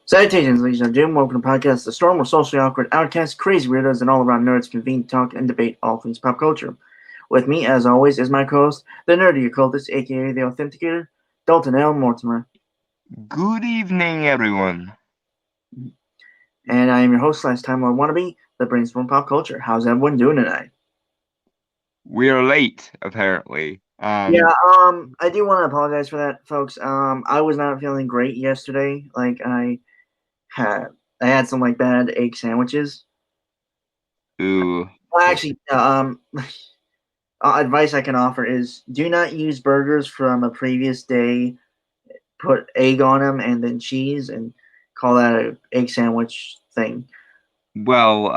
Salutations, ladies and gentlemen. Welcome to Podcast The Storm, where socially awkward outcasts, crazy weirdos, and all-around nerds convene to talk and debate all things pop culture. With me, as always, is my co-host, the nerdy occultist, aka the Authenticator, Dalton L. Mortimer. Good evening, everyone. And I am your host / Time Lord Wannabe, the Brainstorm Pop Culture. How's everyone doing tonight? We are late, apparently. I do want to apologize for that, folks. I was not feeling great yesterday. I had some bad egg sandwiches. Ooh. Well, actually, advice I can offer is do not use burgers from a previous day. Put egg on them and then cheese, and call that an egg sandwich thing. Well,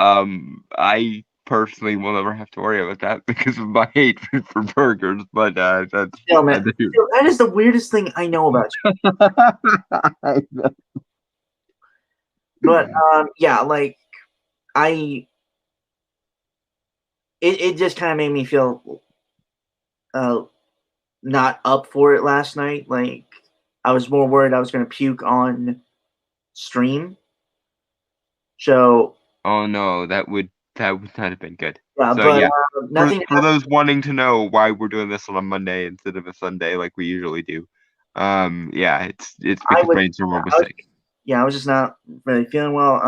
I personally will never have to worry about that because of my hatred for burgers. But that's man, that is the weirdest thing I know about you. But it just kind of made me feel not up for it last night. I was more worried I was going to puke on stream. So. Oh no, that would not have been good. Yeah, so, but nothing. For those wanting to know why we're doing this on a Monday instead of a Sunday like we usually do, it's because Brainstorm was sick. I was just not really feeling well.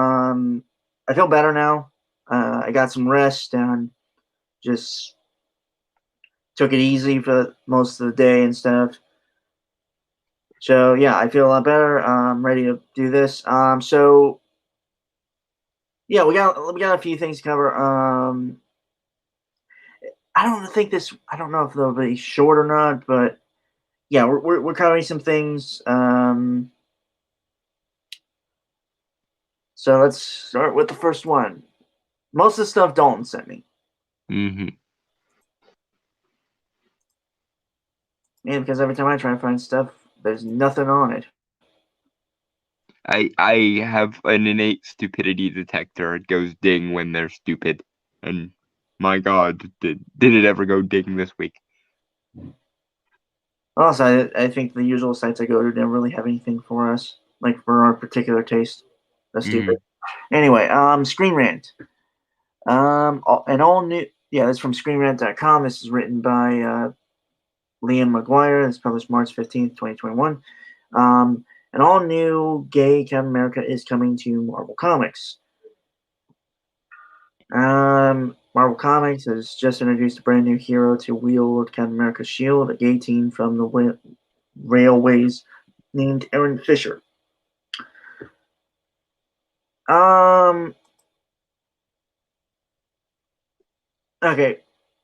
I feel better now. I got some rest and just took it easy for most of the day and stuff. So yeah, I feel a lot better. I'm ready to do this. So yeah, we got a few things to cover. I don't know if they'll be short or not, but yeah, we're covering some things. So let's start with the first one. Most of the stuff Dalton sent me. Mm-hmm. Yeah, because every time I try to find stuff, there's nothing on it. I have an innate stupidity detector. It goes ding when they're stupid. And my God, did it ever go ding this week? Also, I think the usual sites I go to never really have anything for us, like for our particular taste. That's stupid. Anyway, Screen Rant. An all new. Yeah, that's from ScreenRant.com. This is written by Liam McGuire. It's published March 15th, 2021. An all new gay Captain America is coming to Marvel Comics. Marvel Comics has just introduced a brand new hero to wield Captain America's shield, a gay teen from the railways named Aaron Fisher. Okay,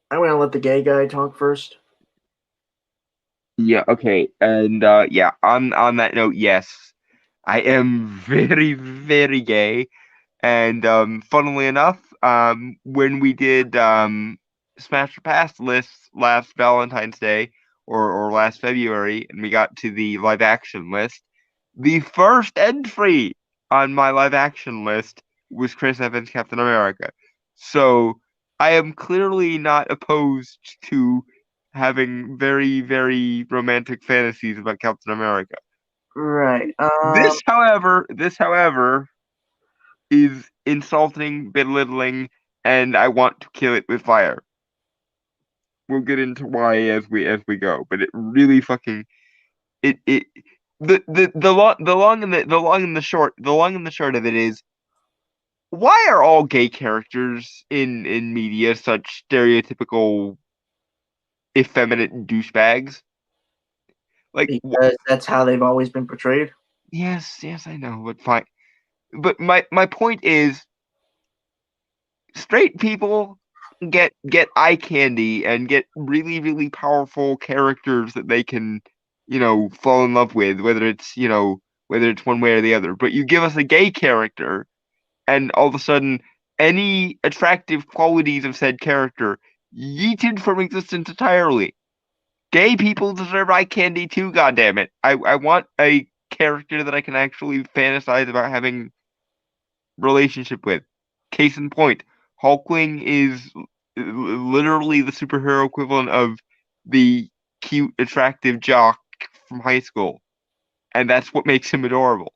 I'm gonna let the gay guy talk first. Yeah, okay. And on that note, yes, I am very, very gay. And funnily enough, when we did Smash or Pass lists last Valentine's Day or last February, and we got to the live action list, the first entry on my live action list was Chris Evans' Captain America. So I am clearly not opposed to having very, very romantic fantasies about Captain America. Right. This, however, is insulting, belittling, and I want to kill it with fire. We'll get into why as we go, but it really fucking it the long and the short of it is, why are all gay characters in media such stereotypical effeminate douchebags? Like, because that's how they've always been portrayed. yes, I know, but fine. But my point is, straight people get eye candy and get really powerful characters that they can, fall in love with, whether it's one way or the other. But you give us a gay character, and all of a sudden, any attractive qualities of said character yeeted from existence entirely. Gay people deserve eye candy too, goddammit. I want a character that I can actually fantasize about having relationship with. Case in point, Hulkling is literally the superhero equivalent of the cute, attractive jock from high school, and that's what makes him adorable.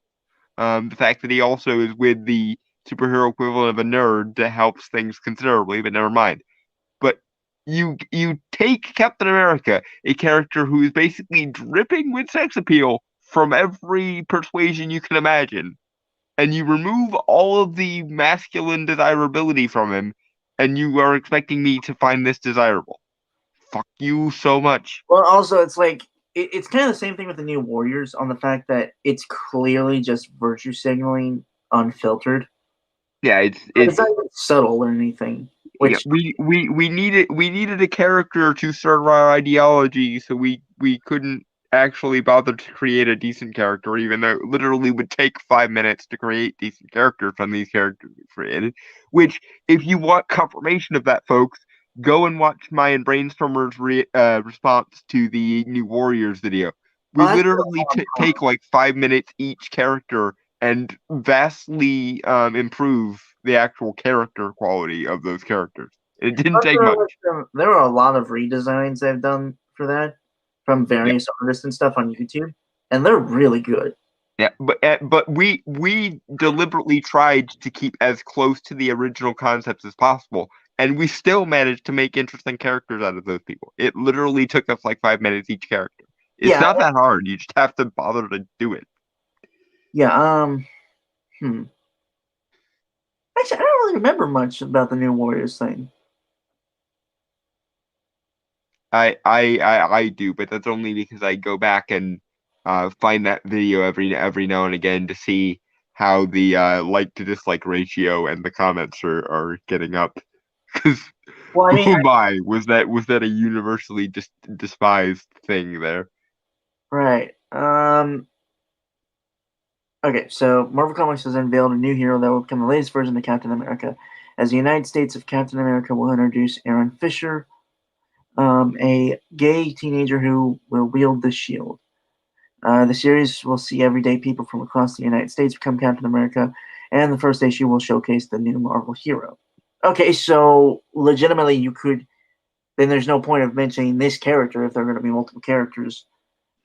The fact that he also is with the superhero equivalent of a nerd that helps things considerably, but never mind. But you take Captain America, a character who is basically dripping with sex appeal from every persuasion you can imagine, and you remove all of the masculine desirability from him, and you are expecting me to find this desirable. Fuck you so much. Well, also, it's like it's kind of the same thing with the New Warriors on the fact that it's clearly just virtue signaling unfiltered. Yeah, It's not even subtle or anything. yeah, Which, we needed a character to serve our ideology, so we couldn't actually bother to create a decent character, even though it literally would take 5 minutes to create decent characters from these characters we created. Which, if you want confirmation of that, folks, go and watch my and Brainstormer's response to the New Warriors video. We that's literally take like 5 minutes each character and vastly improve the actual character quality of those characters. It didn't take much. there are a lot of redesigns they've done for that from Yeah, various artists and stuff on YouTube, and they're really good. yeah, but we deliberately tried to keep as close to the original concepts as possible, and we still managed to make interesting characters out of those people. It literally took us like 5 minutes each character. It's Yeah, not that hard. You just have to bother to do it. yeah. Hmm. Actually, I don't really remember much about the New Warriors thing. I do, but that's only because I go back and find that video every now and again to see how the like to dislike ratio and the comments are getting up. Because Well, I mean, oh my, was that a universally despised thing there? right. Okay, so Marvel Comics has unveiled a new hero that will become the latest version of Captain America. As the United States of Captain America will introduce Aaron Fisher, a gay teenager who will wield the shield. The series will see everyday people from across the United States become Captain America, and the first issue will showcase the new Marvel hero. Okay, so legitimately, you could. Then there's no point of mentioning this character if there are going to be multiple characters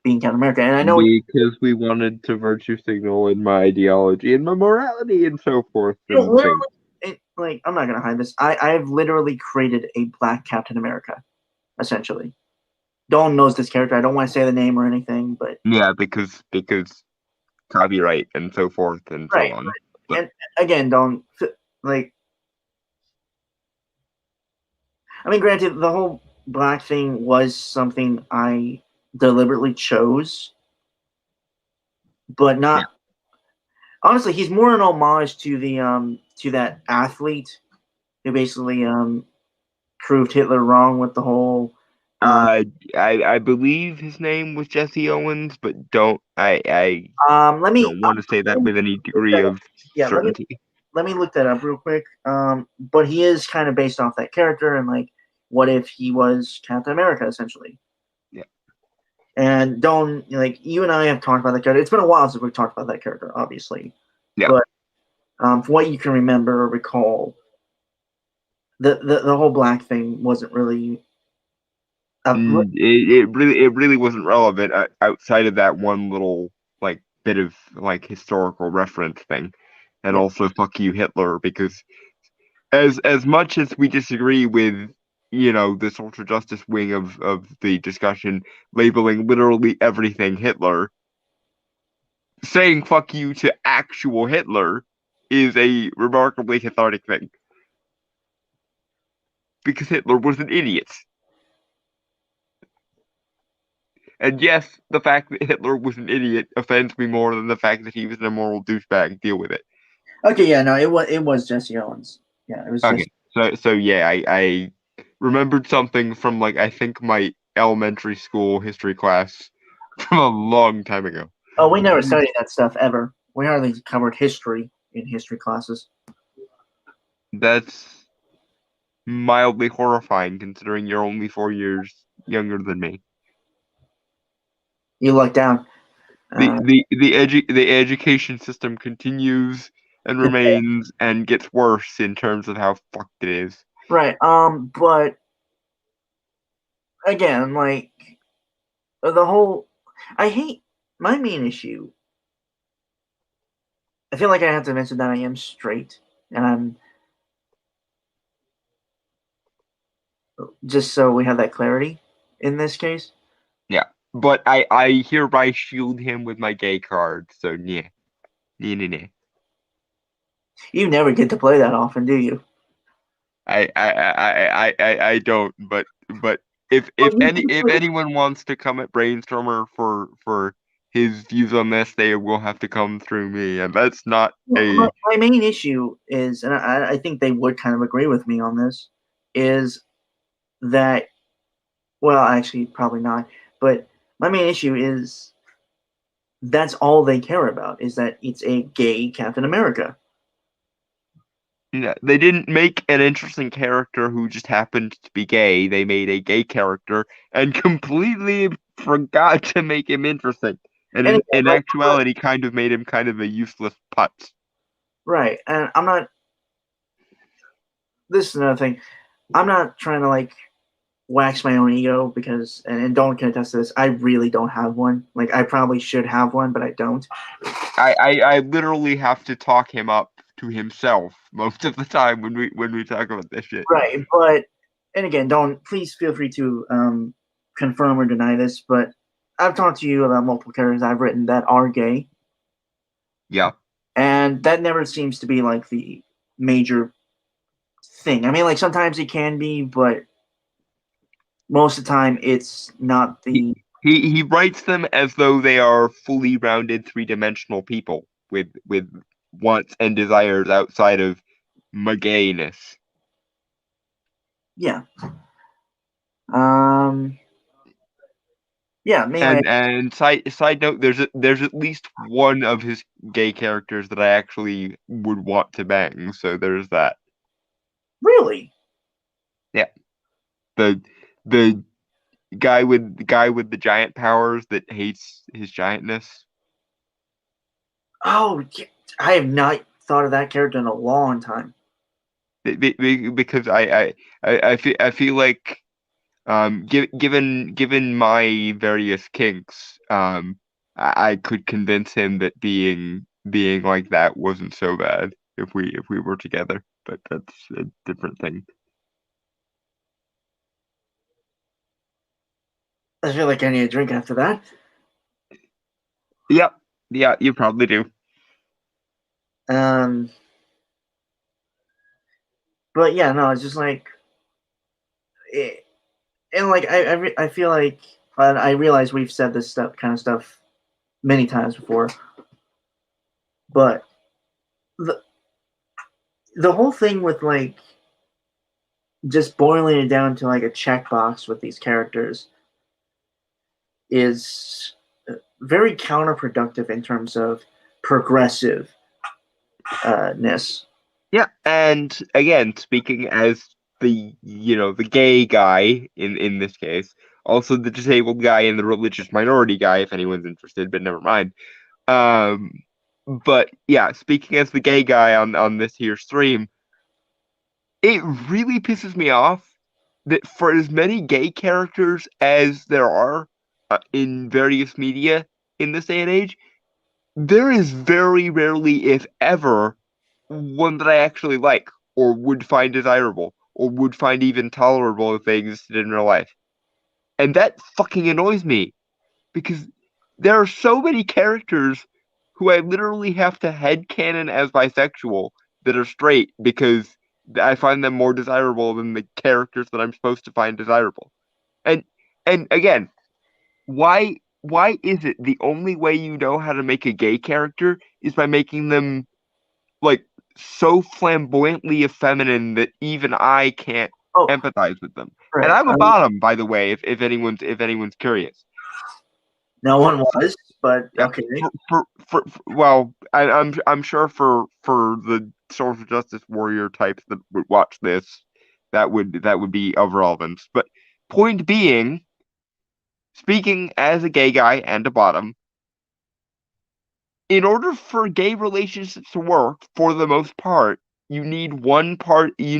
being Captain America. And I know, Because we wanted to virtue signal in my ideology and my morality and so forth and literally, things. like, I'm not going to hide this. I've literally created a black Captain America, essentially. Dawn knows this character. I don't want to say the name or anything, but Yeah, because copyright and so forth and so right. on. But And again, don't like. I mean, granted, the whole black thing was something I deliberately chose, but yeah, not honestly. He's more an homage to that athlete who basically proved Hitler wrong with the whole. Uh, I believe his name was Jesse Owens, but I let me don't want to say that with any look degree that up. of Yeah, certainty. let me look that up real quick. But he is kind of based off that character, and like, what if he was Captain America essentially? Yeah, And don't like you and I have talked about that character. It's been a while since we've talked about that character, obviously. yeah. But from what you can remember or recall, the whole black thing wasn't really. It really wasn't relevant outside of that one little like bit of like historical reference thing. and Yeah. also fuck you Hitler, because as much as we disagree with the social justice wing of the discussion labeling literally everything Hitler, saying fuck you to actual Hitler is a remarkably cathartic thing, because Hitler was an idiot. And yes, the fact that Hitler was an idiot offends me more than the fact that he was an immoral douchebag. Deal with it. Okay. Yeah. No. It was Jesse Owens. Yeah. It was Okay. Jesse. So yeah, I remembered something from, like, I think my elementary school history class from a long time ago. Oh, we never studied that stuff ever. We hardly covered history in history classes. That's mildly horrifying considering you're only 4 years younger than me. You lucked out. The education system continues and remains and gets worse in terms of how fucked it is. Right. But again, like the whole, I hate my main issue. I feel like I have to mention that I am straight, and I'm just so we have that clarity in this case. Yeah. But I hereby shield him with my gay card, so yeah. Yeah, yeah, yeah. You never get to play that often, do you? I don't, but if Well, if anyone wants to come at Brainstormer for his views on this, they will have to come through me, and that's not a my main issue is, and I think they would kind of agree with me on this, is that, well, actually, probably not, but my main issue is that's all they care about is that it's a gay Captain America. yeah, they didn't make an interesting character who just happened to be gay. They made a gay character and completely forgot to make him interesting. And And again, in like, actuality, kind of made him kind of a useless putz. right, and I'm not. This is another thing. I'm not trying to like wax my own ego because, and don't contest this. I really don't have one. Like I probably should have one, but I don't. I literally have to talk him up to himself most of the time when we talk about this shit. Right, but and again, don't please feel free to confirm or deny this, but I've talked to you about multiple characters I've written that are gay, Yeah. and that never seems to be like the major thing. I mean, like sometimes it can be, but most of the time it's not He, the. he writes them as though they are fully rounded three-dimensional people with wants and desires outside of gayness. Yeah. Um. Yeah. Anyway. And side note, there's at least one of his gay characters that I actually would want to bang. So there's that. Really. Yeah. The the guy with the giant powers that hates his giantness. Oh, yeah, I have not thought of that character in a long time. Because I feel like given my various kinks, I could convince him that being like that wasn't so bad if we were together, but that's a different thing. I feel like I need a drink after that. Yep, yeah, you probably do. Um. But yeah, no, it's just like, it, and like I feel like I realize we've said this stuff kind of stuff many times before, but the the whole thing with like just boiling it down to like a checkbox with these characters is very counterproductive in terms of progressive ness. Yeah, and again, speaking as the gay guy in this case, also the disabled guy and the religious minority guy, if anyone's interested, but never mind. Um, but yeah, speaking as the gay guy on this here stream, it really pisses me off that for as many gay characters as there are in various media in this day and age, there is very rarely, if ever, one that I actually like, or would find desirable, or would find even tolerable if they existed in real life. And that fucking annoys me because there are so many characters who I literally have to headcanon as bisexual that are straight because I find them more desirable than the characters that I'm supposed to find desirable. And and again, why is it the only way you know how to make a gay character is by making them like so flamboyantly effeminate that even I can't Oh, empathize with them? And right. I'm a bottom, by the way, if anyone's curious. No one was, but Yeah, okay. well, I'm sure for the social justice warrior types that would watch this, that would be of relevance. But point being, speaking as a gay guy and a bottom, in order for gay relationships to work, for the most part, you need one party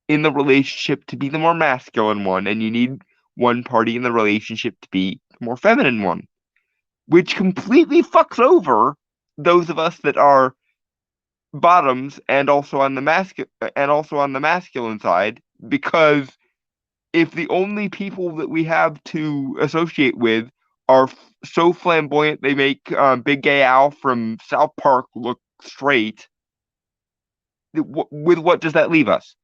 in the relationship to be the more masculine one, and you need one party in the relationship to be the more feminine one, which completely fucks over those of us that are bottoms and also on the masculine side, because if the only people that we have to associate with are so flamboyant they make Big Gay Al from South Park look straight, with what does that leave us?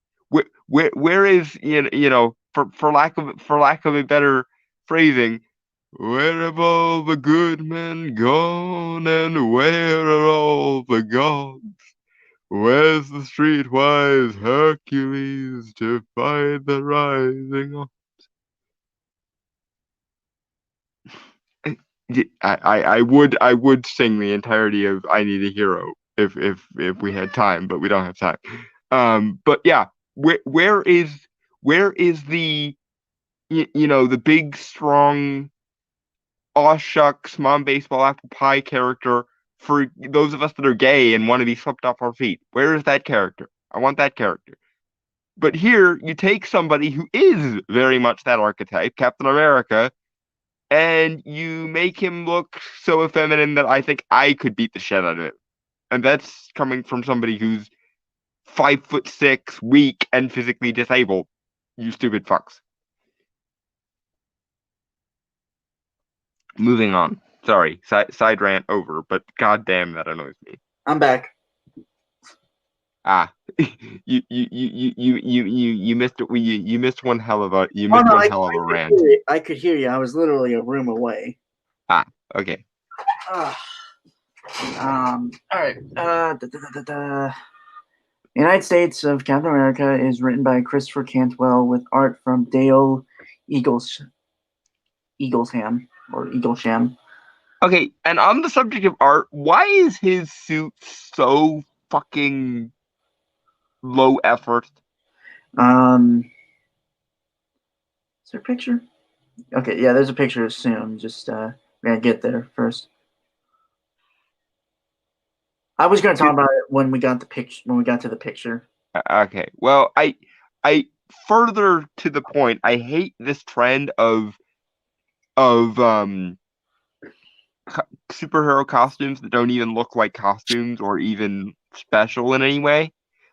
Where is for lack of a better phrasing, where have all the good men gone, and where are all the gods? Where's the streetwise Hercules to fight the rising? I would sing the entirety of "I Need a Hero" if we had time, but we don't have time. But yeah, where is the big strong aw shucks mom baseball apple pie character for those of us that are gay and want to be swept off our feet? Where is that character? I want that character. But here you take somebody who is very much that archetype, Captain America, and you make him look so effeminate that I think I could beat the shit out of it. And that's coming from somebody who's 5'6", weak, and physically disabled. You stupid fucks. Moving on. Sorry, side rant over, but goddamn, that annoys me. I'm back. Ah, you missed it. You missed one hell of a Oh no, a rant. I could hear you. I was literally a room away. Ah, okay. All right. United States of Captain America is written by Christopher Cantwell with art from Dale Eaglesham or Eaglesham. Okay, and on the subject of art, why is his suit so fucking low effort? Is there a picture? Okay, yeah, there's a picture soon. Just we're gonna get there first. I was gonna talk about it when we got the picture. When we got to the picture. Okay, well, I further to the point, I hate this trend of superhero costumes that don't even look like costumes or even special in any way.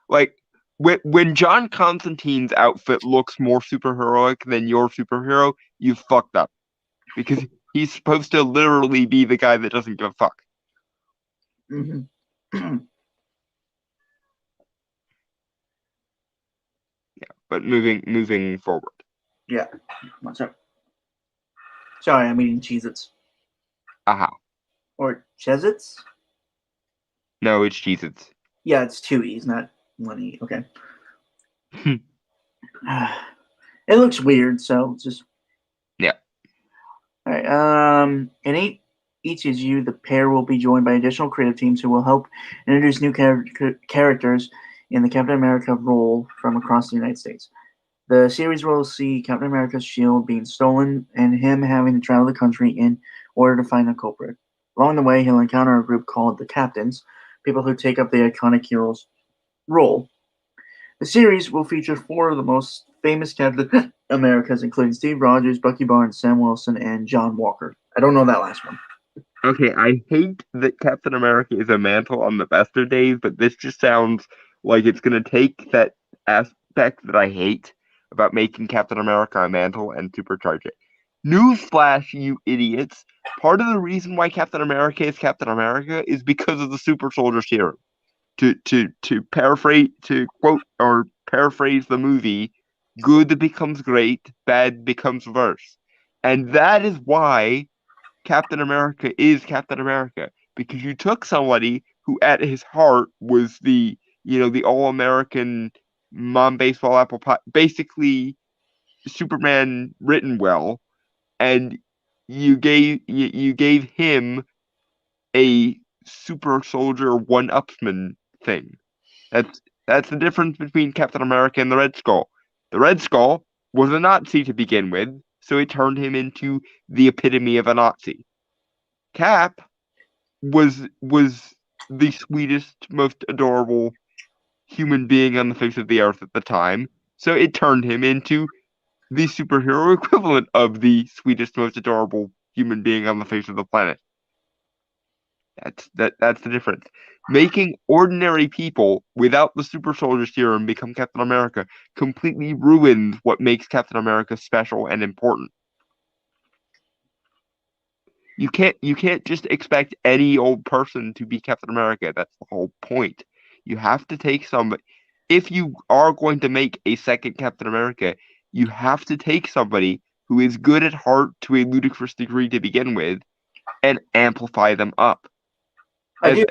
Like when John Constantine's outfit looks more superheroic than your superhero, you fucked up because he's supposed to literally be the guy that doesn't give a fuck. Mm-hmm. Yeah, but moving forward. Yeah. What's up? Sorry, I'm eating Cheez-Its. Aha. Or Cheez-Its? No, it's Cheez-Its. Yeah, it's 2 E's, not 1 E. Okay. It looks weird, so just... Yeah. All right. In each issue, the pair will be joined by additional creative teams who will help introduce new characters in the Captain America role from across the United States. The series will see Captain America's shield being stolen and him having to travel the country in order to find the culprit. Along the way, he'll encounter a group called the Captains, people who take up the iconic hero's role. The series will feature 4 of the most famous Captain Americas, including Steve Rogers, Bucky Barnes, Sam Wilson, and John Walker. I don't know that last one. Okay, I hate that Captain America is a mantle on the best of days, but this just sounds like it's gonna take that aspect that I hate about making Captain America a mantle and supercharge it. Newsflash, you idiots! Part of the reason why Captain America is Captain America is because of the super soldier serum. To quote or paraphrase the movie, good becomes great, bad becomes worse. And that is why Captain America is Captain America, because you took somebody who at his heart was the all-American mom baseball apple pie, basically Superman written well, and you gave him a super soldier one-upsman thing. That's the difference between Captain America and the Red Skull. The Red Skull was a Nazi to begin with, so it turned him into the epitome of a Nazi. Cap was the sweetest, most adorable human being on the face of the earth at the time, so it turned him into the superhero equivalent of the sweetest, most adorable human being on the face of the planet. That's the difference. Making ordinary people without the super soldier serum become Captain America completely ruins what makes Captain America special and important. You can't just expect any old person to be Captain America. That's the whole point. You have to take somebody. If you are going to make a second Captain America, you have to take somebody who is good at heart to a ludicrous degree to begin with and amplify them up. I do.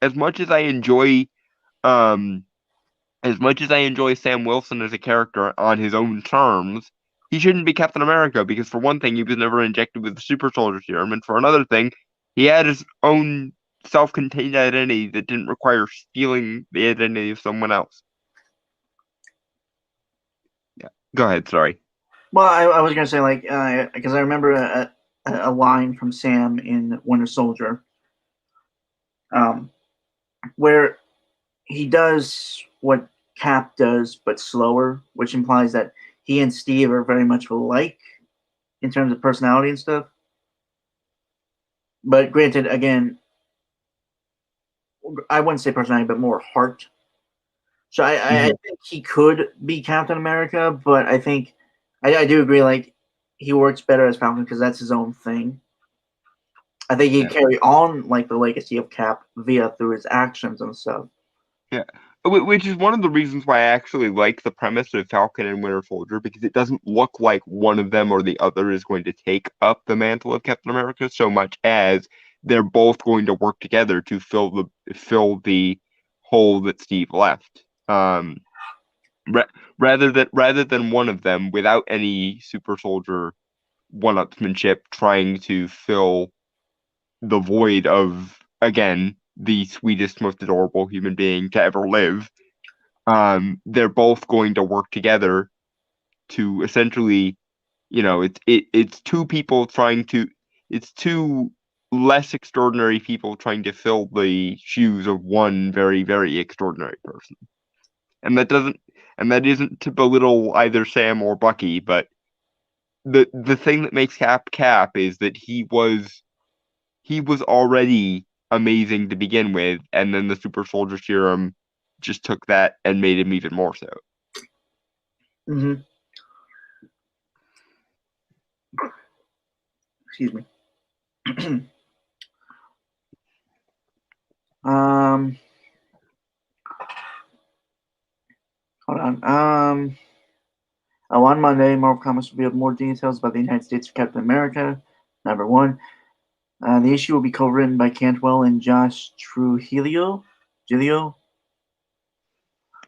As much as I enjoy um as much as I enjoy Sam Wilson as a character on his own terms, he shouldn't be Captain America because for one thing, he was never injected with the super soldier serum, and for another thing, he had his own self-contained identity that didn't require stealing the identity of someone else. Yeah. Go ahead, sorry. Well, I was gonna say like because I remember a line from Sam in Winter Soldier, um, where he does what Cap does but slower, which implies that he and Steve are very much alike in terms of personality and stuff. But granted, again, I wouldn't say personality, but more heart. So I Mhm. think he could be Captain America, but I think I do agree. Like he works better as Falcon because that's his own thing. I think he Yeah. carry on like the legacy of Cap via through his actions and stuff. Yeah. Which is one of the reasons why I actually like the premise of Falcon and Winter Soldier because it doesn't look like one of them or the other is going to take up the mantle of Captain America so much as they're both going to work together to fill the hole that Steve left. Ra rather than one of them without any super soldier one-upsmanship trying to fill the void of again the sweetest, most adorable human being to ever live. They're both going to work together to essentially, it's two people it's two less extraordinary people trying to fill the shoes of one very, very extraordinary person. And that isn't to belittle either Sam or Bucky, but the thing that makes Cap Cap is that he was already amazing to begin with, and then the super soldier serum just took that and made him even more so. Mm-hmm. Excuse me. um, hold on. On Monday, Marvel Comics revealed more details about the United States of Captain America. Number one, the issue will be co-written by Cantwell and Josh Giglio,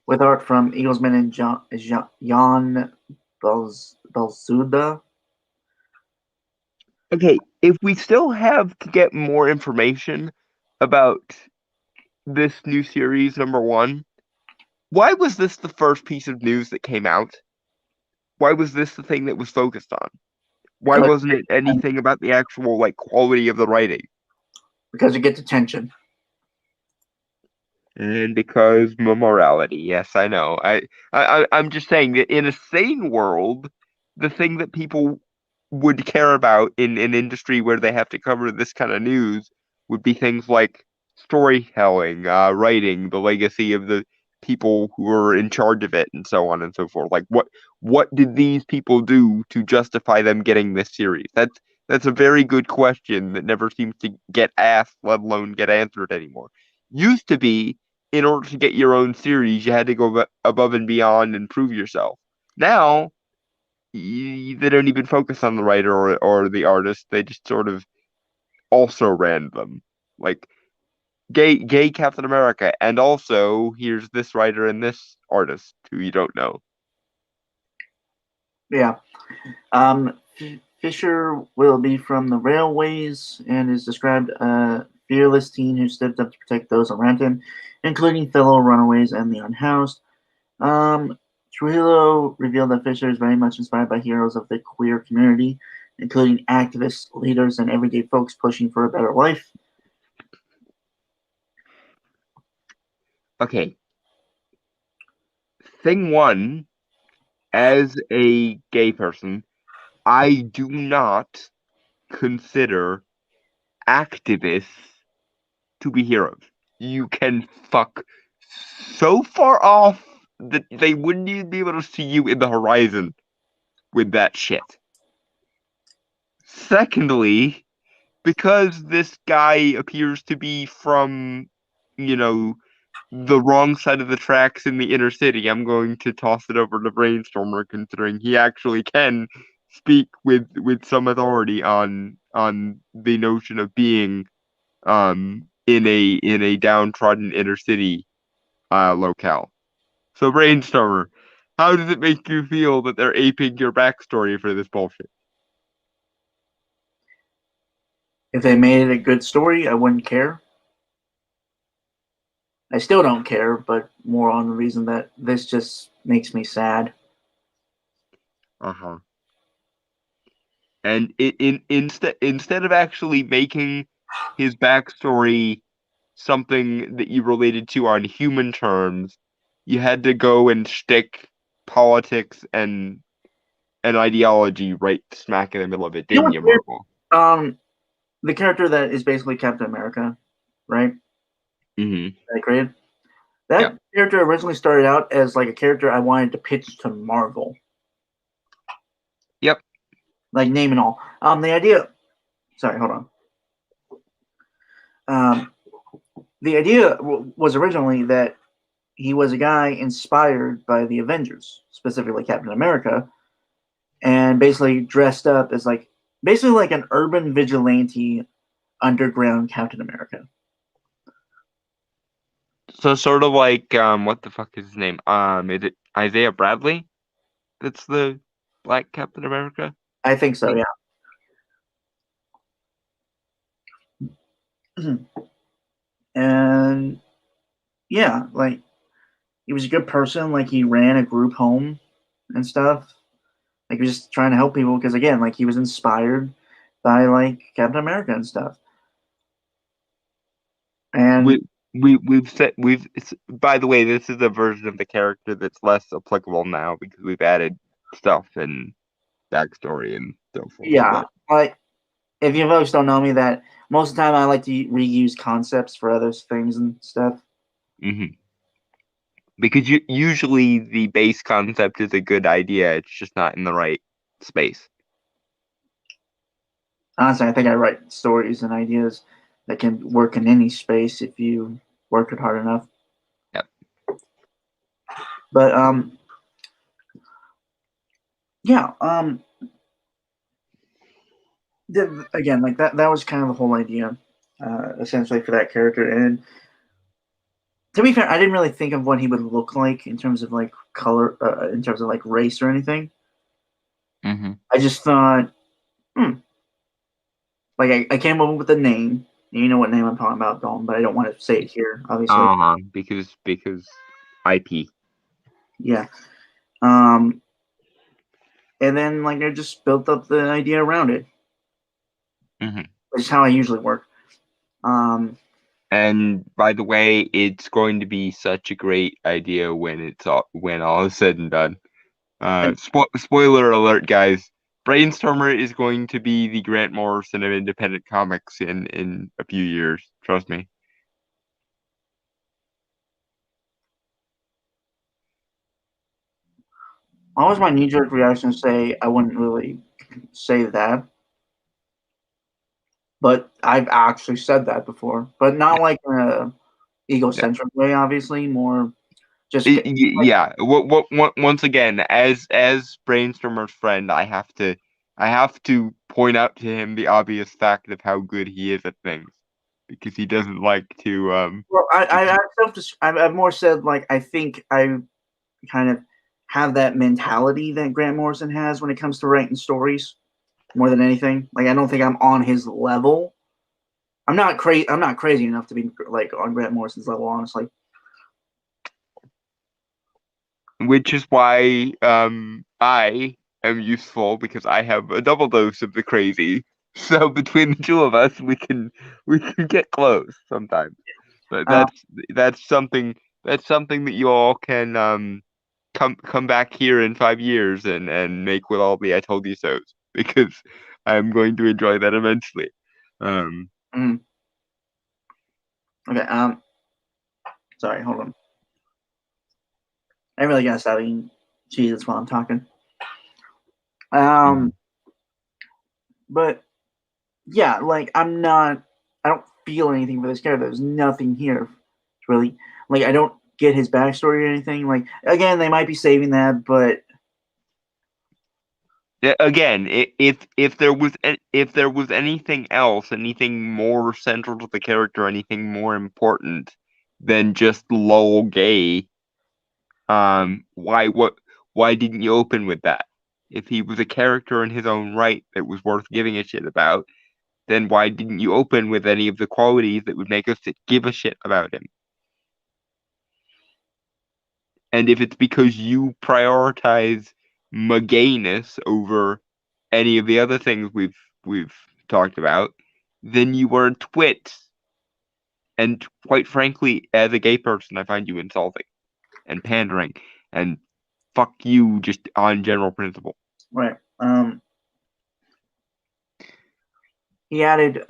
with art from Eaglesman and Jan Belzuda. Okay, if we still have to get more information about this new series, number one, why was this the first piece of news that came out? Why was this the thing that was focused on? Why wasn't it anything about the actual like quality of the writing? Because it gets attention. And because morality, yes, I know. I'm just saying that in a sane world, the thing that people would care about in an industry where they have to cover this kind of news would be things like storytelling, writing, the legacy of the people who are in charge of it, and so on and so forth. Like what did these people do to justify them getting this series? That's a very good question that never seems to get asked, let alone get answered anymore. Used to be, in order to get your own series, you had to go above and beyond and prove yourself. Now, they don't even focus on the writer or the artist. They just sort of also ran them. Like gay Captain America, and also here's this writer and this artist who you don't know. Yeah. Fisher will be from the railways and is described a fearless teen who stepped up to protect those around him, including fellow runaways and the unhoused. Trujillo revealed that Fisher is very much inspired by heroes of the queer community, including activists, leaders, and everyday folks pushing for a better life. Okay. Thing one, as a gay person, I do not consider activists to be heroes. You can fuck so far off that they wouldn't even be able to see you in the horizon with that shit. Secondly, because this guy appears to be from, you know, the wrong side of the tracks in the inner city, I'm going to toss it over to Brainstormer, considering he actually can speak with some authority on the notion of being in a downtrodden inner city locale. So Brainstormer, how does it make you feel that they're aping your backstory for this bullshit? If they made it a good story, I wouldn't care. I still don't care, but more on the reason that this just makes me sad. Uh-huh. And instead of actually making his backstory something that you related to on human terms, you had to go and stick politics and ideology right smack in the middle of it, You know didn't what's you, weird? Marvel? The character that is basically Captain America, right? Mm-hmm. That I created. Yep. That character originally started out as like a character I wanted to pitch to Marvel, Yep. like name and all. The idea. Sorry, hold on. Um, the idea was originally that he was a guy inspired by the Avengers, specifically Captain America, and basically dressed up as like basically like an urban vigilante underground Captain America. So sort of like what the fuck is his name? Is it Isaiah Bradley? That's the Black Captain America? I think so, yeah. And yeah, like he was a good person. Like he ran a group home and stuff. Like he was just trying to help people because again, like he was inspired by like Captain America and stuff. And We've said by the way, this is a version of the character that's less applicable now because we've added stuff and backstory and so forth. yeah, But like if you folks don't know me, that most of the time I like to reuse concepts for other things and stuff. hmm because usually the base concept is a good idea, it's just not in the right space. Honestly, I think I write stories and ideas that can work in any space if you work it hard enough. Yep. But yeah, again, like that was kind of the whole idea, essentially for that character. And to be fair, I didn't really think of what he would look like in terms of like color, in terms of like race or anything. Mm-hmm. I just thought, like I came up with a name. You know what name I'm talking about, Dalton, but I don't want to say it here, obviously. Because IP. Yeah. And then like I just built up the idea around it, Mm-hmm. which is how I usually work. And by the way, it's going to be such a great idea when all is said and done. And Spoiler alert, guys. Brainstormer is going to be the Grant Morrison of independent comics in a few years. Trust me. Always my knee jerk reaction to say I wouldn't really say that, but I've actually said that before, but not like in a Yeah. egocentric way. Obviously, more just Yeah. Once again, as Brainstormer's friend, I have to point out to him the obvious fact of how good he is at things because he doesn't like to well, I've more said like I think I kind of have that mentality that Grant Morrison has when it comes to writing stories more than anything. Like I don't think I'm on his level. I'm not crazy. I'm not crazy enough to be like on Grant Morrison's level, honestly. which is why I am useful because I have a double dose of the crazy. So between the two of us, we can get close sometimes. But Uh, that's something that you all can come back here in 5 years and make with all the I told you so's because I'm going to enjoy that immensely. Um, mm, okay. Sorry. Hold on. I really gotta stop eating cheese while I'm talking. Um, but yeah, like I'm not. I don't feel anything for this character. There's nothing here, really. Like I don't get his backstory or anything. Like again, they might be saving that, but Yeah, again, if there was anything else, anything more central to the character, anything more important than just lol gay, why didn't you open with that? If he was a character in his own right that was worth giving a shit about, then why didn't you open with any of the qualities that would make us give a shit about him? And if it's because you prioritize McGayness over any of the other things we've talked about, then you are a twit. And quite frankly, as a gay person, I find you insulting and pandering and fuck you just on general principle. right. He added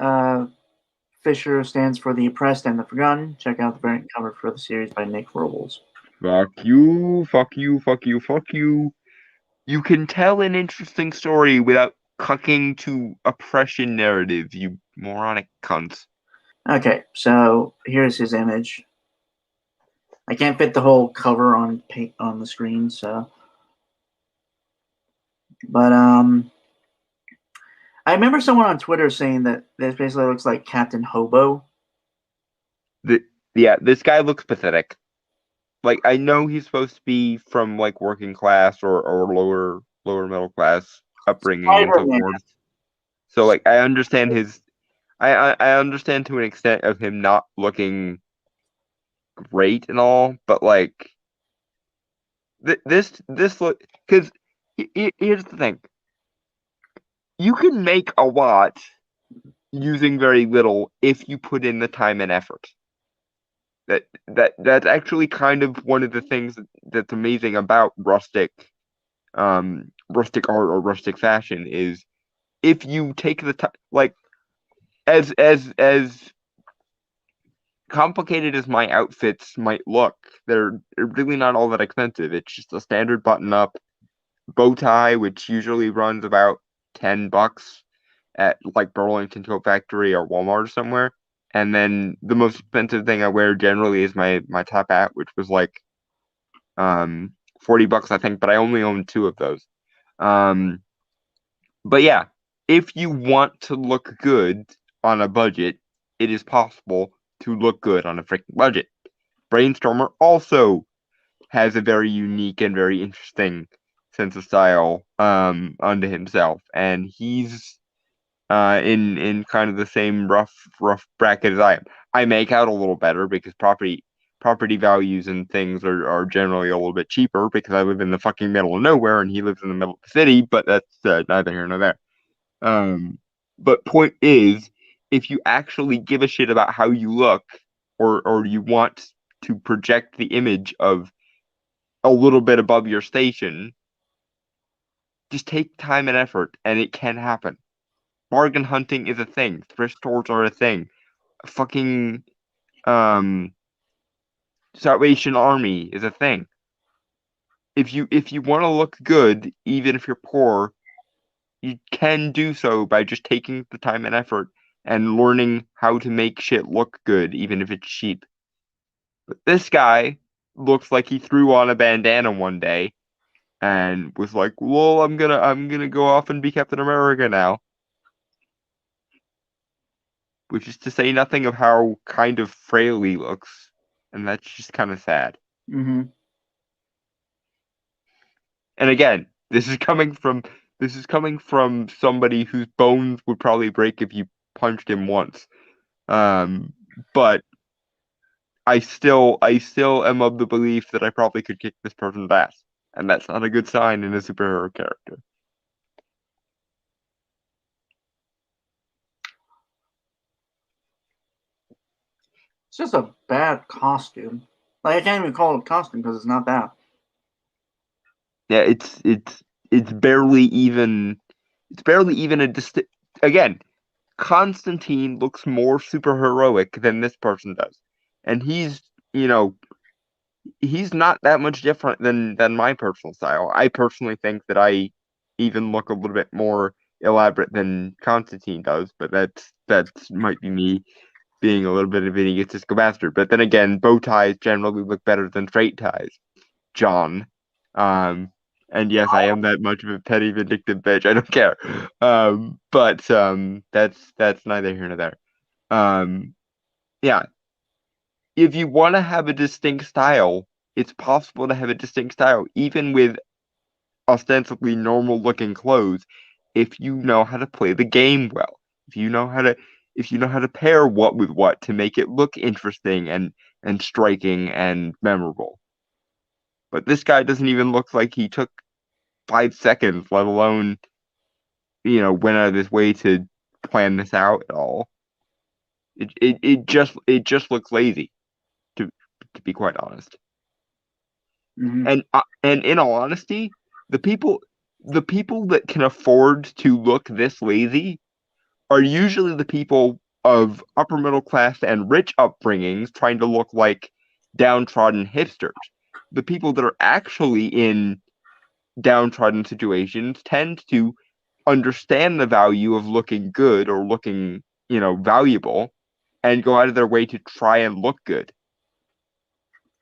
Fisher stands for the oppressed and the forgotten. Check out the variant cover for the series by Nick Robles. Fuck you, fuck you, fuck you, fuck you. You can tell an interesting story without cucking to oppression narratives, you moronic cunts. Okay, so here's his image. I can't fit the whole cover on the screen, so but I remember someone on Twitter saying that this basically looks like Captain Hobo. The, yeah, this guy looks pathetic. Like I know he's supposed to be from like working class or lower middle class upbringing and so Spider-Man. forth. So like I understand I understand to an extent of him not looking great and all, but like this look because here's the thing. You can make a lot using very little if you put in the time and effort. That's actually kind of one of the things that's amazing about rustic art or rustic fashion is if you take the time like as complicated as my outfits might look, they're really not all that expensive. It's just a standard button up bow tie, which usually runs about $10 at like Burlington Coat Factory or Walmart or somewhere. And then the most expensive thing I wear generally is my top hat, which was like um $40 I think, but I only own two of those. Um but yeah, if you want to look good on a budget, it is possible to look good on a freaking budget. Brainstormer also has a very unique and very interesting sense of style unto himself, and he's in kind of the same rough bracket as I am. I make out a little better because property values and things are generally a little bit cheaper because I live in the fucking middle of nowhere and he lives in the middle of the city, but that's neither here nor there. Um, but point is, if you actually give a shit about how you look, or you want to project the image of a little bit above your station, Just take time and effort, and it can happen. Bargain hunting is a thing. Thrift stores are a thing. Fucking um, Salvation Army is a thing. If you want to look good, even if you're poor, you can do so by just taking the time and effort and learning how to make shit look good, even if it's cheap. But this guy looks like he threw on a bandana one day and was like, "Well, I'm gonna go off and be Captain America now," which is to say nothing of how kind of frail he looks, and that's just kind of sad. Mm-hmm. And again, this is coming from somebody whose bones would probably break if you punched him once. Um, but I still am of the belief that I probably could kick this person's ass, and that's not a good sign in a superhero character. It's just a bad costume. Like I can't even call it a costume because it's not that. Yeah, it's barely even a again. Constantine looks more superheroic than this person does, and you know he's not that much different than my personal style. I personally think that I even look a little bit more elaborate than Constantine does, but that's might be me being a little bit of an egotistical bastard. But then again, bow ties generally look better than straight ties, John. Um, and yes, I am that much of a petty, vindictive bitch. I don't care. But that's neither here nor there. Um, yeah, if you want to have a distinct style, it's possible to have a distinct style, even with ostensibly normal looking clothes, if you know how to play the game well. If you know how to if you know how to pair what with what to make it look interesting and striking and memorable. But this guy doesn't even look like he took 5 seconds, let alone, went out of his way to plan this out at all. It just looks lazy, to be quite honest. Mm-hmm. And in all honesty, the people the people that can afford to look this lazy are usually the people of upper middle class and rich upbringings trying to look like downtrodden hipsters. The people that are actually in downtrodden situations tend to understand the value of looking good or looking, valuable and go out of their way to try and look good.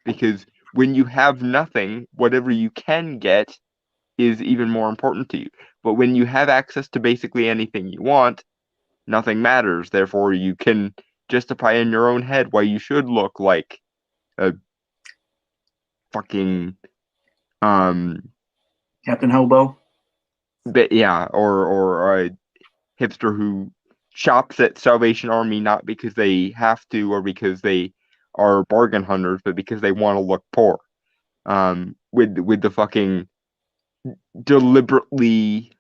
Because when you have nothing, whatever you can get is even more important to you. But when you have access to basically anything you want, nothing matters. Therefore, you can justify in your own head why you should look like a fucking Captain Hobo. but yeah, or a hipster who shops at Salvation Army not because they have to or because they are bargain hunters, but because they want to look poor. With the fucking deliberately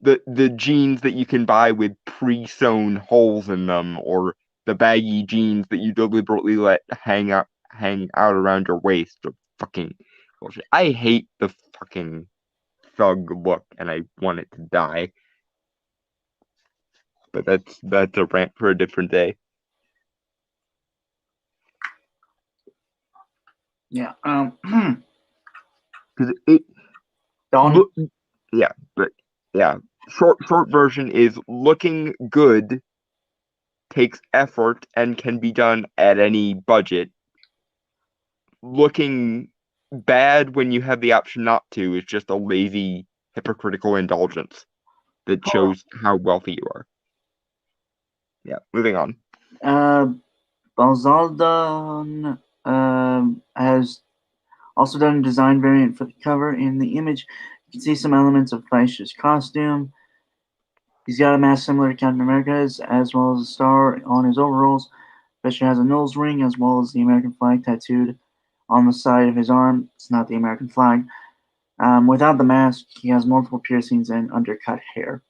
the jeans that you can buy with pre-sewn holes in them, or the baggy jeans that you deliberately let hang out around your waist, or fucking bullshit. I hate the fucking thug look, and I want it to die. But that's a rant for a different day. Yeah. Because it Don. look, yeah, but yeah. Short version is looking good takes effort and can be done at any budget. Looking bad when you have the option not to is just a lazy, hypocritical indulgence that shows how wealthy you are. Yeah, moving on. Uh, Balzaldon has also done a design variant for the cover. In the image, you can see some elements of Fleischer's costume. He's got a mask similar to Captain America's, as well as a star on his overalls. Fleischer has a nose ring, as well as the American flag tattooed on the side of his arm. It's not the American flag. Without the mask, he has multiple piercings and undercut hair.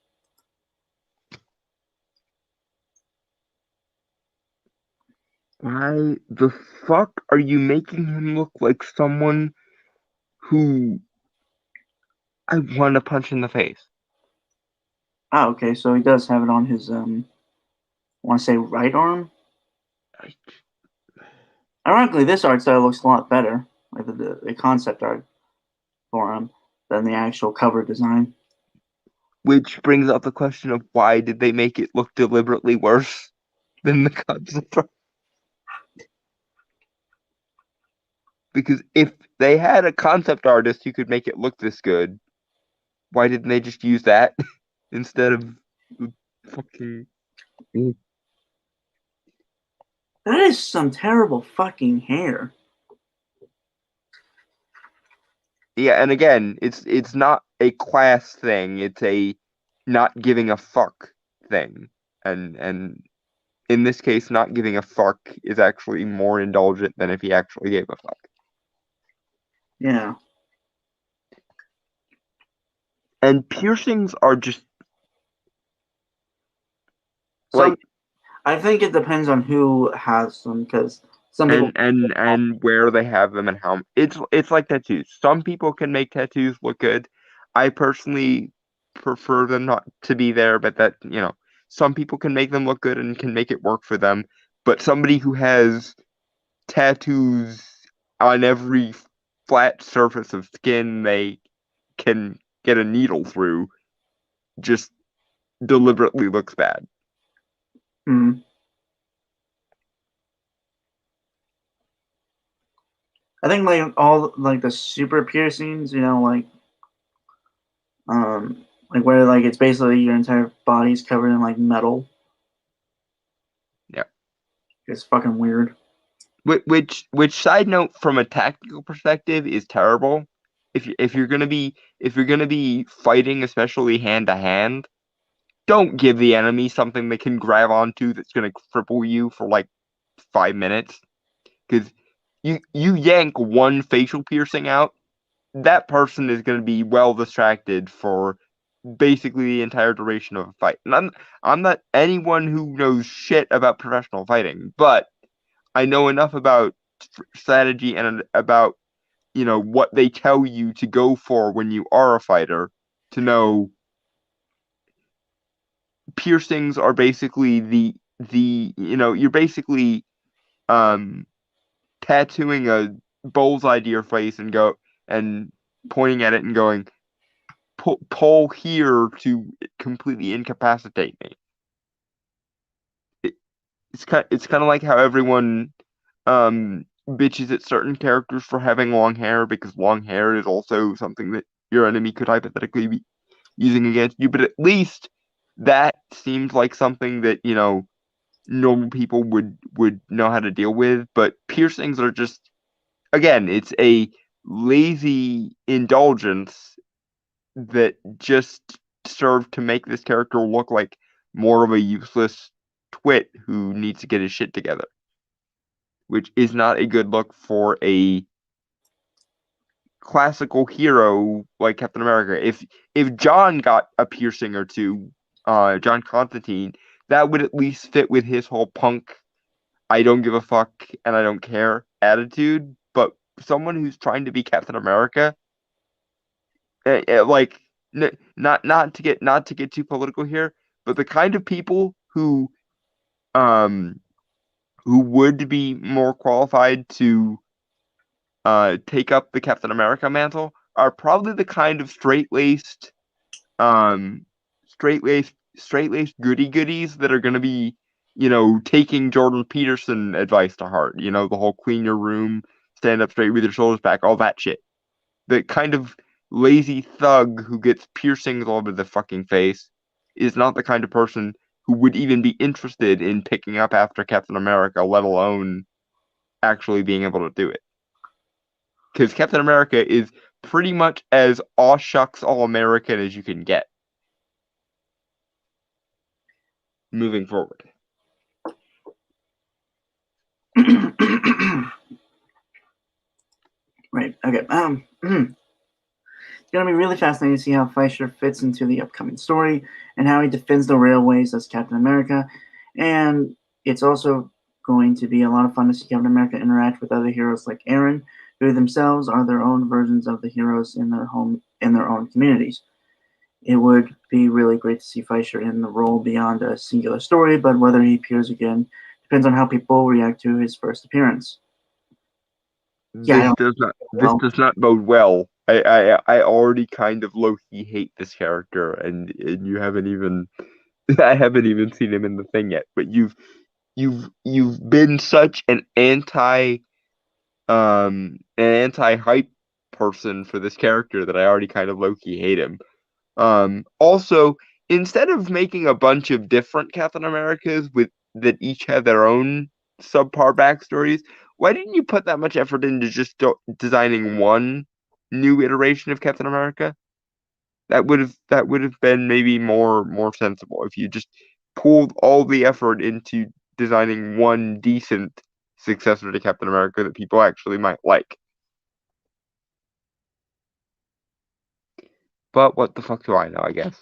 Why the fuck are you making him look like someone who I want to punch in the face. Oh, okay, so he does have it on his I want to say right arm. Ironically, this art style looks a lot better, like the concept art for him, than the actual cover design. Which brings up the question of why did they make it look deliberately worse than the Godzilla? Because if they had a concept artist who could make it look this good, why didn't they just use that instead of fucking? That is some terrible fucking hair. Yeah, and again, it's not a class thing. It's a not giving a fuck thing, and in this case, not giving a fuck is actually more indulgent than if he actually gave a fuck. Yeah. And piercings are just Some like I think it depends on who has them because some people. and where they have them and how it's like tattoos. Some people can make tattoos look good. I personally prefer them not to be there, but that, some people can make them look good and can make it work for them. But somebody who has tattoos on every flat surface of skin they can get a needle through just deliberately looks bad. Hmm. I think like all like the super piercings, like where like it's basically your entire body's covered in like metal. Yeah. It's fucking weird. Which side note from a tactical perspective is terrible. If you're gonna be fighting, especially hand to hand, don't give the enemy something they can grab onto that's gonna cripple you for like 5 minutes. Because you yank one facial piercing out, that person is gonna be well distracted for basically the entire duration of a fight. And I'm not anyone who knows shit about professional fighting, but I know enough about strategy and about what they tell you to go for when you are a fighter to know piercings are basically you're basically um tattooing a bullseye to your face and go and pointing at it and going pull here to completely incapacitate me. It's kind of like how everyone bitches at certain characters for having long hair because long hair is also something that your enemy could hypothetically be using against you, but at least that seems like something that, normal people would know how to deal with. But piercings are just, again, it's a lazy indulgence that just served to make this character look like more of a useless twit who needs to get his shit together, which is not a good look for a classical hero like Captain America. If John got a piercing or two, John Constantine, that would at least fit with his whole punk, I don't give a fuck and I don't care attitude. But someone who's trying to be Captain America, like not to get too political here, but the kind of people um who would be more qualified to take up the Captain America mantle are probably the kind of um, straight laced goody goodies that are going to be, taking Jordan Peterson advice to heart. The whole clean your room, stand up straight with your shoulders back, all that shit. The kind of lazy thug who gets piercings all over the fucking face is not the kind of person who would even be interested in picking up after Captain America, let alone actually being able to do it. Because Captain America is pretty much as aw shucks all American as you can get moving forward. Right. Okay. It's gonna be really fascinating to see how Fleischer fits into the upcoming story and how he defends the railways as Captain America. And it's also going to be a lot of fun to see Captain America interact with other heroes like Aaron, who themselves are their own versions of the heroes in their own communities. It would be really great to see Fleischer in the role beyond a singular story, but whether he appears again depends on how people react to his first appearance. Yeah, I don't This well. does not bode well. I already kind of low-key hate this character, and you haven't even I haven't even seen him in the thing yet. But you've been such an anti-hype person for this character that I already kind of low-key hate him. Also, instead of making a bunch of different Captain Americas with that each have their own subpar backstories, why didn't you put that much effort into just designing one new iteration of Captain America? That would have been maybe more sensible if you just pulled all the effort into designing one decent successor to Captain America that people actually might like. But what the fuck do I know, I guess.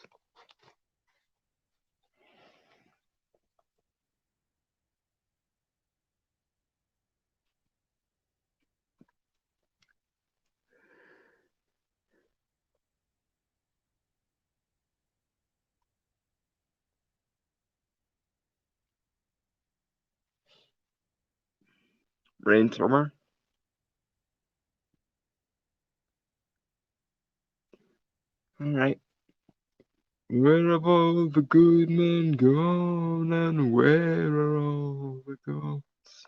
Brainstormer? Alright. Where have all the good men gone, and where are all the ghosts?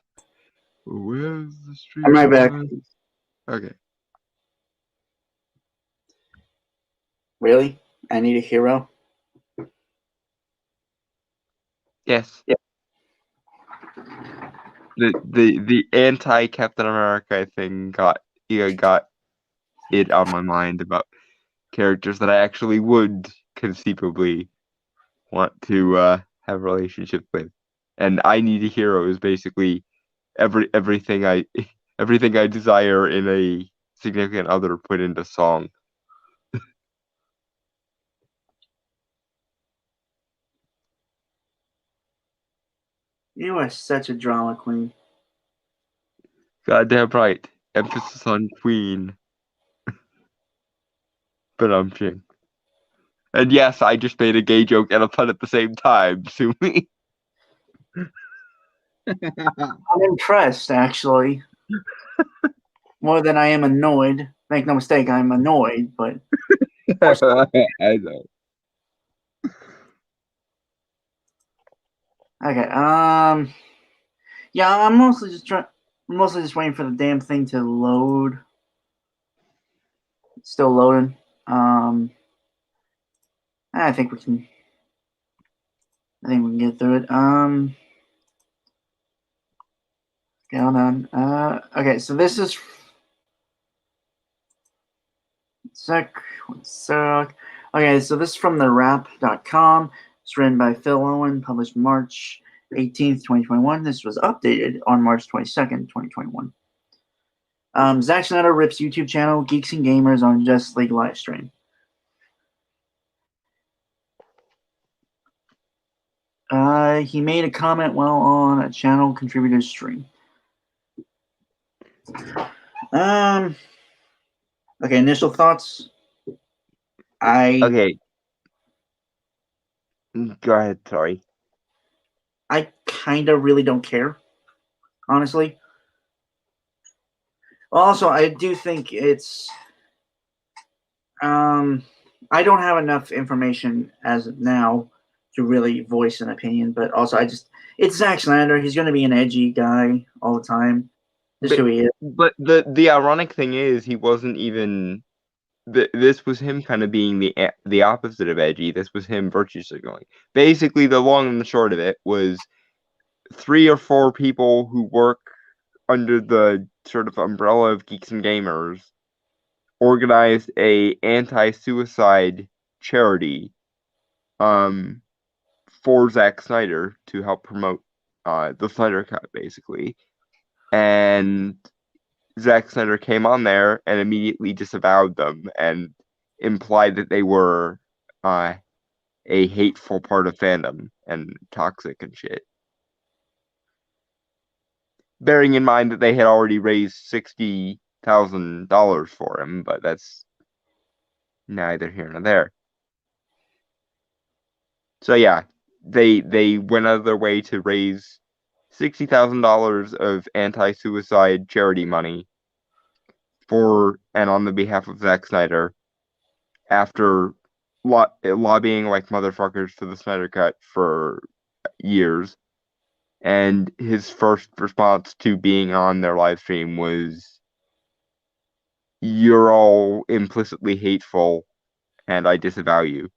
Where's the I'm right back. streetlight? Okay. Really? I need a hero? Yes. Yeah. The anti Captain America thing got it on my mind about characters that I actually would conceivably want to have a relationship with. And I Need a Hero is basically everything I everything I desire in a significant other put into song. You are such a drama queen. Goddamn right. Emphasis on Queen. But I'm ching. And yes, I just made a gay joke and a pun at the same time. Sue me. I'm impressed, actually. More than I am annoyed. Make no mistake, I'm annoyed, but I know. okay. Yeah, I'm mostly just waiting for the damn thing to load. It's still loading. I think we can. I think we can get through it. Okay, hold on. Okay, so this is one sec. Okay, so this is from the wrap.com. It's written by Phil Owen, published March 18th, 2021. This was updated on March 22nd, 2021. Zack Snyder rips YouTube channel Geeks and Gamers on Just League live stream. He made a comment while on a channel contributor's stream. Okay, initial thoughts. Okay. Go ahead, sorry. I kind of really don't care, honestly. Also, I do think it's I don't have enough information as of now to really voice an opinion, but also it's Zack Snyder. He's going to be an edgy guy all the time. Just who he is. But the ironic thing is, he wasn't even. This was him kind of being the opposite of edgy. This was him virtue signaling. Basically, the long and the short of it was 3 or 4 people who work under the sort of umbrella of Geeks and Gamers organized a anti-suicide charity for Zack Snyder to help promote the Snyder Cut, basically. And Zack Snyder came on there and immediately disavowed them and implied that they were a hateful part of fandom and toxic and shit. Bearing in mind that they had already raised $60,000 for him, but that's neither here nor there. So yeah, they went out of their way to raise $60,000 of anti-suicide charity money for and on the behalf of Zack Snyder after lobbying like motherfuckers for the Snyder Cut for years. And his first response to being on their live stream was, "You're all implicitly hateful, and I disavow you."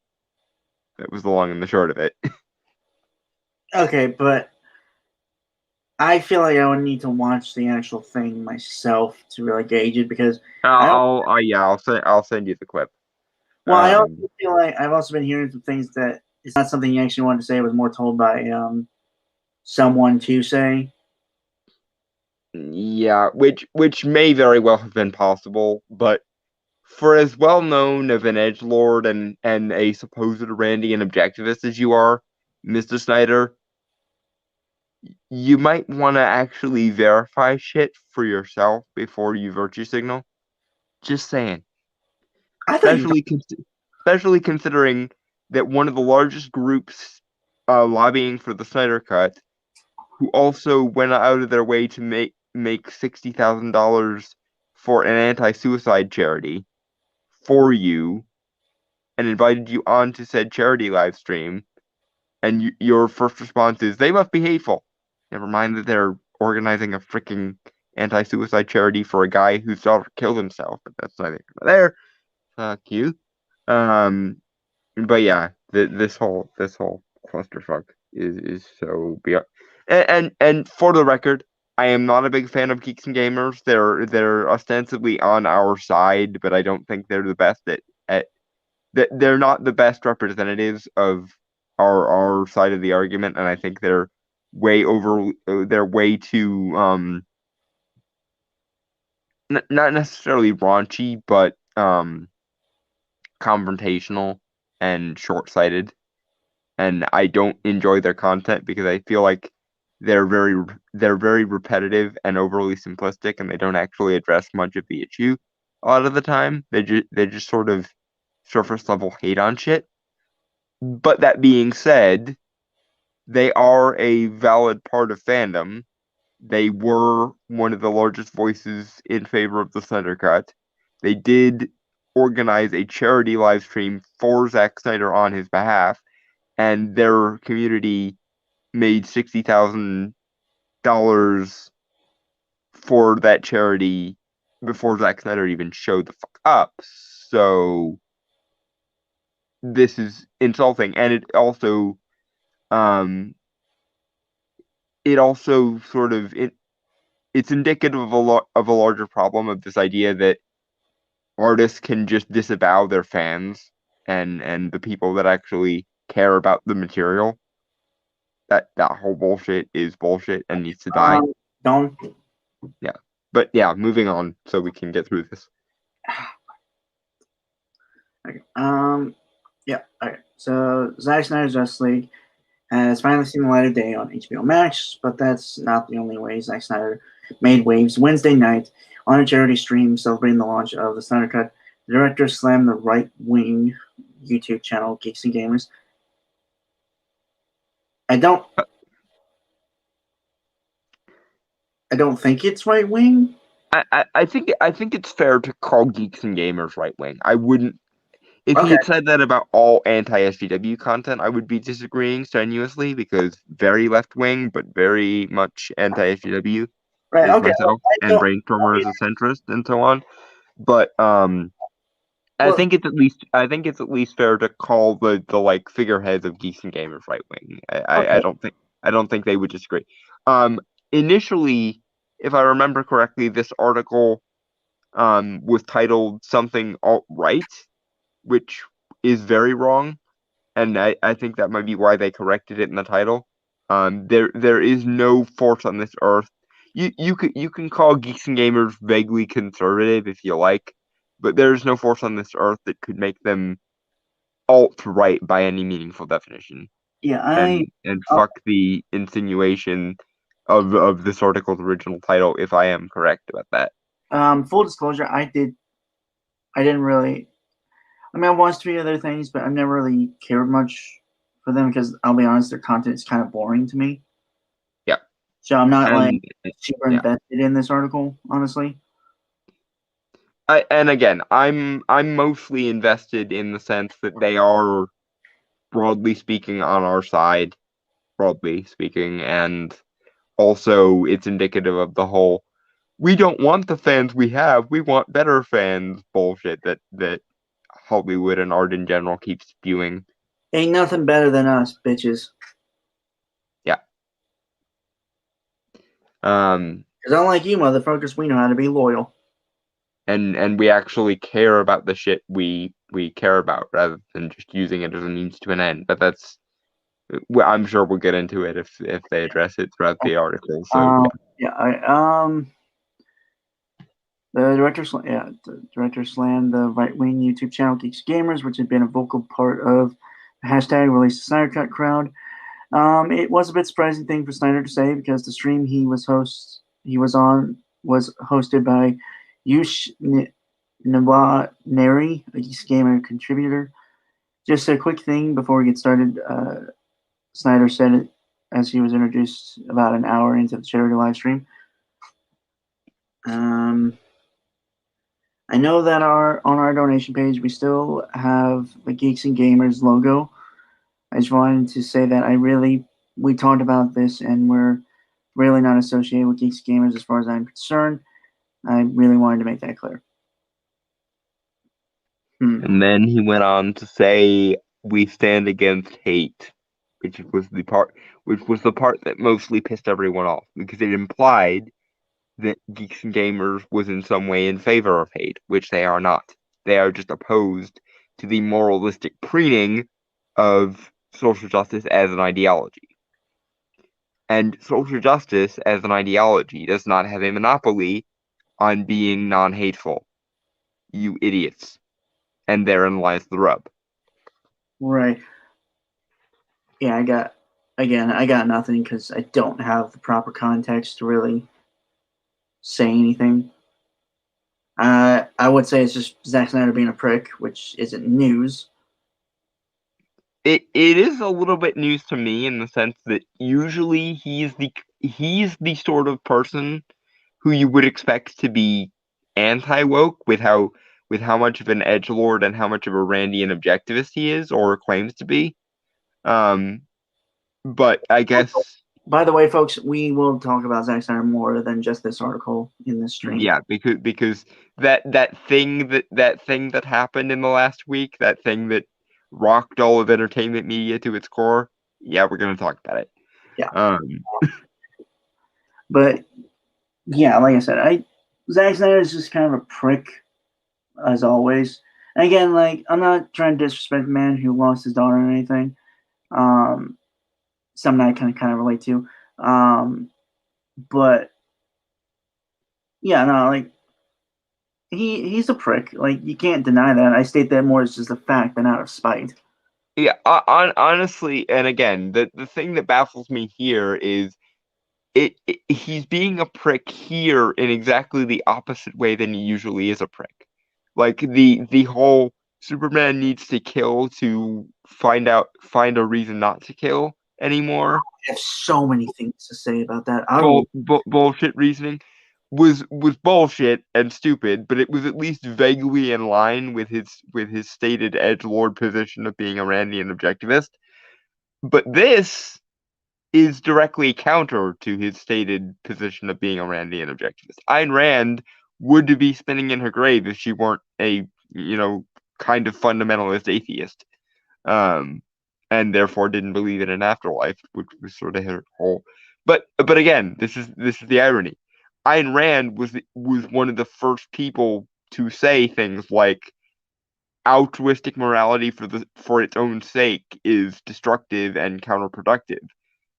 That was the long and the short of it. Okay, but I feel like I would need to watch the actual thing myself to really gauge it because I don't. I'll send you the clip. Well, I also Um, feel like I've also been hearing some things that it's not something you actually wanted to say. It was more told by someone to say. yeah, which may very well have been possible, but for as well known of an edgelord and a supposed Randian objectivist as you are, Mr. Snyder, you might want to actually verify shit for yourself before you virtue signal. Just saying. I thought you. Especially especially considering that one of the largest groups lobbying for the Snyder Cut, who also went out of their way to make $60,000 for an anti-suicide charity for you and invited you on to said charity live stream, and your first response is they must be hateful. Never mind that they're organizing a freaking anti-suicide charity for a guy whose daughter killed himself, but that's neither here nor there. Fuck you. Um, but yeah, this whole clusterfuck is so beyond. And for the record, I am not a big fan of Geeks and Gamers. They're ostensibly on our side, but I don't think they're the best at they're not the best representatives of our side of the argument, and I think they're way too not necessarily raunchy, but confrontational and short-sighted. And I don't enjoy their content because I feel like they're very they're very repetitive and overly simplistic, and they don't actually address much of the issue a lot of the time. They just sort of surface level hate on shit. But that being said, they are a valid part of fandom. They were one of the largest voices in favor of the Snyder Cut. They did organize a charity live stream for Zack Snyder on his behalf, and their community made $60,000 for that charity before Zack Snyder even showed the fuck up. So this is insulting, and um it also sort of it's indicative of a larger problem of this idea that artists can just disavow their fans and the people that actually care about the material. That whole bullshit is bullshit and needs to die. Don't. Yeah. But yeah, moving on so we can get through this. Okay. Yeah. Okay. So Zack Snyder's Justice League has finally seen the light of day on HBO Max, but that's not the only way Zack Snyder made waves. Wednesday night, on a charity stream celebrating the launch of the Snyder Cut, the director slammed the right-wing YouTube channel Geeks and Gamers. I don't think it's right-wing. I think it's fair to call Geeks and Gamers right wing. I wouldn't if he Okay. had said that about all anti-SJW content, I would be disagreeing strenuously because very left wing, but very much anti-SJW Right. is Okay. myself, I and don't. Brainstormer is a centrist and so on. But Well, I think it's at least fair to call the like figureheads of Geeks and Gamers right wing. okay. I don't think they would disagree. Um, Initially, if I remember correctly, this article was titled something alt-right, which is very wrong, and I think that might be why they corrected it in the title. There is no force on this earth. You can call Geeks and Gamers vaguely conservative if you like, but there is no force on this earth that could make them alt-right by any meaningful definition. Yeah. And fuck the insinuation of this article's original title if I am correct about that. Full disclosure, I didn't really. I mean, I watched three other things, but I've never really cared much for them because I'll be honest, their content is kind of boring to me. Yeah, So I'm not like and super yeah, invested in this article, honestly. and again, I'm mostly invested in the sense that they are broadly speaking on our side, broadly speaking, and also it's indicative of the whole we don't want the fans we have, we want better fans bullshit that Hollywood and art in general keeps spewing. Ain't nothing better than us, bitches. Yeah. Um Because unlike you, motherfuckers, we know how to be loyal. and we actually care about the shit we care about rather than just using it as a means to an end. But that's well, I'm sure we'll get into it if they address it throughout the article. So Um, yeah. yeah, the director slammed the right-wing YouTube channel Geeks Gamers, which had been a vocal part of the hashtag release the Snyder Cut crowd. It was a bit surprising thing for Snyder to say because the stream he was on was hosted by Yush Neri, a Geeks Gamer contributor. Just a quick thing before we get started. Snyder said it as he was introduced about an hour into the charity live stream. Um, I know that on our donation page we still have the Geeks and Gamers logo. I just wanted to say that we talked about this and we're really not associated with Geeks and Gamers as far as I'm concerned. I really wanted to make that clear. And then he went on to say we stand against hate, which was the part that mostly pissed everyone off because it implied that Geeks and Gamers was in some way in favor of hate, which they are not. They are just opposed to the moralistic preening of social justice as an ideology. And social justice as an ideology does not have a monopoly on being non-hateful. You idiots. And therein lies the rub. Right. Yeah, I got nothing because I don't have the proper context to really say anything. I would say it's just Zack Snyder being a prick, which isn't news. It is a little bit news to me in the sense that usually he's the sort of person who you would expect to be anti-woke with how much of an edgelord and how much of a Randian objectivist he is or claims to be. Um, but I guess By the way, folks, we will talk about Zack Snyder more than just this article in this stream. yeah, because that thing that happened in the last week, that thing that rocked all of entertainment media to its core. Yeah, we're gonna talk about it. Yeah, Um, but yeah, like I said, Zack Snyder is just kind of a prick as always. And again, like I'm not trying to disrespect the man who lost his daughter or anything. Um, Something I can kind of relate to. But yeah, no, like he's a prick. Like you can't deny that. I state that more as just a fact than out of spite. yeah, honestly, and again, the thing that baffles me here is he's being a prick here in exactly the opposite way than he usually is a prick. Like the whole Superman needs to kill to find a reason not to kill anymore. I have so many things to say about that. Bullshit reasoning was bullshit and stupid, but it was at least vaguely in line with his stated edgelord position of being a Randian objectivist. But this is directly counter to his stated position of being a Randian objectivist. Ayn Rand would be spinning in her grave if she weren't a kind of fundamentalist atheist, um, and therefore didn't believe in an afterlife, which was sort of her whole. But again, this is the irony. Ayn Rand was one of the first people to say things like altruistic morality for its own sake is destructive and counterproductive.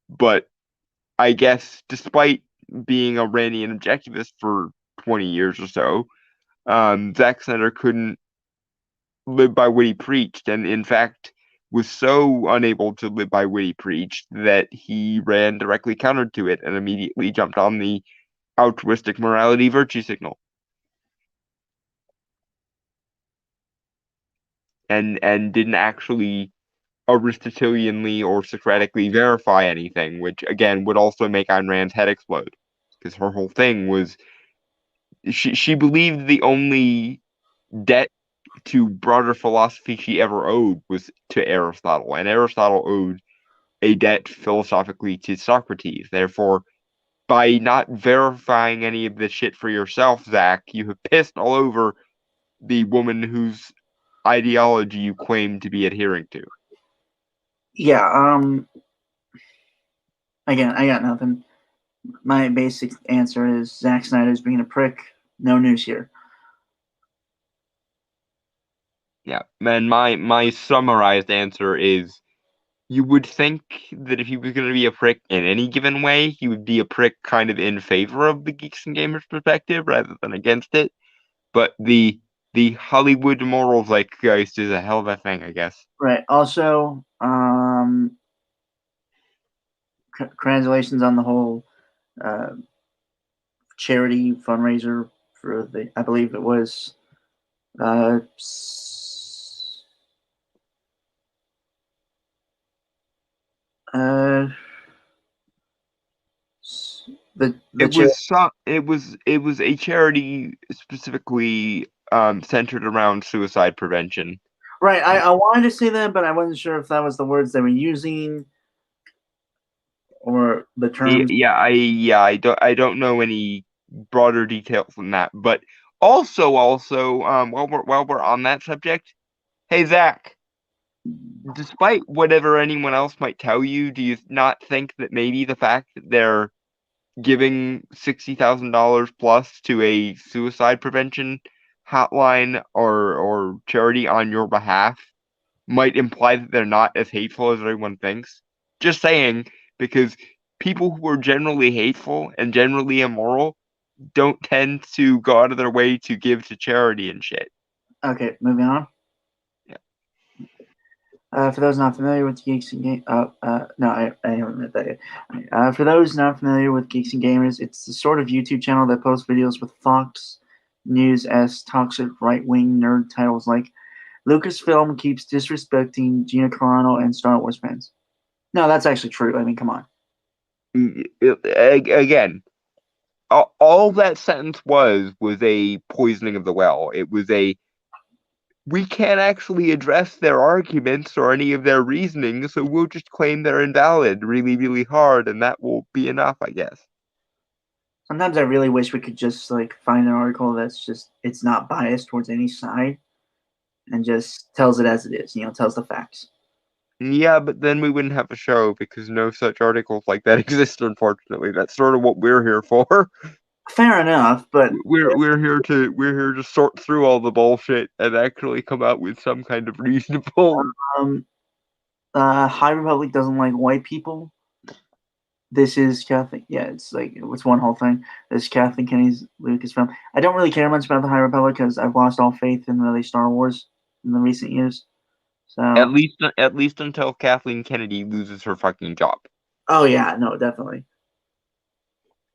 But I guess despite being a Randian objectivist for 20 years or so, Zack Snyder couldn't live by what he preached, and in fact was so unable to live by what he preached that he ran directly counter to it and immediately jumped on the altruistic morality virtue signal. and didn't actually Aristotelianly or Socratically verify anything, which again would also make Ayn Rand's head explode, because her whole thing was she believed the only debt to broader philosophy she ever owed was to Aristotle, and Aristotle owed a debt philosophically to Socrates. Therefore, by not verifying any of this shit for yourself, Zach, you have pissed all over the woman whose ideology you claim to be adhering to. Yeah. Again, I got nothing. My basic answer is Zack Snyder's being a prick. No news here. Yeah, and my summarized answer is you would think that if he was going to be a prick in any given way, he would be a prick kind of in favor of the geeks and gamers perspective rather than against it. But the Hollywood moral zeitgeist is a hell of a thing, I guess. Right. Also, congratulations on the whole uh, charity fundraiser for the. I believe it was. Uh, uh, the charity. It was a charity specifically centered around suicide prevention. Right. I wanted to say that, but I wasn't sure if that was the words they were using or the terms. I don't know any broader details than that. But also while we're on that subject, hey Zach, despite whatever anyone else might tell you, do you not think that maybe the fact that they're giving $60,000 plus to a suicide prevention hotline or charity on your behalf might imply that they're not as hateful as everyone thinks? Just saying, because people who are generally hateful and generally immoral don't tend to go out of their way to give to charity and shit. Okay, moving on. Yeah. For those not familiar with Geeks and Game, no, I haven't met that yet. For those not familiar with Geeks and Gamers, it's the sort of YouTube channel that posts videos with Fox News as toxic right-wing nerd titles like Lucasfilm keeps disrespecting Gina Carano and Star Wars fans. No, that's actually true. I mean, come on. Again, all that sentence was a poisoning of the well. It was a we can't actually address their arguments or any of their reasoning, so we'll just claim they're invalid really, really hard, and that will be enough, I guess. Sometimes I really wish we could just like find an article that's just it's not biased towards any side and just tells it as it is. Tells the facts. Yeah, but then we wouldn't have a show because no such articles like that exist, unfortunately. That's sort of what we're here for. Fair enough, but We're here to sort through all the bullshit and actually come out with some kind of reasonable. um, High Republic doesn't like white people. This is Kathleen. Yeah, it's one whole thing. This is Kathleen Kennedy's Lucasfilm. I don't really care much about the High Republic because I've lost all faith in really Star Wars in the recent years. So, At least until Kathleen Kennedy loses her fucking job. oh yeah, no, definitely.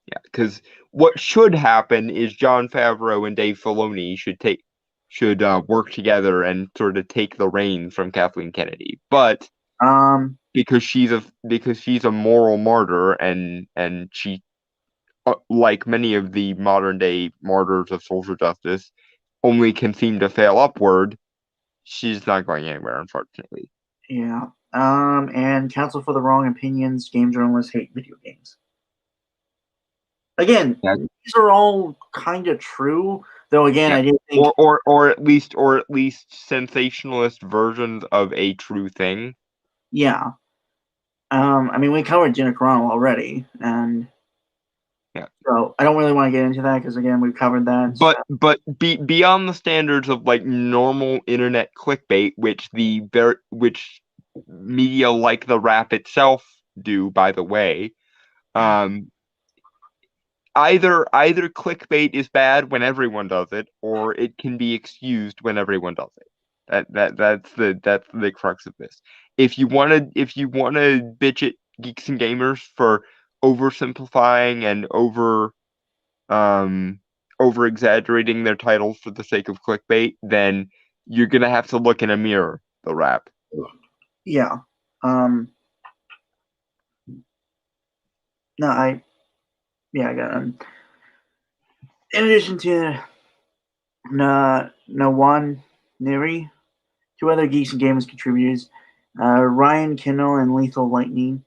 Yeah, because what should happen is Jon Favreau and Dave Filoni should work together and sort of take the reins from Kathleen Kennedy. But Um, because she's a moral martyr and she like many of the modern day martyrs of social justice only can seem to fail upward, she's not going anywhere, unfortunately. yeah. And Counsel for the Wrong Opinions. Game journalists hate video games. Again, Yeah. these are all kind of true, though. Again, Yeah. I do think, Or at least sensationalist versions of a true thing. yeah. I mean, we covered Gina Carano already, and Yeah. so I don't really want to get into that because again, we've covered that. So. But beyond the standards of like normal internet clickbait, which media like the Rap itself do, by the way, um, either clickbait is bad when everyone does it, or it can be excused when everyone does it. That's the big crux of this. If you wanna bitch at geeks and gamers for oversimplifying and um over exaggerating their titles for the sake of clickbait, then you're gonna have to look in a mirror. The rap. Yeah. Um. No, I got. In addition to Nawan Neri, two other Geeks and Gamers contributors, Ryan Kinnell and Lethal Lightning,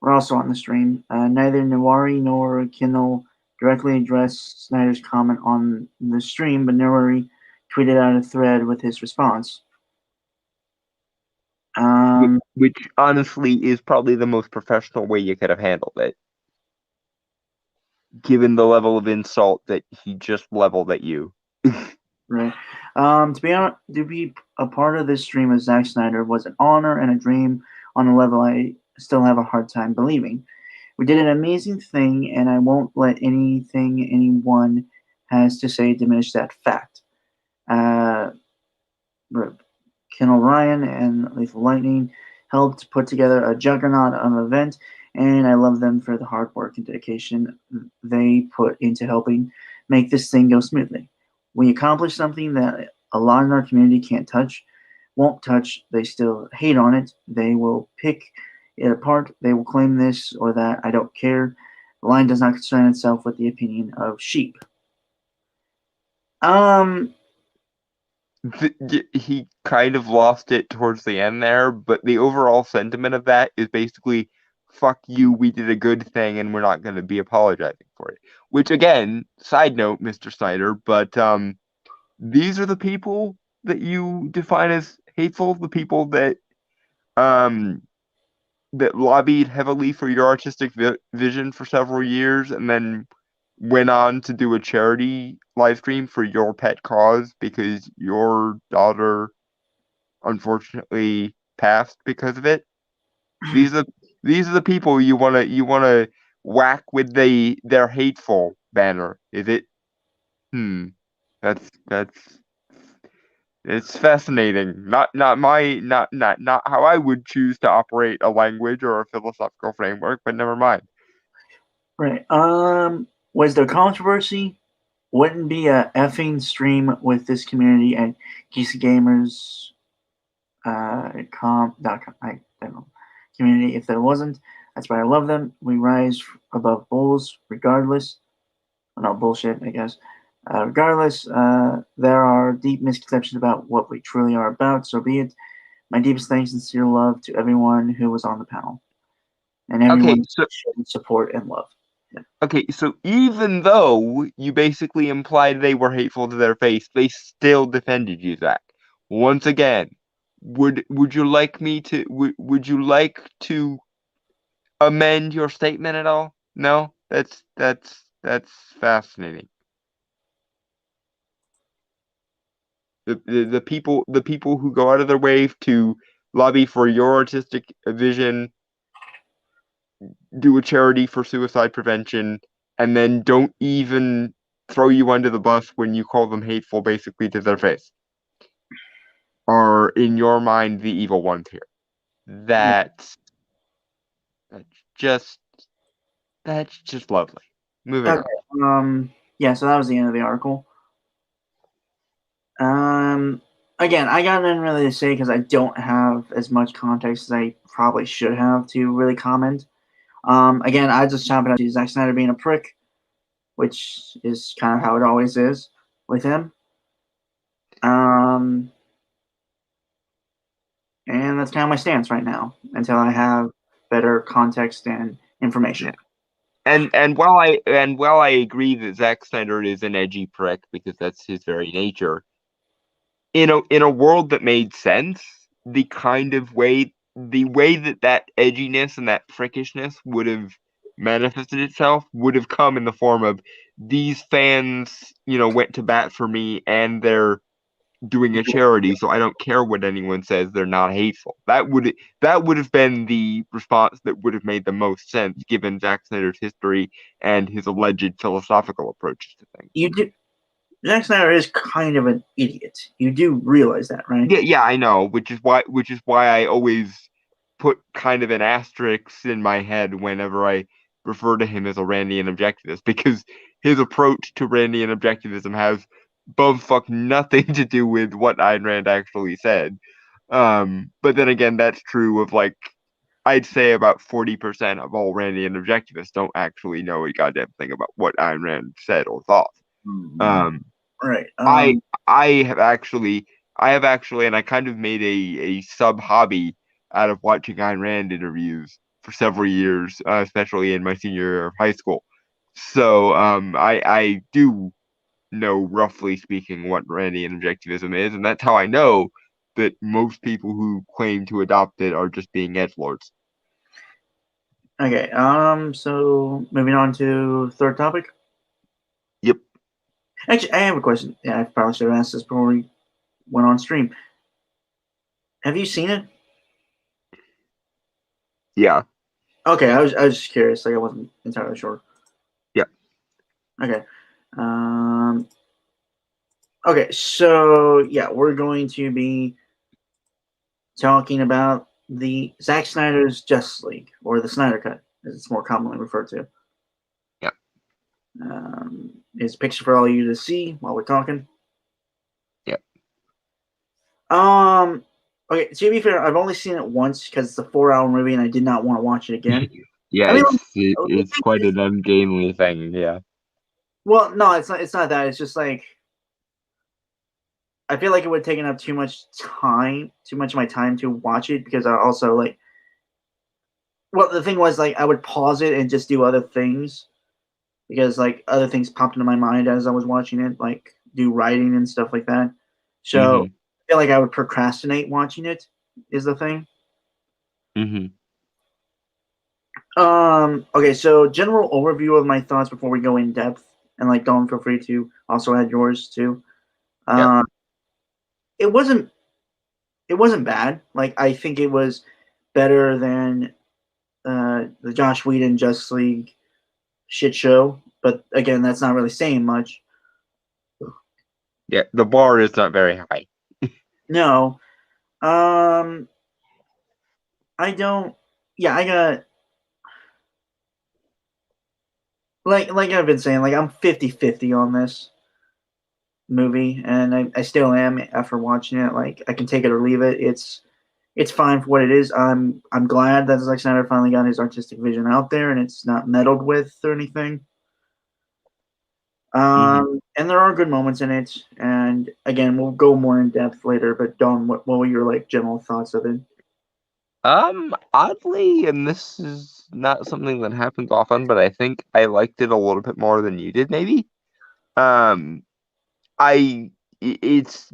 were also on the stream. Neither Nawari nor Kinnell directly addressed Snyder's comment on the stream, but Nawari tweeted out a thread with his response. Which honestly is probably the most professional way you could have handled it, given the level of insult that he just leveled at you. Right. To be a part of this stream with Zack Snyder was an honor and a dream on a level I still have a hard time believing. We did an amazing thing, and I won't let anything anyone has to say diminish that fact. Uh, Ken Ryan and Lethal Lightning helped put together a juggernaut of an event, and I love them for the hard work and dedication they put into helping make this thing go smoothly. We accomplished something that a lot in our community can't touch, won't touch. They still hate on it. They will pick it apart. They will claim this or that. I don't care. The line does not concern itself with the opinion of sheep. Um, He kind of lost it towards the end there, but the overall sentiment of that is basically, fuck you, we did a good thing and we're not going to be apologizing for it. Which, again, side note, Mr. Snyder, but these are the people that you define as hateful, the people um, that lobbied heavily for your artistic vision for several years and then went on to do a charity live stream for your pet cause because your daughter unfortunately passed because of it. These are these are the people you wanna whack with their hateful banner. Is it? Hmm. That's it's fascinating. Not how I would choose to operate a language or a philosophical framework, but never mind. right. Was there controversy? Wouldn't be a effing stream with this community at Geeks Gamers com. I don't know community if there wasn't. That's why I love them. We rise above bulls regardless. Well, no bullshit, I guess. Regardless, there are deep misconceptions about what we truly are about. So be it. My deepest thanks and sincere love to everyone who was on the panel and Okay, everyone's so support and love. Yeah. even though you basically implied they were hateful to their face, they still defended you, Zach. Once again, would you like me to would you like to amend your statement at all? No? That's fascinating. The people who go out of their way to lobby for your artistic vision, do a charity for suicide prevention, and then don't even throw you under the bus when you call them hateful basically to their face, are in your mind the evil ones here. That's that's just that's just lovely. Moving Okay. on. Yeah. So that was the end of the article. Um. Again, I got nothing really to say because I don't have as much context as I probably should have to really comment. Again, I just chop it up to Zack Snyder being a prick, which is kind of how it always is with him. Um, and that's kind of my stance right now until I have better context and information. Yeah. And while I agree that Zack Snyder is an edgy prick because that's his very nature, in a world that made sense, the way that edginess and that prickishness would have manifested itself would have come in the form of these fans, went to bat for me and they're doing a charity, so I don't care what anyone says, they're not hateful. That would have been the response that would have made the most sense given Zack Snyder's history and his alleged philosophical approaches to things. You do. Zack Snyder is kind of an idiot. You do realize that, right? Yeah, yeah, I know, which is why I always put kind of an asterisk in my head whenever I refer to him as a Randian objectivist, because his approach to Randian objectivism has bumfuck nothing to do with what Ayn Rand actually said. But then again, that's true of like I'd say about 40% of all Randian objectivists don't actually know a goddamn thing about what Ayn Rand said or thought. Mm, Um, right. I I have actually and I kind of made a sub hobby out of watching Ayn Rand interviews for several years, especially in my senior year of high school. So I do know, roughly speaking, what Randian objectivism is, and that's how I know that most people who claim to adopt it are just being edgelords. Okay. So moving on to third topic. Yep. Actually, I have a question. Yeah, I probably should have asked this before we went on stream. Have you seen it? Yeah. Okay, I was just curious. Like I wasn't entirely sure. Yeah. Okay. Um. Okay. So yeah, we're going to be talking about the Zack Snyder's Justice League, or the Snyder Cut, as it's more commonly referred to. Yeah. It's a picture for all you to see while we're talking. Yeah. Um. Okay. To be fair, I've only seen it once because it's a 4-hour movie, and I did not want to watch it again. Yeah, I mean, the it's thing quite is, an ungainly thing. Yeah. well, no, it's not. It's not that. It's just like I feel like it would have taken up too much time, too much of my time to watch it because I also like. Well, the thing was like I would pause it and just do other things because like other things popped into my mind as I was watching it, like do writing and stuff like that. So Mm-hmm. I feel like I would procrastinate watching it. Is the thing. Mm-hmm. Okay, so general overview of my thoughts before we go in depth, and like Dawn, feel free to also add yours too. Yeah. Um, it wasn't bad. Like I think it was better than the Josh Whedon Justice League shit show. But again, that's not really saying much. Yeah. The bar is not very high. No, um, I don't. Yeah, I got like I've been saying, like I'm 50-50 on this movie, and I still am after watching it. Like I can take it or leave it. It's fine for what it is. I'm glad that Zack Snyder finally got his artistic vision out there, and it's not meddled with or anything. Mm-hmm. And there are good moments in it. And again, we'll go more in depth later. But Don, what were your like general thoughts of it? Oddly, and this is not something that happens often, but I think I liked it a little bit more than you did, maybe. Um, it's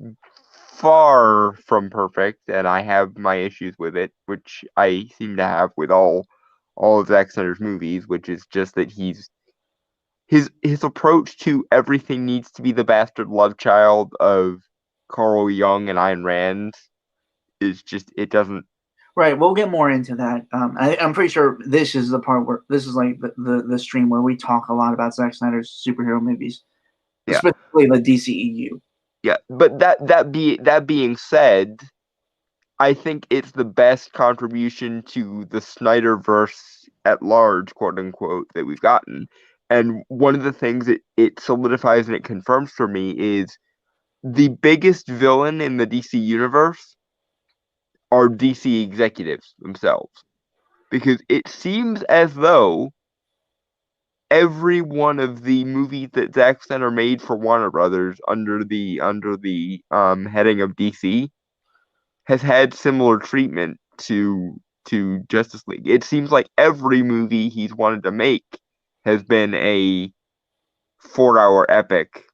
far from perfect, and I have my issues with it, which I seem to have with all of Zack Snyder's movies, which is just that his approach to everything needs to be the bastard love child of Carl Jung and Ayn Rand is just it doesn't. Right, we'll get more into that. I'm pretty sure this is the part where this is like the stream where we talk a lot about Zack Snyder's superhero movies, Yeah. specifically the DCEU. Yeah, but that being said, I think it's the best contribution to the Snyderverse at large, quote unquote, that we've gotten. And one of the things it solidifies and it confirms for me is the biggest villain in the DC universe are DC executives themselves. Because it seems as though every one of the movies that Zack Snyder made for Warner Brothers under the heading of DC has had similar treatment to Justice League. It seems like every movie he's wanted to make has been a 4-hour epic,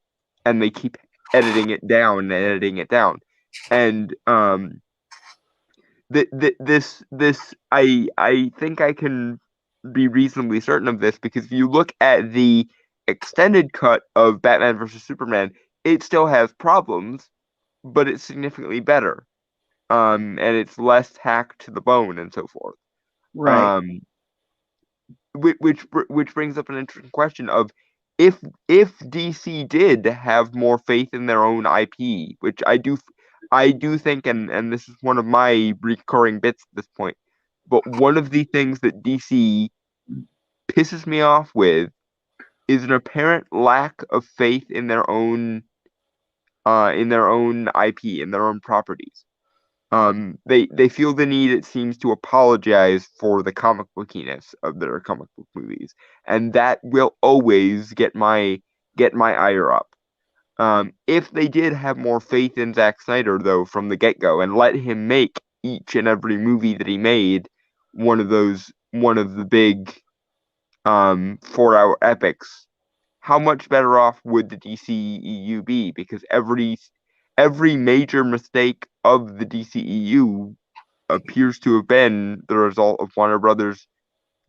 and they keep editing it down and editing it down. And this I think I can be reasonably certain of this because if you look at the extended cut of Batman versus Superman, it still has problems, but it's significantly better. And it's less hacked to the bone and so forth. Right, Um, which brings up an interesting question of if DC did have more faith in their own IP, which I do think, and this is one of my recurring bits at this point, but one of the things that DC pisses me off with is an apparent lack of faith in their own in their own IP, in their own properties. They feel the need, it seems, to apologize for the comic bookiness of their comic book movies, and that will always get my ire up. If they did have more faith in Zack Snyder, though, from the get-go, and let him make each and every movie that he made one of the big 4-hour epics, how much better off would the DCEU be? Because every major mistake of the DCEU appears to have been the result of Warner Brothers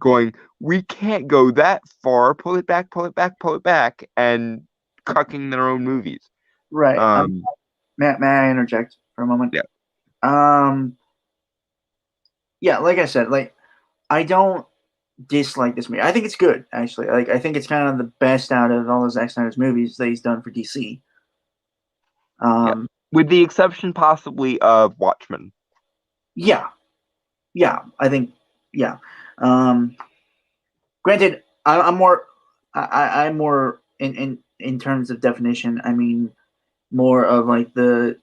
going, we can't go that far, pull it back, pull it back, pull it back, and cucking their own movies. Right. Um, May I interject for a moment? yeah, Um, yeah, like I said, like I don't dislike this movie. I think it's good, actually. Like I think it's kind of the best out of all of Zack Snyder's movies that he's done for DC. yeah. Um, With the exception possibly of Watchmen. yeah, yeah, I think, yeah. Um, Granted, I'm more, I'm more in terms of definition. I mean, more of like the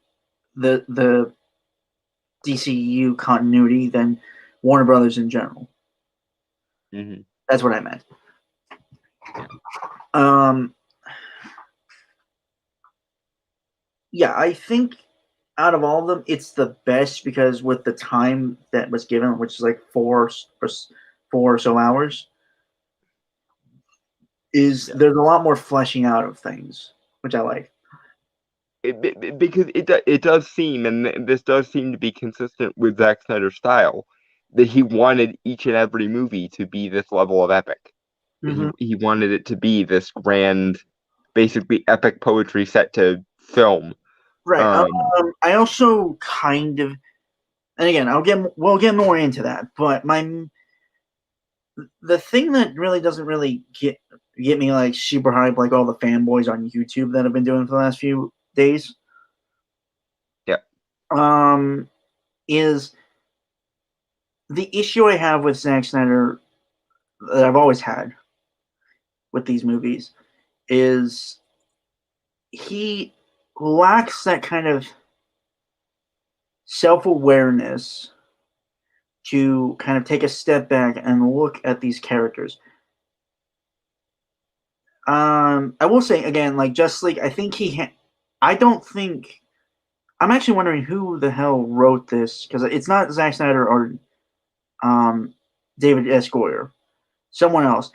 DCU continuity than Warner Brothers in general. Mm-hmm. That's what I meant. Yeah. Um, yeah, I think out of all of them, it's the best because with the time that was given, which is like four or so hours, is Yeah. there's a lot more fleshing out of things, which I like. Because it does seem, and this does seem to be consistent with Zack Snyder's style, that he wanted each and every movie to be this level of epic. Mm-hmm. He wanted it to be this grand, basically epic poetry set to film. Right. Um, I also kind of, and again, we'll get more into that. But the thing that really doesn't really get me like super hype, like all the fanboys on YouTube that have been doing for the last few days, yeah, um, is the issue I have with Zack Snyder that I've always had with these movies is he lacks that kind of self awareness to kind of take a step back and look at these characters. I will say again, like Just League, I think I don't think. I'm actually wondering who the hell wrote this because it's not Zack Snyder or um, David S. Goyer, someone else.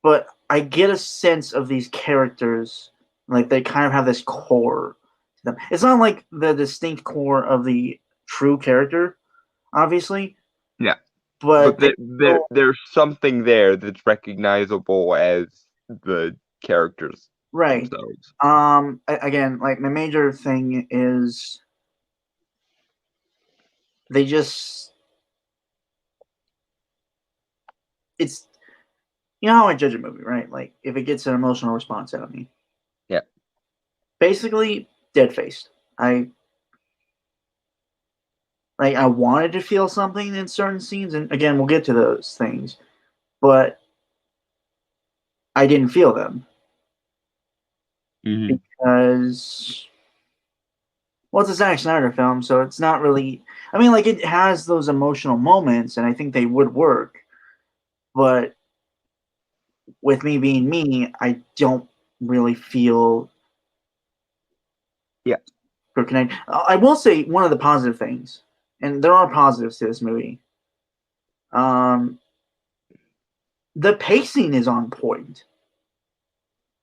But I get a sense of these characters, like they kind of have this core to them. It's not like the distinct core of the true character, obviously, yeah. but But they feel there's something there that's recognizable as the characters right. themselves. Again, like my major thing is they just it's you know how I judge a movie, right? Like if it gets an emotional response out of me. Yeah. Basically, dead faced. I wanted to feel something in certain scenes, and again, we'll get to those things, but I didn't feel them Mm-hmm. because well, it's a Zack Snyder film, so it's not really. I mean, like it has those emotional moments, and I think they would work, but with me being me, I don't really feel Yeah. connect. I will say one of the positive things, and there are positives to this movie. Um, the pacing is on point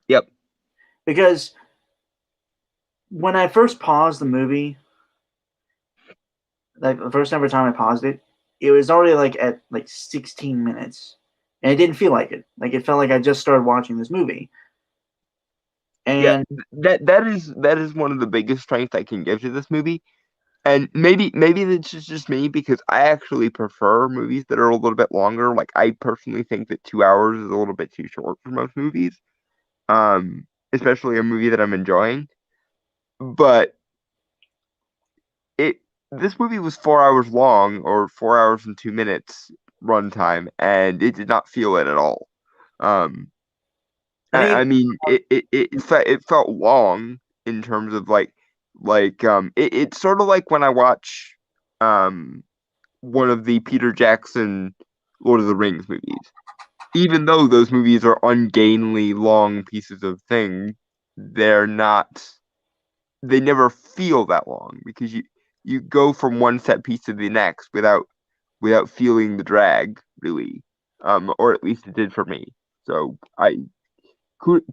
Yep. because when I first paused the movie, like the first ever time I paused it, it was already like at like 16 minutes, and it didn't feel like it. Like it felt like I just started watching this movie, Yeah. and That is one of the biggest strengths I can give to this movie. And maybe this is just me because I actually prefer movies that are a little bit longer. Like I personally think that 2 hours is a little bit too short for most movies. Especially a movie that I'm enjoying. But it this movie was 4 hours long, or 4 hours and 2 minutes runtime, and it did not feel it at all. Um, I think I mean, it felt long in terms of it's sort of like when I watch um one of the Peter Jackson Lord of the Rings movies. Even though those movies are ungainly long pieces of thing, they're not. They never feel that long because you go from one set piece to the next without feeling the drag really, or at least it did for me. So I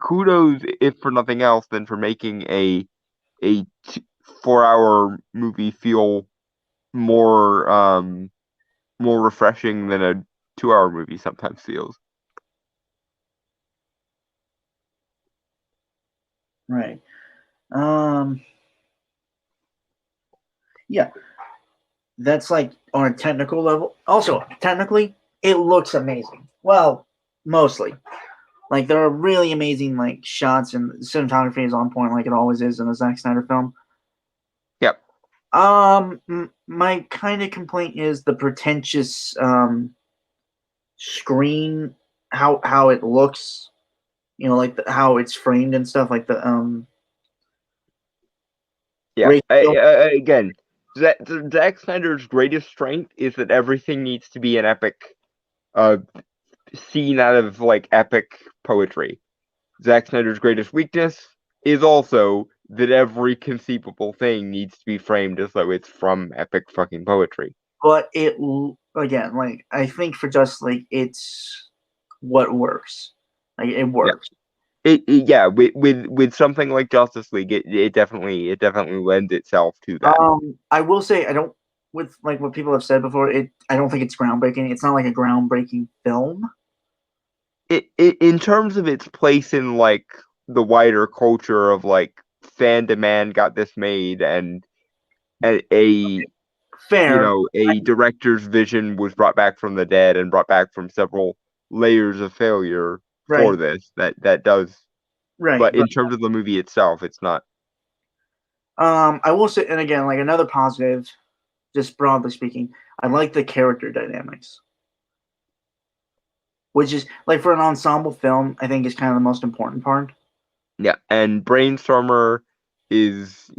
kudos if for nothing else than for making a 4 hour movie feel more more refreshing than a 2 hour movie sometimes feels. right. Um, yeah, that's like on a technical level. Also, technically, it looks amazing. Well, mostly. Like there are really amazing like shots and cinematography is on point like it always is in a Zack Snyder film. Yep. My kind of complaint is the pretentious screen, how it looks, like how it's framed and stuff, like the Yeah. ratio. Again, Zack Snyder's greatest strength is that everything needs to be an epic uh scene out of like epic poetry. Zack Snyder's greatest weakness is also that every conceivable thing needs to be framed as though it's from epic fucking poetry. But again, like I think for Justice League, it's what works. Like it Yeah. works. Yeah, with something like Justice League, it definitely lends itself to that. I will say I don't with like what people have said before. I don't think it's groundbreaking. It's not like a groundbreaking film. It in terms of its place in like the wider culture of like fan demand got this made and a Fair, a director's vision was brought back from the dead and brought back from several layers of failure for right, this. That does, right. but But in terms of the movie itself, it's not. I will say, and again, like another positive, just broadly speaking, I like the character dynamics, which is like for an ensemble film, I think is kind of the most important part. Yeah, and Brainstormer is,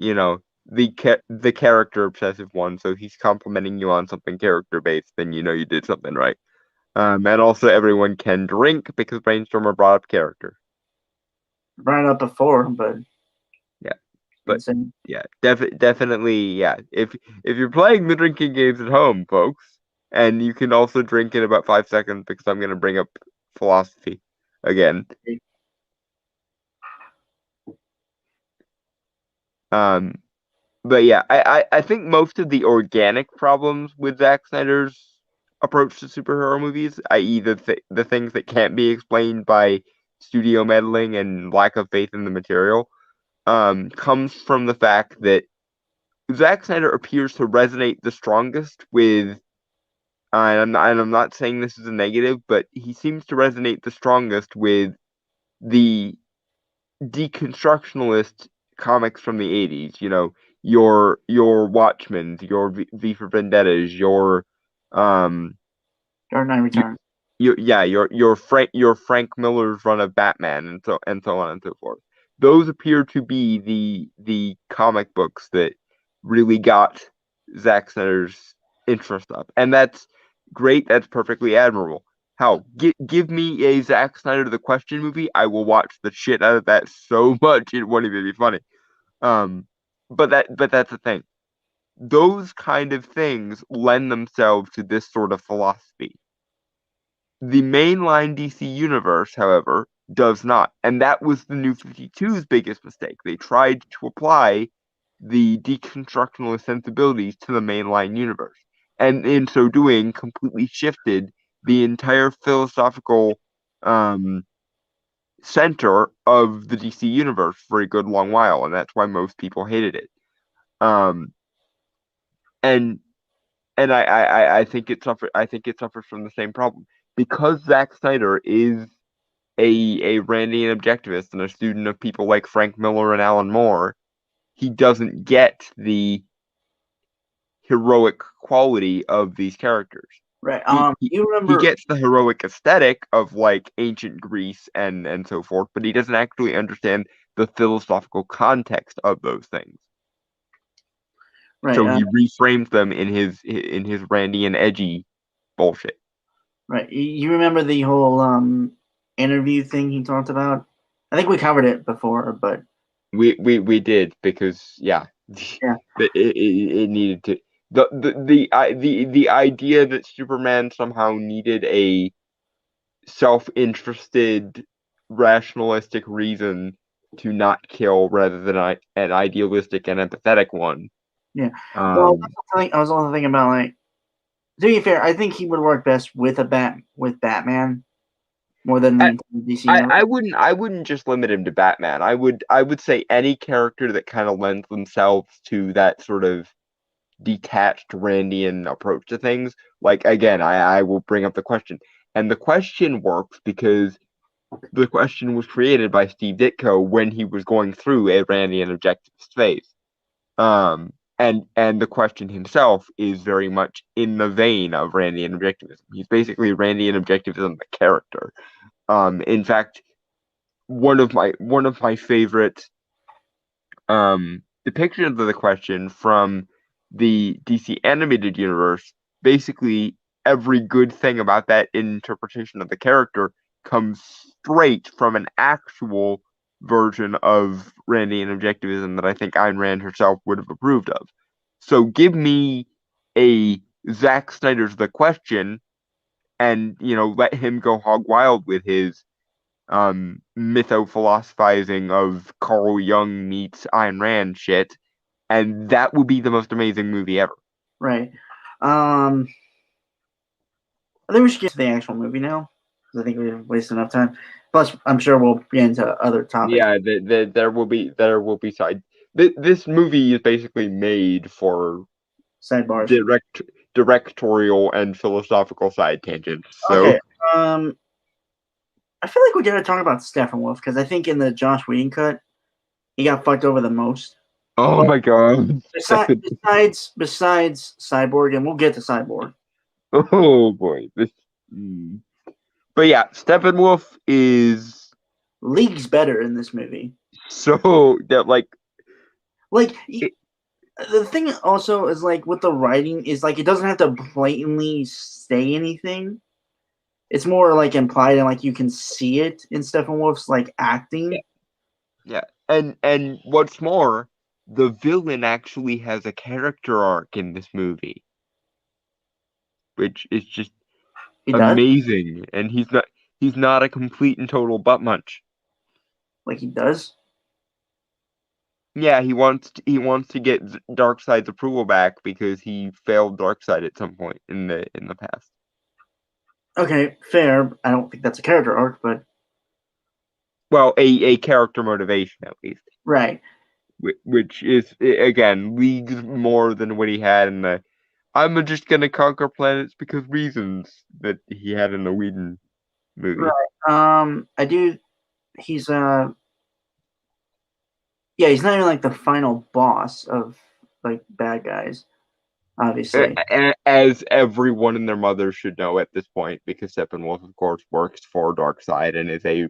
the character obsessive one, so he's complimenting you on something character based, then you know you did something right. And also everyone can drink because Brainstormer brought up character. Brought it up before, but Yeah, but insane. yeah, definitely, yeah. If you're playing the drinking games at home, folks, and you can also drink in about 5 seconds because I'm gonna bring up philosophy again. Um, But yeah, I think most of the organic problems with Zack Snyder's approach to superhero movies, i.e., the things that can't be explained by studio meddling and lack of faith in the material, comes from the fact that Zack Snyder appears to resonate the strongest with, and I'm not saying this is a negative, but he seems to resonate the strongest with the deconstructionalist comics from the 80s, your Watchmen, your V for Vendettas, um Dark Knight you, Returns. your Frank Miller's run of Batman and so on and so forth. Those appear to be the comic books that really got Zack Snyder's interest up. And that's great, that's perfectly admirable. How give me a Zack Snyder the Question movie, I will watch the shit out of that so much it won't even be funny. Um, but that's the thing. Those kind of things lend themselves to this sort of philosophy. The mainline DC universe, however, does not, and that was the New 52's biggest mistake. They tried to apply the deconstructionalist sensibilities to the mainline universe, and in so doing, completely shifted the entire philosophical um, center of the DC universe for a good long while, and that's why most people hated it. Um, and I think it suffers from the same problem because Zack Snyder is a Randian objectivist and a student of people like Frank Miller and Alan Moore. He doesn't get the heroic quality of these characters. Right. He You he remember? gets the heroic aesthetic of like ancient Greece and so forth, but he doesn't actually understand the philosophical context of those things. Right. So he reframes them in his randy and edgy bullshit. Right. You remember the whole interview thing he talked about? I think we covered it before, but We did because yeah, yeah. it needed to the idea that Superman somehow needed a self-interested, rationalistic reason to not kill rather than an idealistic and empathetic one. Yeah. Well, Um, I was also thinking about like to be fair, I think he would work best with Batman more than the I, entire DC universe. I wouldn't just limit him to Batman. I would say any character that kind of lends themselves to that sort of detached Randian approach to things. Like again, I will bring up the question. And the question works because the question was created by Steve Ditko when he was going through a Randian objectivist phase. And the question himself is very much in the vein of Randian objectivism. He's basically Randian objectivism the character. In fact, one of my favorite depictions of the question from the DC animated universe, basically every good thing about that interpretation of the character comes straight from an actual version of Randian objectivism that I think Ayn Rand herself would have approved of. So give me a Zack Snyder's The Question and, you know, let him go hog wild with his mytho-philosophizing of Carl Jung meets Ayn Rand shit, and that would be the most amazing movie ever. Right. I think we should get to the actual movie now because I think we've wasted enough time. Plus, I'm sure we'll get into other topics. Yeah, there will be side. This movie is basically made for Sidebars. direct directorial and philosophical side tangents. So, Okay. I feel like we gotta talk about Steppenwolf because I think in the Josh Whedon cut, he got fucked over the most. oh But my god, besides Cyborg, and we'll get to Cyborg. oh boy, this. Mm. But yeah, Steppenwolf is League's better in this movie. so that Like it, the thing also is like with the writing is like it doesn't have to blatantly say anything. It's more like implied and like you can see it in Steppenwolf's like yeah, acting. yeah, and what's more, the villain actually has a character arc in this movie, which is just He does, amazing. And he's not a complete and total butt munch. like he does. Yeah, he wants to get Darkseid's approval back because he failed Darkseid at some point in the past. Okay, fair. I don't think that's a character arc, but Well, a character motivation at least, right. which is again leagues more than what he had in the I'm just gonna conquer planets because reasons that he had in the Whedon movie. Right. I do. He's yeah. He's not even like the final boss of like bad guys, obviously. As everyone and their mother should know at this point, because Steppenwolf, of course, works for Darkseid and is a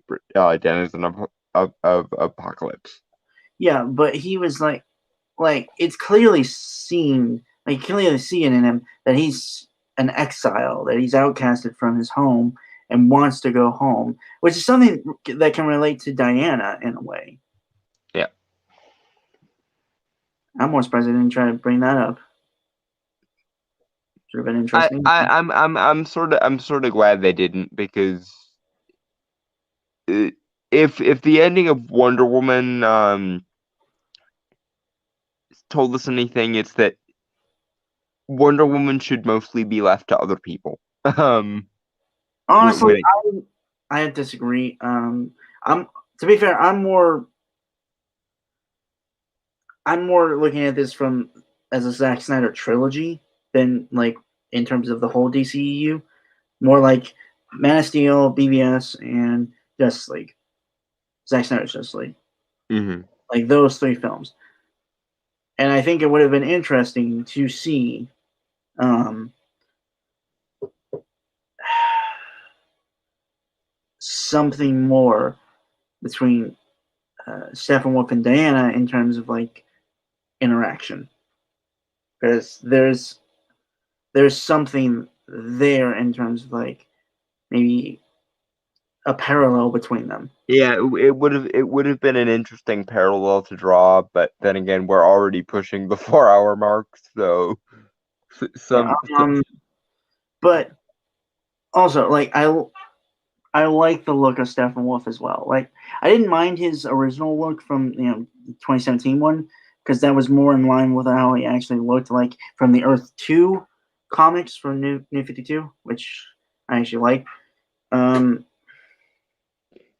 denizen of Apocalypse. Yeah, but he was like it's clearly seen, like clearly seeing in him that he's an exile, that he's outcasted from his home and wants to go home, which is something that can relate to Diana in a way. Yeah, I'm more surprised I didn't try to bring that up. Should have been interesting. I'm sort of glad they didn't because uh, if the ending of Wonder Woman told us anything, it's that Wonder Woman should mostly be left to other people. Um, Honestly, when it, I disagree. I'm to be fair, I'm more looking at this from as a Zack Snyder trilogy than like in terms of the whole DCEU. More like Man of Steel, BVS, and Justice League. Zack Snyder's Justice League. mhm. Like those three films. And I think it would have been interesting to see um, something more between Steppenwolf and Diana in terms of like interaction, because there's something there in terms of like maybe a parallel between them. Yeah, it would have been an interesting parallel to draw, but then again, we're already pushing the 4 hour mark, so Yeah. some But also, like I like the look of Steppenwolf as well. Like I didn't mind his original look from the 2017 one, because that was more in line with how he actually looked like from the Earth 2 comics from New 52, which I actually like. Um,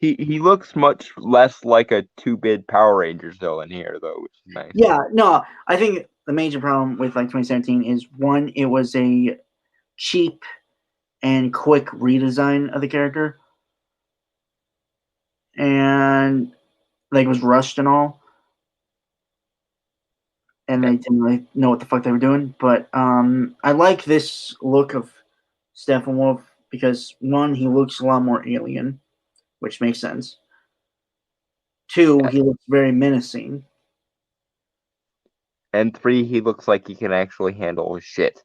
he looks much less like a 2-bit Power Rangers villain here, though, which is nice. yeah, no, I think the major problem with like 2017 is one, it was a cheap and quick redesign of the character, and like it was rushed and all, and Yeah, they didn't really know what the fuck they were doing. But I like this look of Steppenwolf because one, he looks a lot more alien, which makes sense. Two, yeah. he looks very menacing. And 3, he looks like he can actually handle his shit.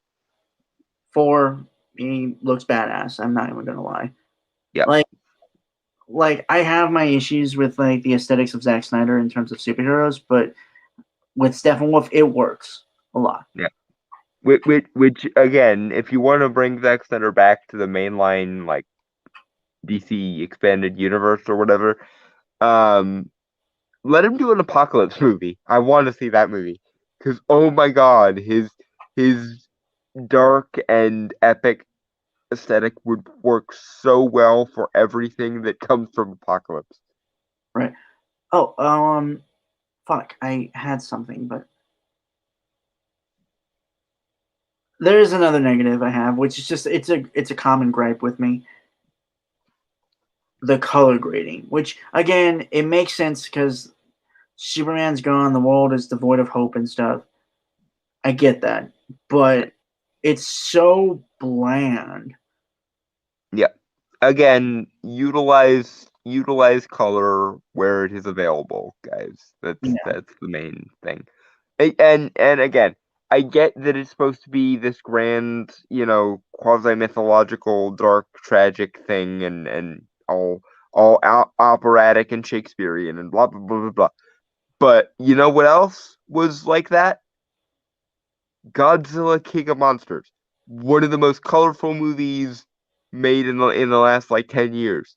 Four, he looks badass. I'm not even gonna lie. Yeah, Like I have my issues with like the aesthetics of Zack Snyder in terms of superheroes, but with Steppenwolf, it works a lot. yeah. Which again, if you want to bring Zack Snyder back to the mainline, like DC expanded universe or whatever, um, let him do an apocalypse movie. I want to see that movie because oh my god, his dark and epic aesthetic would work so well for everything that comes from apocalypse. Right. Oh, fuck. I had something, but there is another negative I have, which is just it's a common gripe with me. The color grading, which again, it makes sense because Superman's gone, the world is devoid of hope and stuff. I get that, but it's so bland. Yeah. Again, utilize color where it is available, guys. Yeah, That's the main thing. And again, I get that it's supposed to be this grand, quasi mythological, dark, tragic thing, and all operatic and Shakespearean and blah blah blah blah blah. But you know what else was like that? Godzilla King of Monsters, one of the most colorful movies made in the last like 10 years.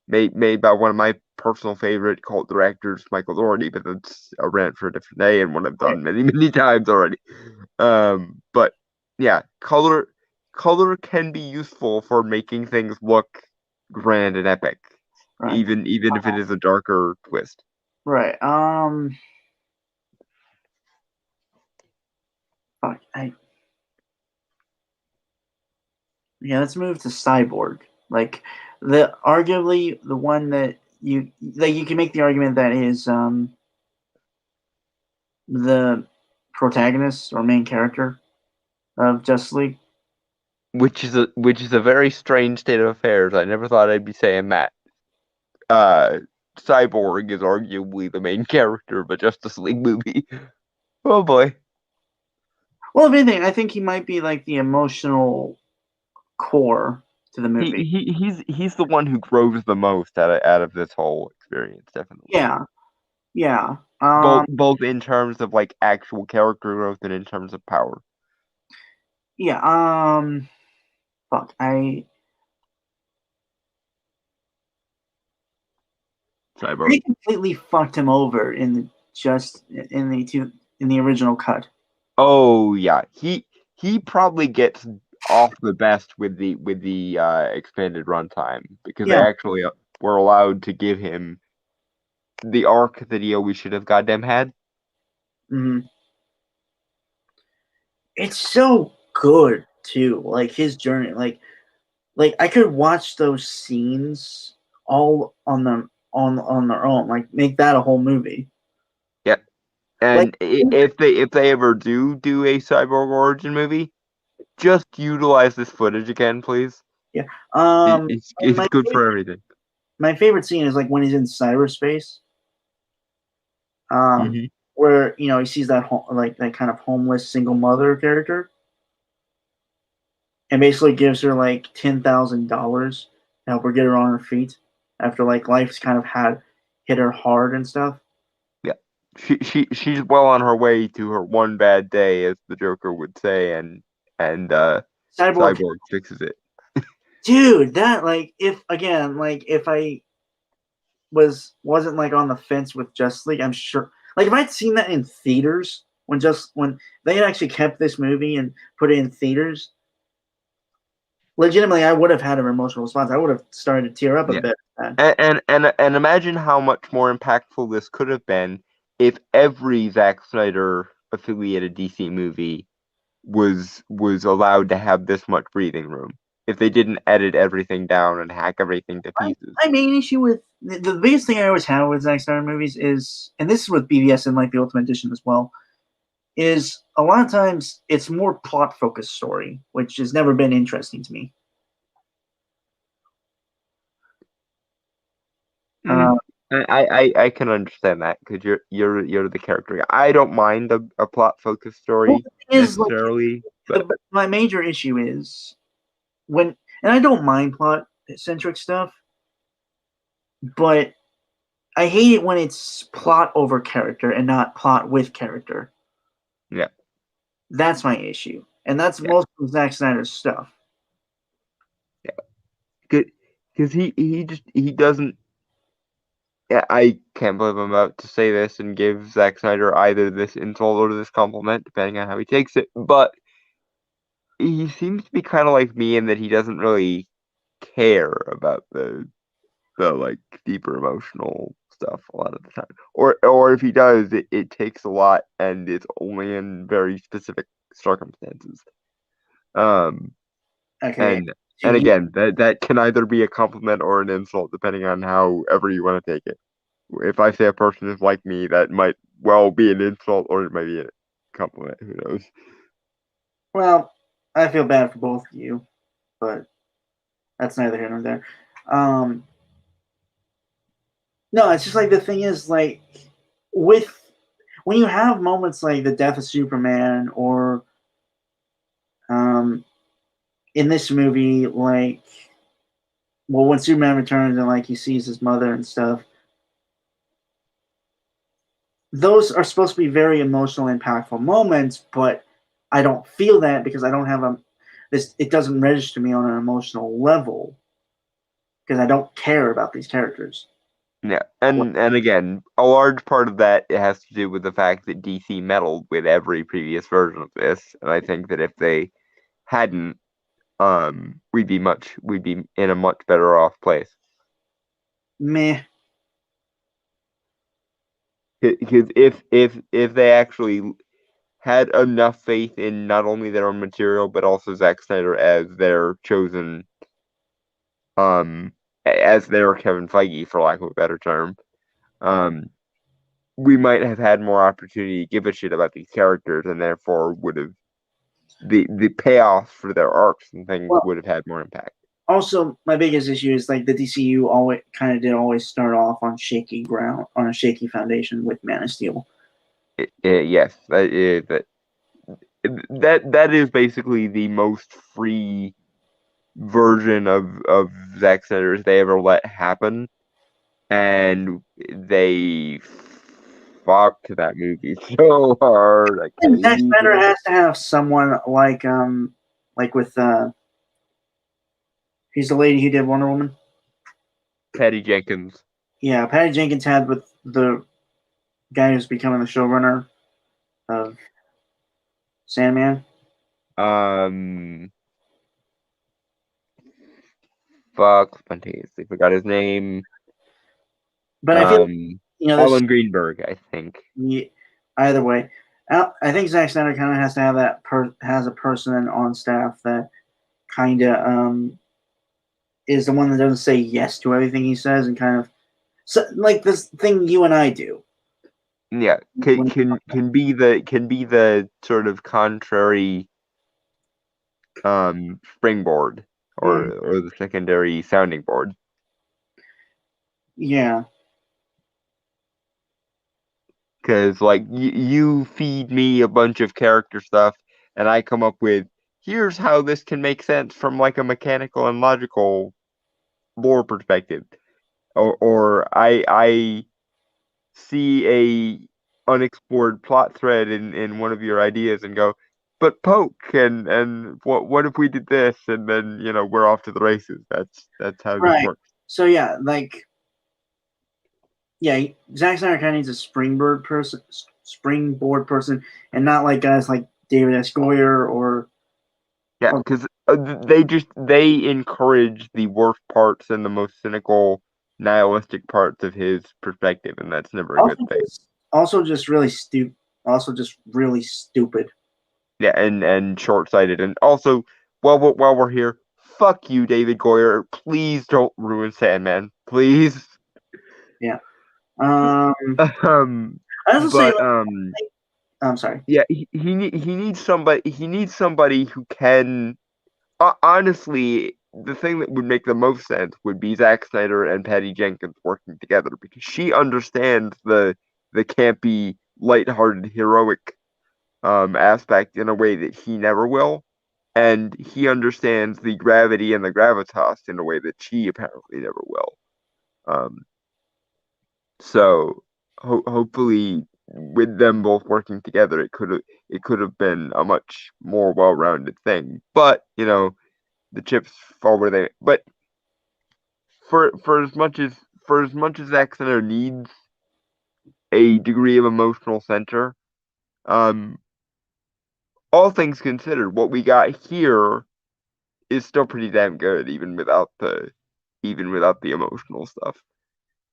Made by one of my personal favorite cult directors, Michael Dougherty, but that's a rant for a different day and one I've right, done many, many times already. But yeah, color can be useful for making things look grand and epic, right, even if it is a darker twist. right. Fuck, yeah. Let's move to Cyborg. Like the arguably the one that you can make the argument that is the protagonist or main character of Justice League. Which is a very strange state of affairs. I never thought I'd be saying that. Uh, Cyborg is arguably the main character of a Justice League movie. Oh boy. Well, if anything, I think he might be like the emotional core to the He, movie. he he's the one who grows the most out of this whole experience, definitely. Yeah, yeah, Both in terms of like actual character growth and in terms of power. yeah. Fuck, they Cyborg. completely fucked him over in in the original cut. Oh yeah. He probably gets off the best with the expanded runtime because they Yeah, actually were allowed to give him the arc that he always should have goddamn had. hmm it's so good too. Like his journey, like I could watch those scenes all on them on their own. Like make that a whole movie. Yeah. Like And if they ever do a Cyborg origin movie, just utilize this footage again, please. yeah, It's and good for everything. my favorite scene is like when he's in cyberspace, um, Hmm. where he sees like that kind of homeless single mother character, and basically gives her like $10,000 to help her get her on her feet after like life's kind of had hit her hard and stuff. Yeah, she's well on her way to her one bad day, as the Joker would say, and Cyborg, Cyborg fixes it. dude, that like if I wasn't like on the fence with Justice League, I'm sure like if I'd seen that in theaters when they had actually kept this movie and put it in theaters, legitimately I would have had an emotional response. I would have started to tear up a Yeah. bit. Man. And imagine how much more impactful this could have been if every Zack Snyder affiliated DC movie was allowed to have this much breathing room. If they didn't edit everything down and hack everything to pieces. My main issue with the biggest thing I always have with Zack Snyder movies is, and this is with BVS and like the Ultimate Edition as well, is a lot of times it's more plot focused story, which has never been interesting to me. Uh, Mm, I can understand that because you're the character. I don't mind a plot focused well, story the thing is, like, necessarily, but my major issue is when, and I don't mind plot centric stuff, but I hate it when it's plot over character and not plot with character. yeah, That's my issue, and that's yeah, most of Zack Snyder's stuff. yeah. Because he doesn't. Yeah, I can't believe I'm about to say this and give Zack Snyder either this insult or this compliment, depending on how he takes it. But he seems to be kind of like me in that he doesn't really care about the like deeper emotional stuff a lot of the time. Or if he does, it takes a lot and it's only in very specific circumstances. Um Okay, and so and you, again, that can either be a compliment or an insult depending on however you want to take it. If I say a person is like me, that might well be an insult or it might be a compliment. Who knows? well, I feel bad for both of you, but that's neither here nor there. Um, no, it's just like the thing is like with when you have moments like the death of Superman or um, in this movie, like when Superman returns and like he sees his mother and stuff, those are supposed to be very emotional, impactful moments, but I don't feel that because I don't have a this. It doesn't register me on an emotional level because I don't care about these characters. Yeah, and again, a large part of that it has to do with the fact that DC meddled with every previous version of this, and I think that if they hadn't, we'd be in a much better off place. Meh. Because if they actually had enough faith in not only their own material but also Zack Snyder as their chosen, um, as their Kevin Feige, for lack of a better term, um, we might have had more opportunity to give a shit about these characters, and therefore would have the payoffs for their arcs and things Well, would have had more impact. also my biggest issue is like the DCU always kind of did always start off on shaky ground, on a shaky foundation with Man of Steel. Yes, that is basically the most free version of Zack Snyder's they ever let happen, and they fucked that movie so hard. I can't And Zack Snyder even. has to have someone like with he's the lady who did Wonder Woman. Patty Jenkins. Yeah, Patty Jenkins had with the guy who's becoming the showrunner of Sandman. Um, fuck, spontaneously forgot his name. But I feel Um, this Alan Greenberg, I think. yeah, either way. I think Zack Snyder kind of has to have has a person on staff that kind of is the one that doesn't say yes to everything he says and kind of like this thing you and I do. Yeah, When can be the sort of contrary springboard mm, or the secondary sounding board. Yeah. Because like you feed me a bunch of character stuff, and I come up with here's how this can make sense from like a mechanical and logical lore perspective, or I see a unexplored plot thread in one of your ideas and go, but poke and what if we did this, and then we're off to the races. That's how this Right. works. So yeah, like yeah, Zack Snyder kind of needs a springboard person, and not like guys like David S. Goyer Yeah, or because they encourage the worst parts and the most cynical, nihilistic parts of his perspective, and that's never a good also thing. just really stupid. Also, just really stupid. Yeah, and short-sighted, and also while we're here, fuck you, David Goyer. Please don't ruin Sandman, please. Yeah. Um, I also say, but like, I'm sorry. yeah, he needs somebody who can. Honestly, the thing that would make the most sense would be Zack Snyder and Patty Jenkins working together because she understands the campy, lighthearted, heroic aspect in a way that he never will, and he understands the gravity and the gravitas in a way that she apparently never will. Um, so hopefully, with them both working together, it could have been a much more well-rounded thing. But the chips fall where they. But for as much as Zack Snyder needs a degree of emotional center, um, all things considered, what we got here is still pretty damn good, even without the emotional stuff.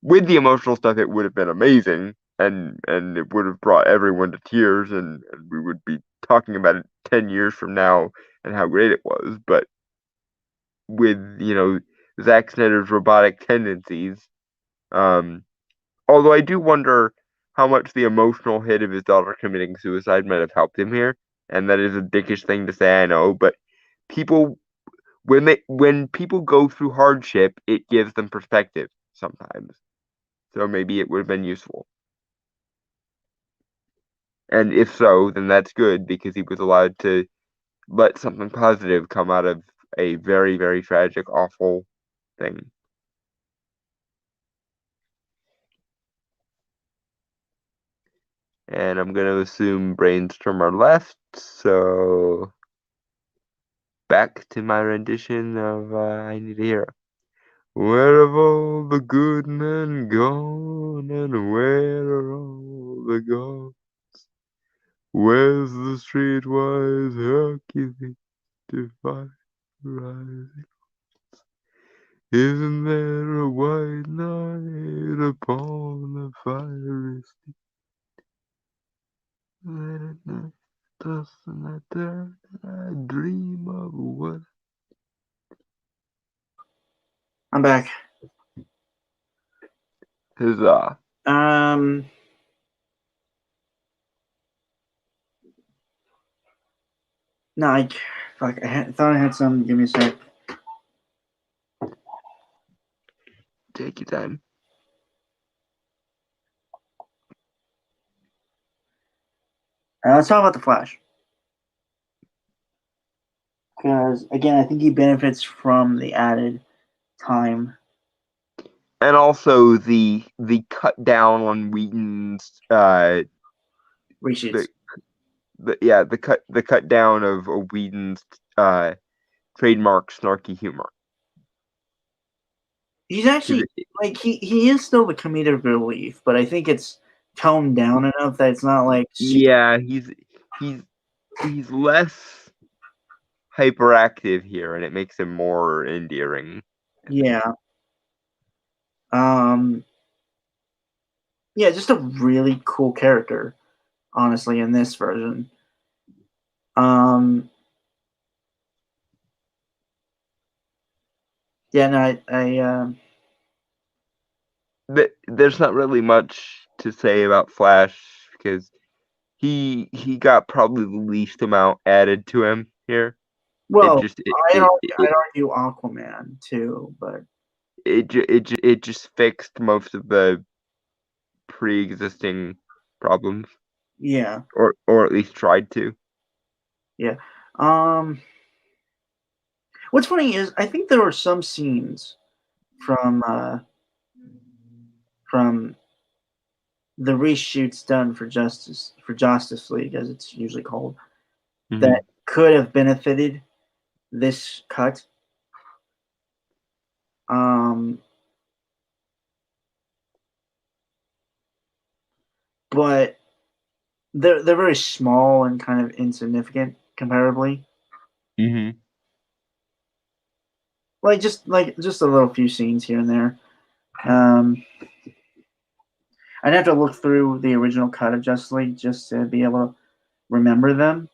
With the emotional stuff, it would have been amazing, and it would have brought everyone to tears, and we would be talking about it 10 years from now and how great it was. But with Zack Snyder's robotic tendencies, um, although I do wonder how much the emotional hit of his daughter committing suicide might have helped him here, and that is a dickish thing to say, I know, but people when people go through hardship, it gives them perspective sometimes. So maybe it would have been useful. And if so, then that's good because he was allowed to let something positive come out of a very, very tragic, awful thing. And I'm going to assume Brainstorm are left, so back to my rendition of I Need a Hero. Where have all the good men gone, and where are all the gods? Where's the streetwise Hercules to fight rising? Isn't there a white knight upon the fiery steed? Let it not dust and I turn, I dream of what. I'm back. Huzzah. Um, no, fuck. Thought I had some. Give me a sec. Take your time. Let's talk about the Flash. Because again, I think he benefits from the added time. And also the cut down on Whedon's Reshoots. the the cut down of Whedon's trademark snarky humor. He's actually like he is still the comedic relief, but I think it's toned down enough that it's not like super. Yeah, he's less hyperactive here, and it makes him more endearing, I think. Yeah. Um. Yeah, just a really cool character, honestly, in this version. Um. Yeah. No. But there's not really much to say about Flash because he got probably the least amount added to him here. It Well, just it I'd it, argue, it, I'd it argue Aquaman too, but it just fixed most of the pre-existing problems, Yeah, or at least tried to. yeah. Um, what's funny is I think there were some scenes from from the reshoots done for Justice League, as it's usually called, Hmm. that could have benefited this cut. Um, but they're very small and kind of insignificant comparably. Hmm. Like just a little few scenes here and there. Um, I'd have to look through the original cut of Justice League just to be able to remember them.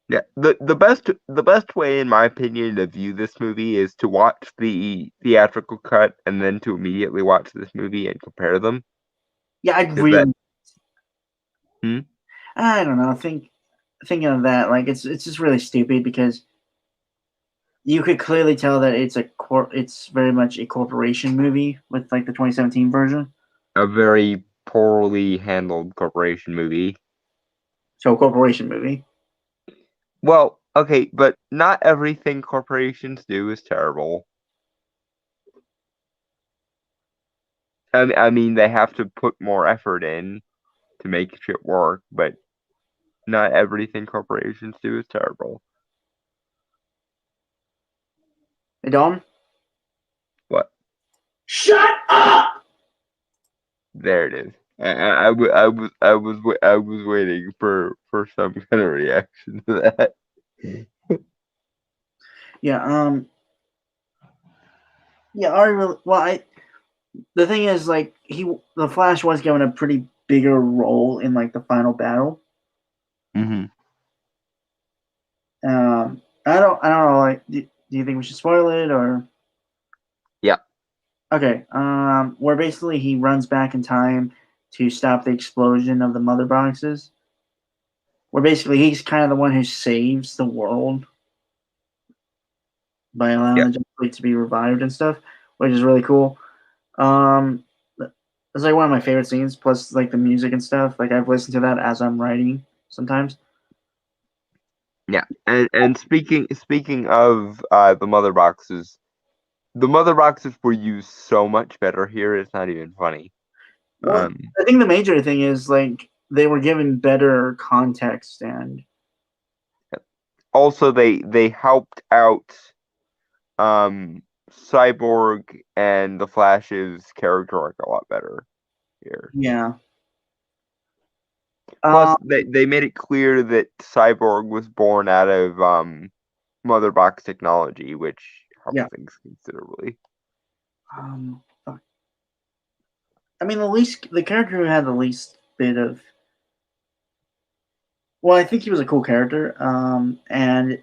Yeah, the best way, in my opinion, to view this movie is to watch the theatrical cut and then to immediately watch this movie and compare them. Yeah, I'd Because that, really. hmm? I don't know. Thinking of that, like it's just really stupid because you could clearly tell that it's very much a corporation movie with like the 2017 version. A very poorly handled corporation movie. So corporation movie. Well, okay, but not everything corporations do is terrible. I mean, they have to put more effort in to make shit work, but not everything corporations do is terrible. Hey, Don, What? shut up! There it is. I was waiting for some kind of reaction to that. Yeah. Yeah. I really. Well, I. The thing is, like, the Flash was given a pretty bigger role in like the final battle. Hmm. I don't know. Like, do you think we should spoil it or? Yeah. Okay. Where basically he runs back in time to stop the explosion of the mother boxes. Where basically he's kind of the one who saves the world by allowing Yeah. the Justice League to be revived and stuff, which is really cool. Um, it's like one of my favorite scenes. Plus, like the music and stuff. Like I've listened to that as I'm writing sometimes. Yeah. And speaking of the mother boxes were used so much better here. It's not even funny. Well, Um. I think the major thing is like they were given better context and Also, they helped out Cyborg and the Flash's character arc a lot better here. yeah. Plus, Um, they made it clear that Cyborg was born out of Mother Box technology, which helped yeah. things considerably. Fuck. I mean, the character who had the least bit of. Well, I think he was a cool character. And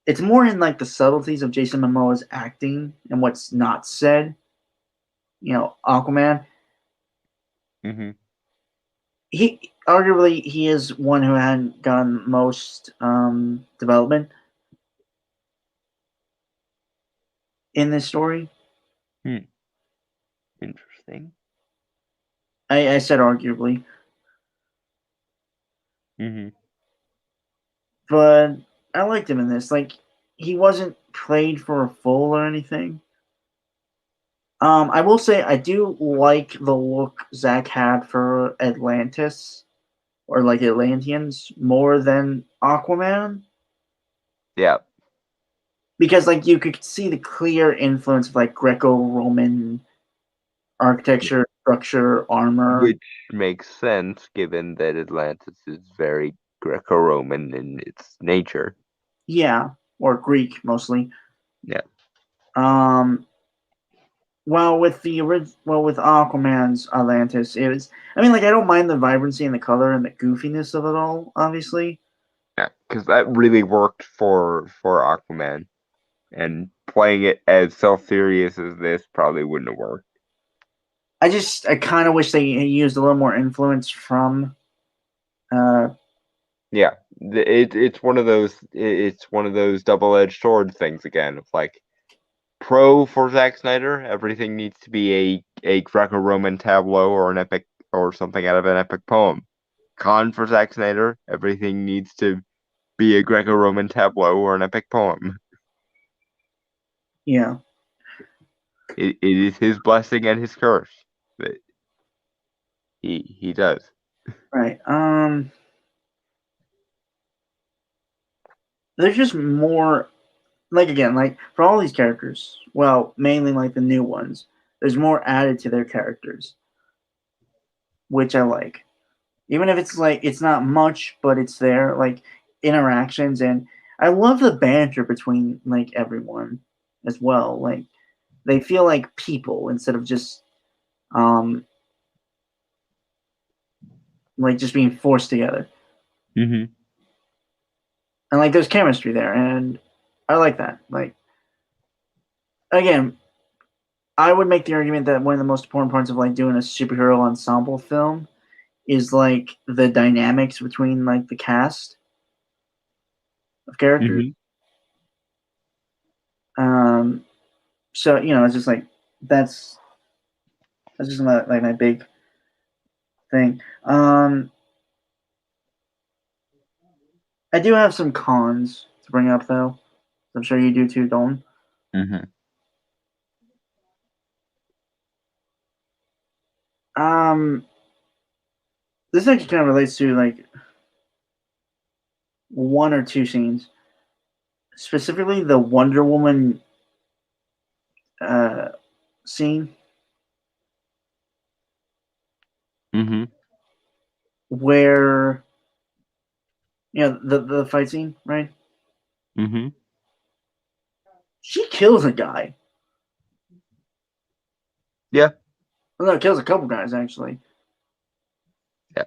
it's more in like the subtleties of Jason Momoa's acting and what's not said. You know, Aquaman. Hmm. He arguably he is one who hadn't gotten most development in this story. Hmm. Interesting. I said arguably, Hmm. but I liked him in this. Like he wasn't played for a fool or anything. I will say I do like the look Zach had for Atlantis or like Atlanteans more than Aquaman Yeah. because like you could see the clear influence of like Greco-Roman Yeah. architecture, structure, armor. Which makes sense given that Atlantis is very Greco-Roman in its nature. Yeah, or Greek mostly. Yeah. Um, with Aquaman's Atlantis, it was. I mean, like I don't mind the vibrancy and the color and the goofiness of it all, obviously. Yeah, because that really worked for Aquaman, and playing it as self-serious as this probably wouldn't have worked. I kind of wish they used a little more influence from. Uh, Yeah, it's one of those double-edged sword things again. It's like Pro for Zack Snyder, everything needs to be a Greco-Roman tableau or an epic or something out of an epic poem. Con for Zack Snyder, everything needs to be a Greco-Roman tableau or an epic poem. Yeah, It is his blessing and his curse that he does. right. There's just more, like again, like for all these characters, well, mainly like the new ones, there's more added to their characters, which I like. Even if it's like it's not much, but it's there, like interactions, and I love the banter between like everyone as well. Like they feel like people instead of just um like just being forced together. Mm-hmm. And like there's chemistry there, and I like that. Like again, I would make the argument that one of the most important parts of like doing a superhero ensemble film is like the dynamics between like the cast of characters. Mm-hmm. Um, so it's just like that's that's just like my big thing. I do have some cons to bring up though. I'm sure you do too, Dalton. Mm-hmm. Um, this actually kind of relates to like one or two scenes, specifically the Wonder Woman uh, scene Mm-hmm. where the fight scene, right? Mm-hmm. She kills a guy. Yeah. Well, no, kills a couple guys actually. Yeah.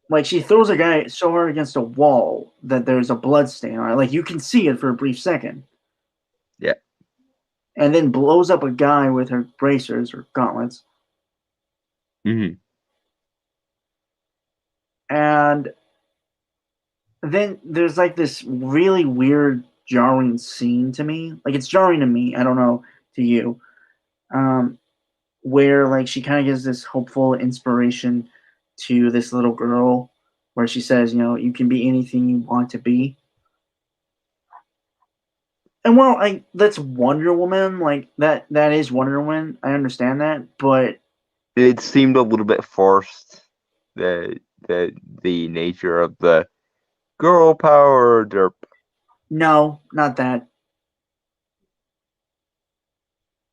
Like she throws a guy so hard against a wall that there's a blood stain on it. Like you can see it for a brief second, Yeah. and then blows up a guy with her bracers or gauntlets. Mm-hmm. And then there's like this really weird, jarring scene to me. Like it's jarring to me. I don't know to you. Um, where like she kind of gives this hopeful inspiration to this little girl, where she says, you can be anything you want to be. And well, that's Wonder Woman. Like that is Wonder Woman. I understand that, but It seemed a little bit forced, the the nature of the girl power derp. no, not that.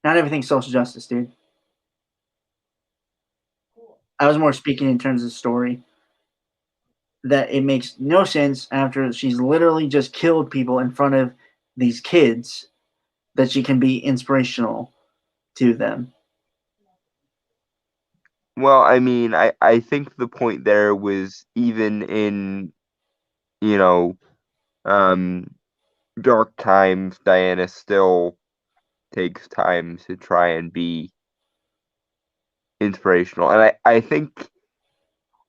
Not everything's social justice, dude. I was more speaking in terms of story. That it makes no sense after she's literally just killed people in front of these kids that she can be inspirational to them. Well, I mean, I think the point there was even in, you know, um, dark times, Diana still takes time to try and be inspirational. And I think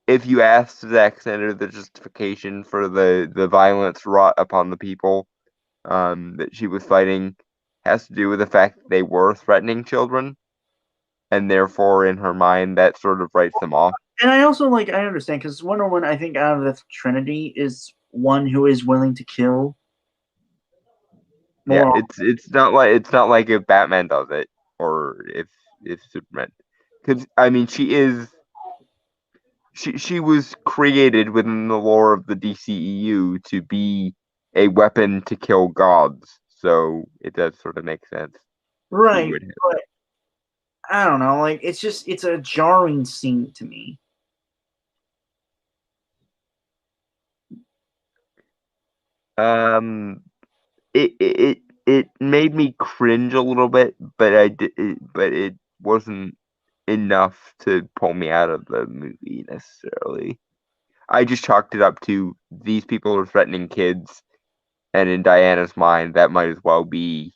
if you asked Zack Snyder the justification for the violence wrought upon the people that she was fighting has to do with the fact that they were threatening children, and therefore in her mind that sort of writes them off. And I also I understand because Wonder Woman, I think out of the Trinity is one who is willing to kill Yeah, more. it's not like if Batman does it or if Superman, because I mean she was created within the lore of the DCEU to be a weapon to kill gods, so it does sort of make sense. She Right, would but I don't know. Like it's a jarring scene to me. have. It made me cringe a little bit, but it wasn't enough to pull me out of the movie necessarily. I just chalked it up to these people are threatening kids, and in Diana's mind, that might as well be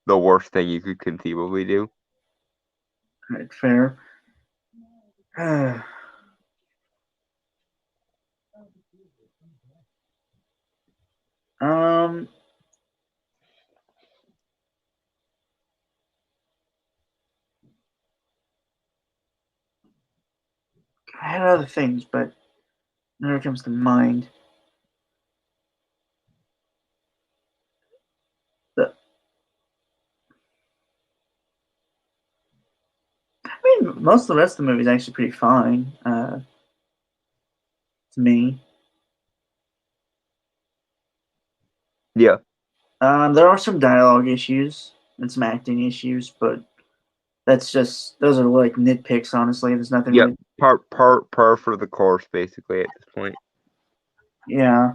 the worst thing you could conceivably do. Right, fair. um, had other things, but never comes to mind. The, I mean, most of the rest of the movie is actually pretty fine to me. Yeah. There are some dialogue issues and some acting issues, but those are like nitpicks. Honestly, there's nothing Yep. really. Par for the course, basically, at this point. Yeah.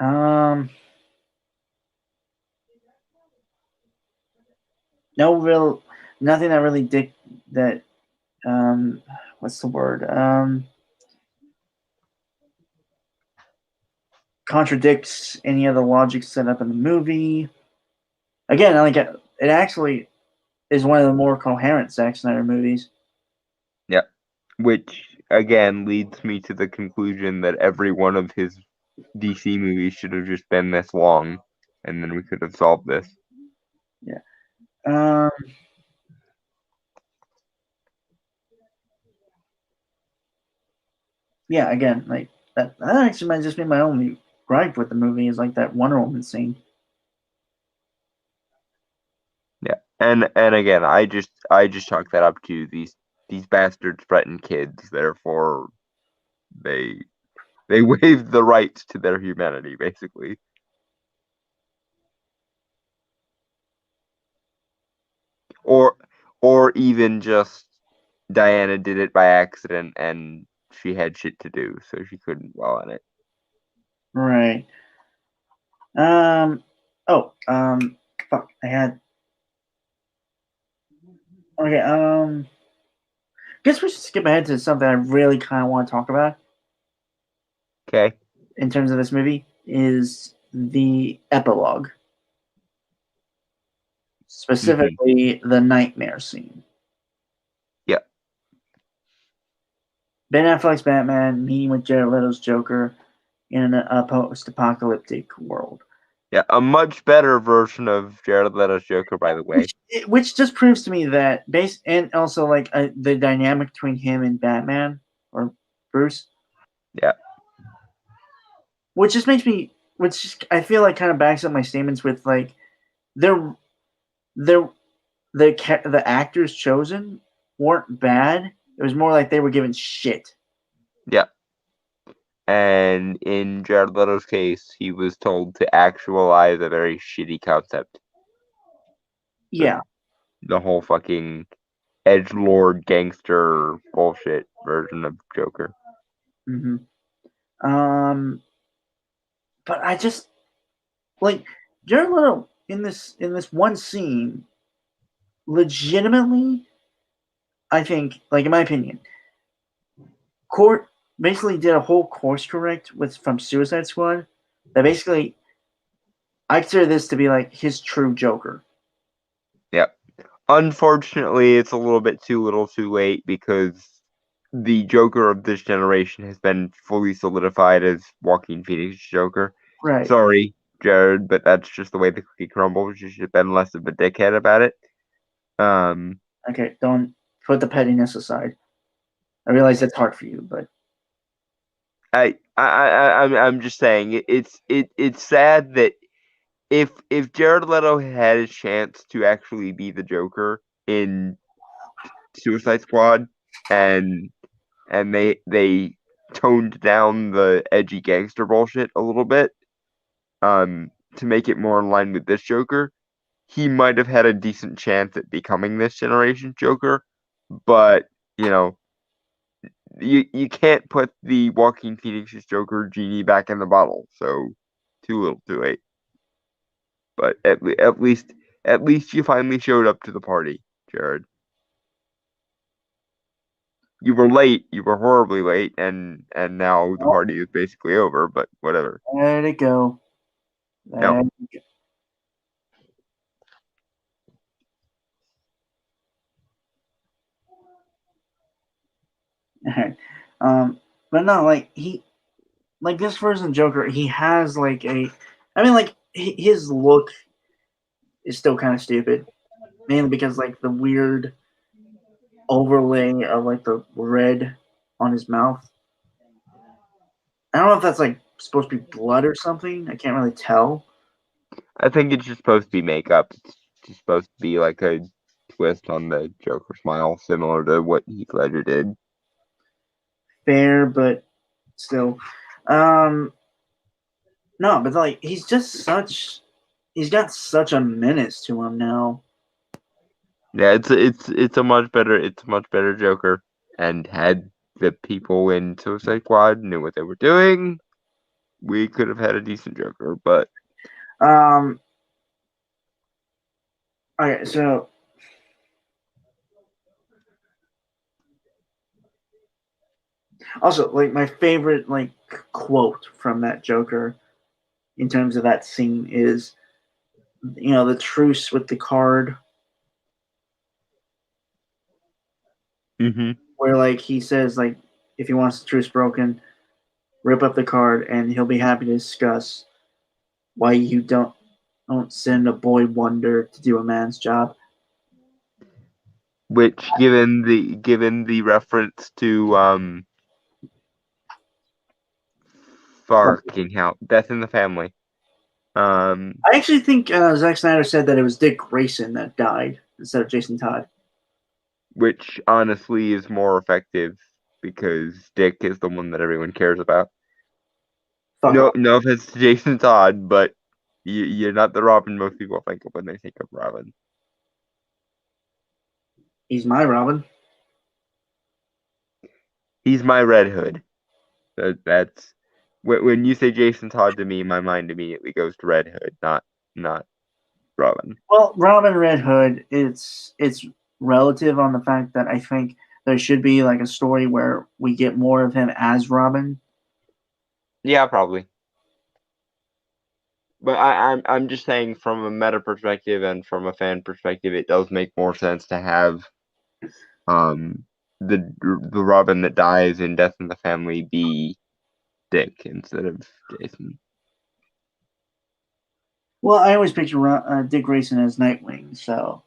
Um. No real, nothing that really that. What's the word? Contradicts any of the logic set up in the movie. Again, like it actually is one of the more coherent Zack Snyder movies. Yep. Which again leads me to the conclusion that every one of his DC movies should have just been this long, and then we could have solved this. Yeah. Um. Yeah. Again, like that actually might just be my only gripe with the movie is like that Wonder Woman scene. Yeah. And again, I just chalk that up to these bastards threaten kids, therefore they waived the rights to their humanity, basically. Or even just Diana did it by accident and she had shit to do, so she couldn't dwell on it. Right. Oh. Fuck. I had. Okay. Guess we should skip ahead to something I really kind of want to talk about Okay. in terms of this movie is the epilogue, specifically the nightmare scene. Yeah. Ben Affleck's Batman meeting with Jared Leto's Joker in a post-apocalyptic world. Yeah, a much better version of Jared Leto's Joker, by the way. Which just proves to me that and also like the dynamic between him and Batman or Bruce. Yeah. Which just makes me, I feel like kind of backs up my statements with like they're the actors chosen weren't bad. It was more like they were given shit. Yeah. And in Jared Leto's case, he was told to actualize a very shitty concept. Yeah. The whole fucking edgelord gangster bullshit version of Joker. Mm-hmm. But I just like Jared Leto in this one scene. Legitimately, I think, like in my opinion, Court basically did a whole course correct from Suicide Squad. That basically, I consider this to be like his true Joker. Yep. Unfortunately, it's a little bit too little too late because the Joker of this generation has been fully solidified as Joaquin Phoenix's Joker. Right. Sorry, Jared, but that's just the way the cookie crumbles. You should have been less of a dickhead about it. Okay, don't put the pettiness aside. I realize that's hard for you, but I'm just saying it's sad that if Jared Leto had a chance to actually be the Joker in Suicide Squad and they toned down the edgy gangster bullshit a little bit to make it more in line with this Joker, he might have had a decent chance at becoming this generation's Joker, but you know you can't put the Joaquin Phoenix's Joker genie back in the bottle, so too little too late. But at least you finally showed up to the party, Jared. You were late. You were horribly late, and now the party is basically over. But whatever. let it go. No. But no, like like this version of Joker, he has like I mean, like his look is still kind of stupid, mainly because like the weird overlay of like the red on his mouth. I don't know if that's like supposed to be blood or something. I can't really tell. I think it's just supposed to be makeup. It's just supposed to be like a twist on the Joker smile, similar to what Heath Ledger did. Fair, but still. No, but like he's got such a menace to him now. Yeah, it's a much better Joker, and had the people in Suicide Squad knew what they were doing, we could have had a decent Joker. But Um okay, so also like my favorite like quote from that Joker in terms of that scene is the truce with the card hmm where like he says like if he wants the truce broken, rip up the card and he'll be happy to discuss why you don't send a boy wonder to do a man's job. which, given the reference to fucking hell, Death in the Family, I actually think Zack Snyder said that it was Dick Grayson that died instead of Jason Todd. which honestly is more effective because Dick is the one that everyone cares about. Fuck No, off. no offense to Jason Todd, but you're not the Robin most people think of when they think of Robin. He's my Robin. He's my Red Hood. That's when you say Jason Todd to me, my mind immediately goes to Red Hood, not Robin. Well, Robin Red Hood, it's relative on the fact that I think there should be like a story where we get more of him as Robin. Yeah, probably. But I'm just saying from a meta perspective and from a fan perspective, it does make more sense to have um the Robin that dies in Death in the Family be Dick instead of Jason. Well, I always picture Dick Grayson as Nightwing, so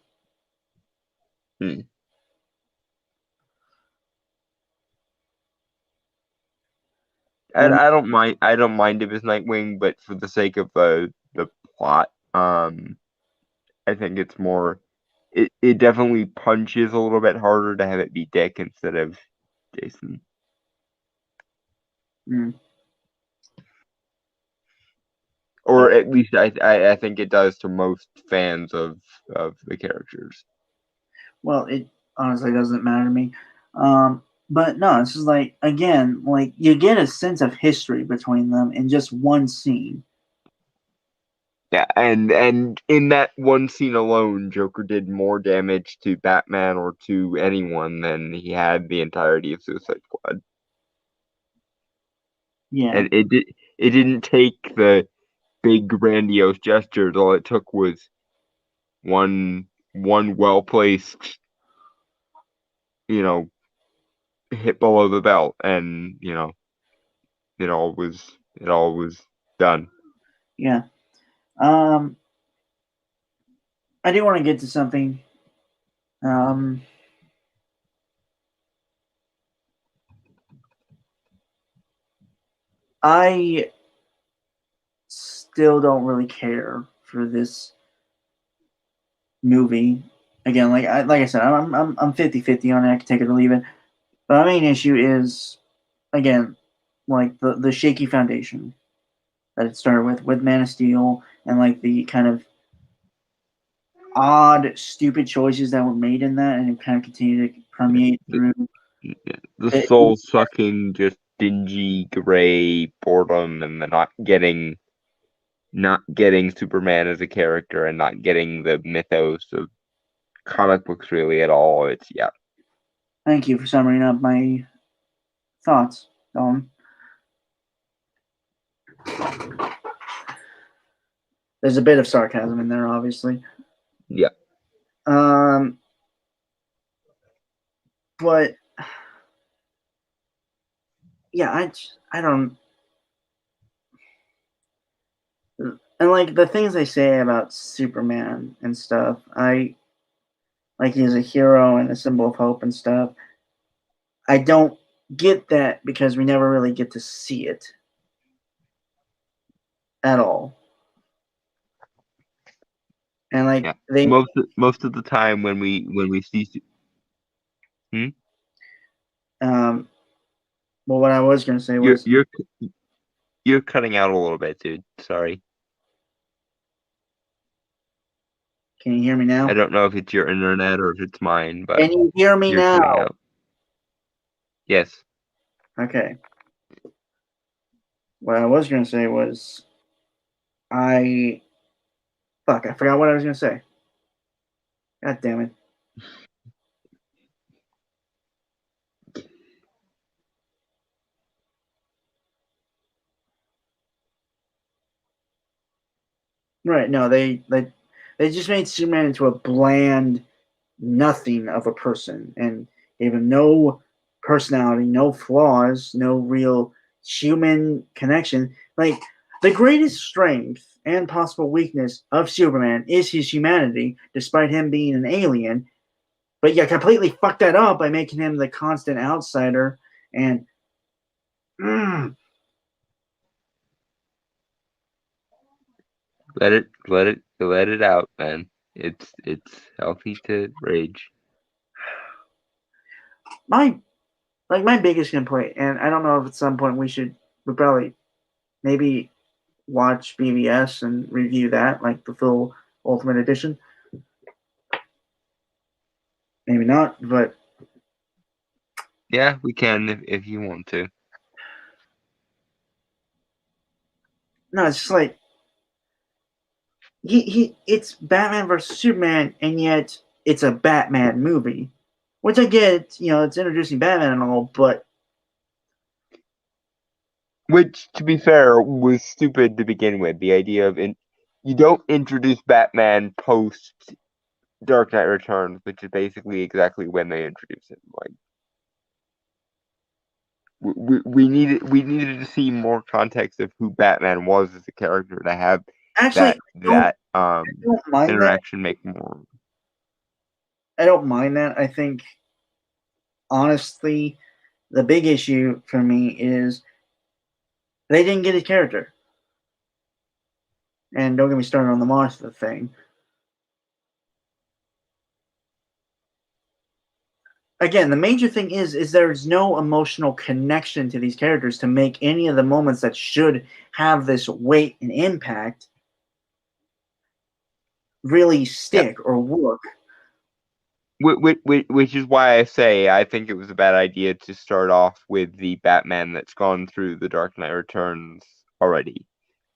Hmm. and I don't mind him as Nightwing, but for the sake of the plot, I think it's more it definitely punches a little bit harder to have it be Dick instead of Jason. mm, Or at least I think it does to most fans of the characters. well, it honestly doesn't matter to me. But no, it's just like again, like you get a sense of history between them in just one scene. Yeah, and in that one scene alone, Joker did more damage to Batman or to anyone than he had the entirety of Suicide Squad. Yeah, And it didn't take the big grandiose gestures. All it took was one well placed, you know, hit below the belt, and it all was done. yeah. Um, I do want to get to something. Um, I still don't really care for this movie. Again, like I said, I'm 50-50 on it. I can take it or leave it. But my main issue is again like the shaky foundation that it started with Man of Steel and like the kind of odd, stupid choices that were made in that, and it kind of continued to permeate The, through. the It, soul sucking, just dingy gray boredom, and the not getting Superman as a character, and not getting the mythos of comic books really at all. It's yeah. Thank you for summing up my thoughts, Don. There's a bit of sarcasm in there, obviously. Yeah. Um, but yeah, I don't. And like the things they say about Superman and stuff, I like he's a hero and a symbol of hope and stuff. I don't get that because we never really get to see it at all. And like Yeah, they, most of the time when we see, hmm? um, well, what I was gonna say you're was, you're you're cutting out a little bit, dude. Sorry, can you hear me I now? don't know if it's your internet or if it's mine, but Can you hear me you're now? cutting out. Yes. Okay. What I was gonna say was, I fuck, I forgot what I was gonna say. God damn it. Right? No, they just made Superman into a bland nothing of a person and gave him no personality, no flaws, no real human connection. Like the greatest strength and possible weakness of Superman is his humanity, despite him being an alien. But you completely fucked that up by making him the constant outsider and mm, Let it out, man. It's healthy to rage. my my biggest complaint, and I don't know if at some point we probably maybe watch BVS and review that, like the full Ultimate Edition. Maybe not, but Yeah, we can if you want to. no, it's just like it's Batman versus Superman, and yet it's a Batman movie, which I get, it's introducing Batman and all, but Which, to be fair, was stupid to begin with. The idea of you don't introduce Batman post Dark Knight Returns, which is basically exactly when they introduce him. Like we needed to see more context of who Batman was as a character to have actually, that I don't mind that. interaction make more. I don't mind that. I think honestly, the big issue for me is they didn't get his character, and don't get me started on the Martha thing. Again, the major thing is there's no emotional connection to these characters to make any of the moments that should have this weight and impact really Yeah. stick or work. Which is why I say I think it was a bad idea to start off with the Batman that's gone through the Dark Knight Returns already,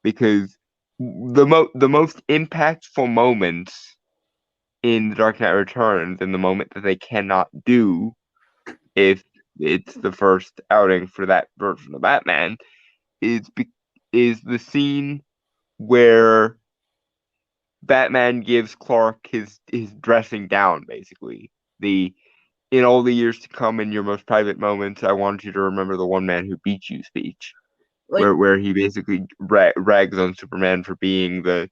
because the most impactful moments in the Dark Knight Returns, and the moment that they cannot do if it's the first outing for that version of Batman, is is the scene where Batman gives Clark his dressing down, basically. The In all the years to come, in your most private moments, I want you to remember the one man who beat you speech, Like, where he basically rags on Superman for being the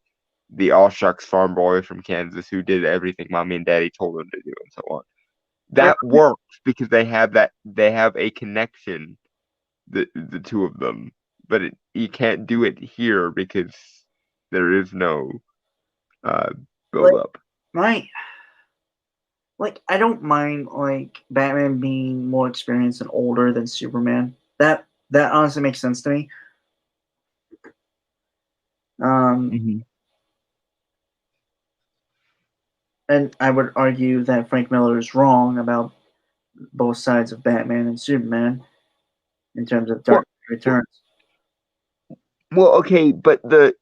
all shucks farm boy from Kansas who did everything mommy and daddy told him to do, and so on. I, That works because they have a connection, the two of them, but you can't do it here because there is no uh build like up. my I don't mind like Batman being more experienced and older than Superman. That honestly makes sense to me. Um, Mm-hmm. and I would argue that Frank Miller is wrong about both sides of Batman and Superman in terms of Well, Dark Returns. okay, but the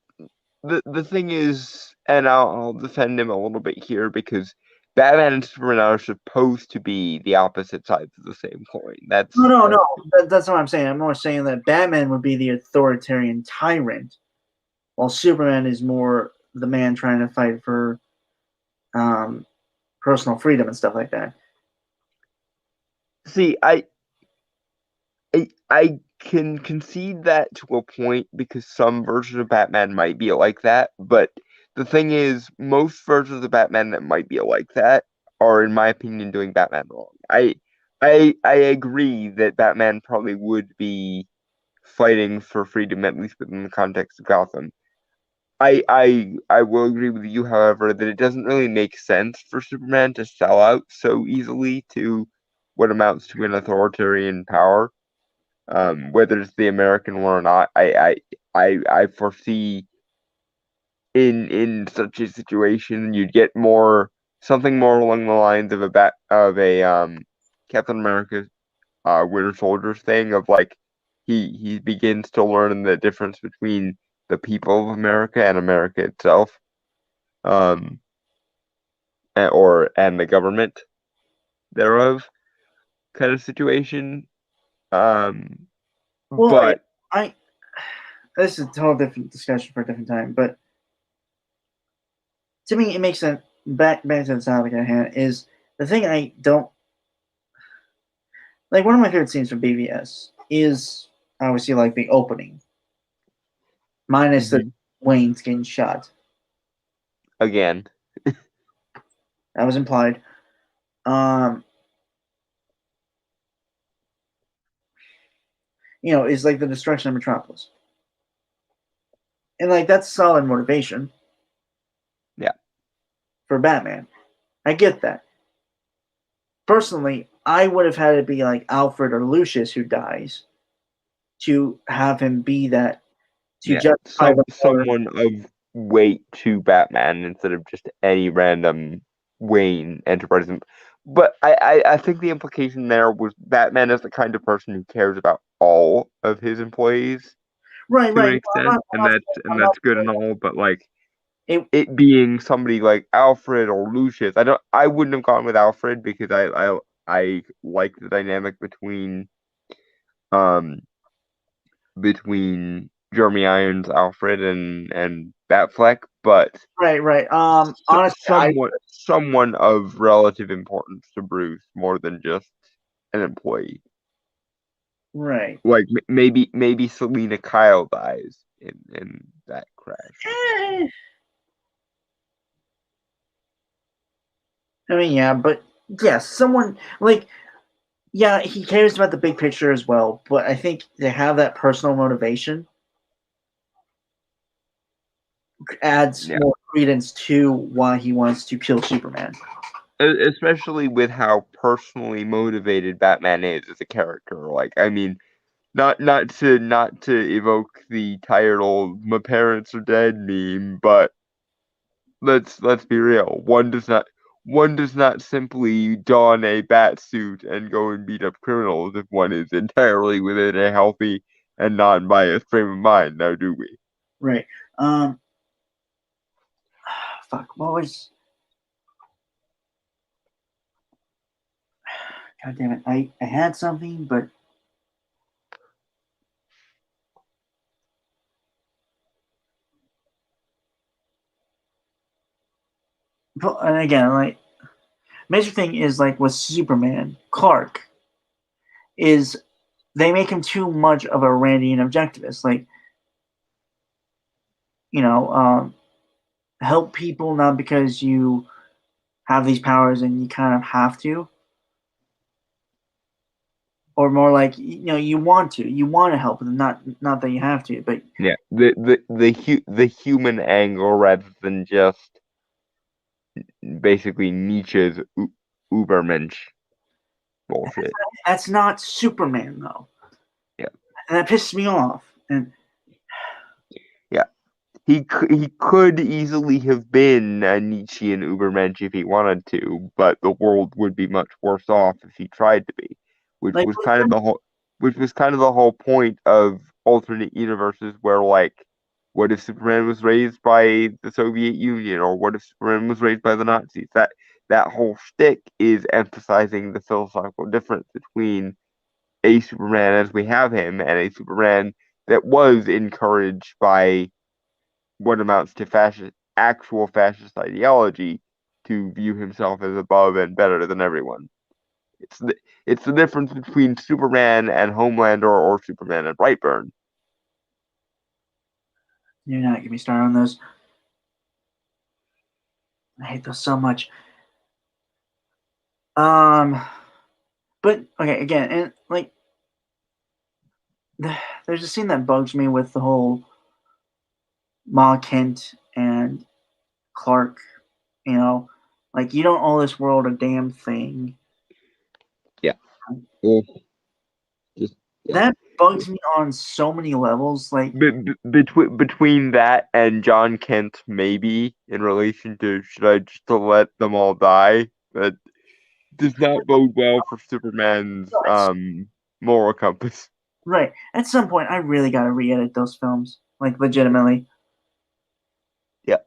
thing is, and I'll defend him a little bit here because Batman and Superman are supposed to be the opposite sides of the same coin. No, no, That's no. That's not what I'm saying. I'm more saying that Batman would be the authoritarian tyrant, while Superman is more the man trying to fight for um, personal freedom and stuff like that. see, I can concede that to a point because some version of Batman might be like that, but the thing is, most versions of Batman that might be like that are, in my opinion, doing Batman wrong. I agree that Batman probably would be fighting for freedom, at least within the context of Gotham. I will agree with you, however, that it doesn't really make sense for Superman to sell out so easily to what amounts to an authoritarian power. Whether it's the American one or not, I foresee in such a situation you'd get something more along the lines of a Captain America Winter Soldier thing of like he begins to learn the difference between the people of America and America itself, um, and the government thereof kind of situation. Um, Well, but I this is a whole different discussion for a different time, but to me, it makes sense. Back to the topic at hand is the thing I don't like. One of my favorite scenes from BVS is obviously like the opening, minus the mhm, Wayne's getting shot. again, That was implied. Um, is like the destruction of Metropolis, and like that's solid motivation yeah, for Batman. I get that. Personally, I would have had it be like Alfred or Lucius who dies to have him be that to yeah, justify the more. someone of weight to Batman instead of just any random Wayne Enterprise. But I think the implication there was Batman is the kind of person who cares about all of his employees Right, to an right. No, extent, I'm not, and I'm not that's good and all. But like it, it being somebody like Alfred or Lucius, I wouldn't have gone with Alfred because I like the dynamic um between Jeremy Irons, Alfred, and Batfleck, but right, right. Honestly, someone of relative importance to Bruce more than just an employee. right. Like maybe Selena Kyle dies in that crash. Eh, I mean, yeah, but yeah, someone like yeah, he cares about the big picture as well. But I think to have that personal motivation adds Yeah, more credence to why he wants to kill Superman. especially with how personally motivated Batman is as a character. Like, I mean, not to evoke the tired old "my parents are dead" meme, but let's be real. One does not simply don a bat suit and go and beat up criminals if one is entirely within a healthy and non-biased frame of mind. Now, do we? Right. Um. Fuck. What was? God damn it! I had something, but and again, like major thing is like with Superman, Clark is they make him too much of a Randian objectivist. Like you know, help people not because you have these powers and you kind of have to, or more like you want to help them, not that you have to. But Yeah, the human angle rather than just basically Nietzsche's Ubermensch bullshit. that's not Superman though, Yeah, and that pisses me off. And yeah. He could easily have been a Nietzschean Ubermensch if he wanted to, but the world would be much worse off if he tried to be, which like, was kind of the whole point of alternate universes where like what if Superman was raised by the Soviet Union or what if Superman was raised by the Nazis? That whole shtick is emphasizing the philosophical difference between a Superman as we have him and a Superman that was encouraged by what amounts to actual fascist ideology to view himself as above and better than everyone. It's the difference between Superman and Homelander or Superman and Brightburn. you're not get me started on those. I hate those so much. But okay, again, and like there's a scene that bugs me with the whole Ma Kent and Clark. You know, like you don't owe this world a damn thing. Yeah. Well, just yeah. That bugs me on so many levels. Like, Between that and John Kent, maybe in relation to should I just let them all die, that does not bode well for Superman's moral compass. right at some point, I really got to re-edit those films. Like, legitimately. Yeah.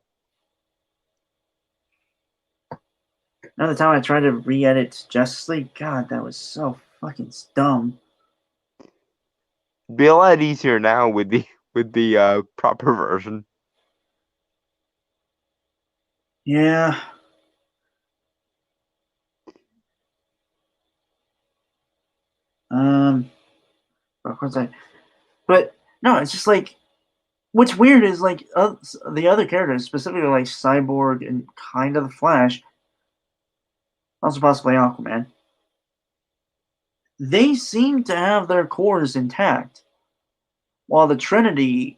Another time I tried to re-edit Justice League, God, that was so fucking dumb. Be a lot easier now with the proper version. Yeah. Of course but no, it's just like what's weird is like the other characters, specifically like Cyborg and kind of the Flash, also possibly Aquaman. They seem to have their cores intact, while the Trinity.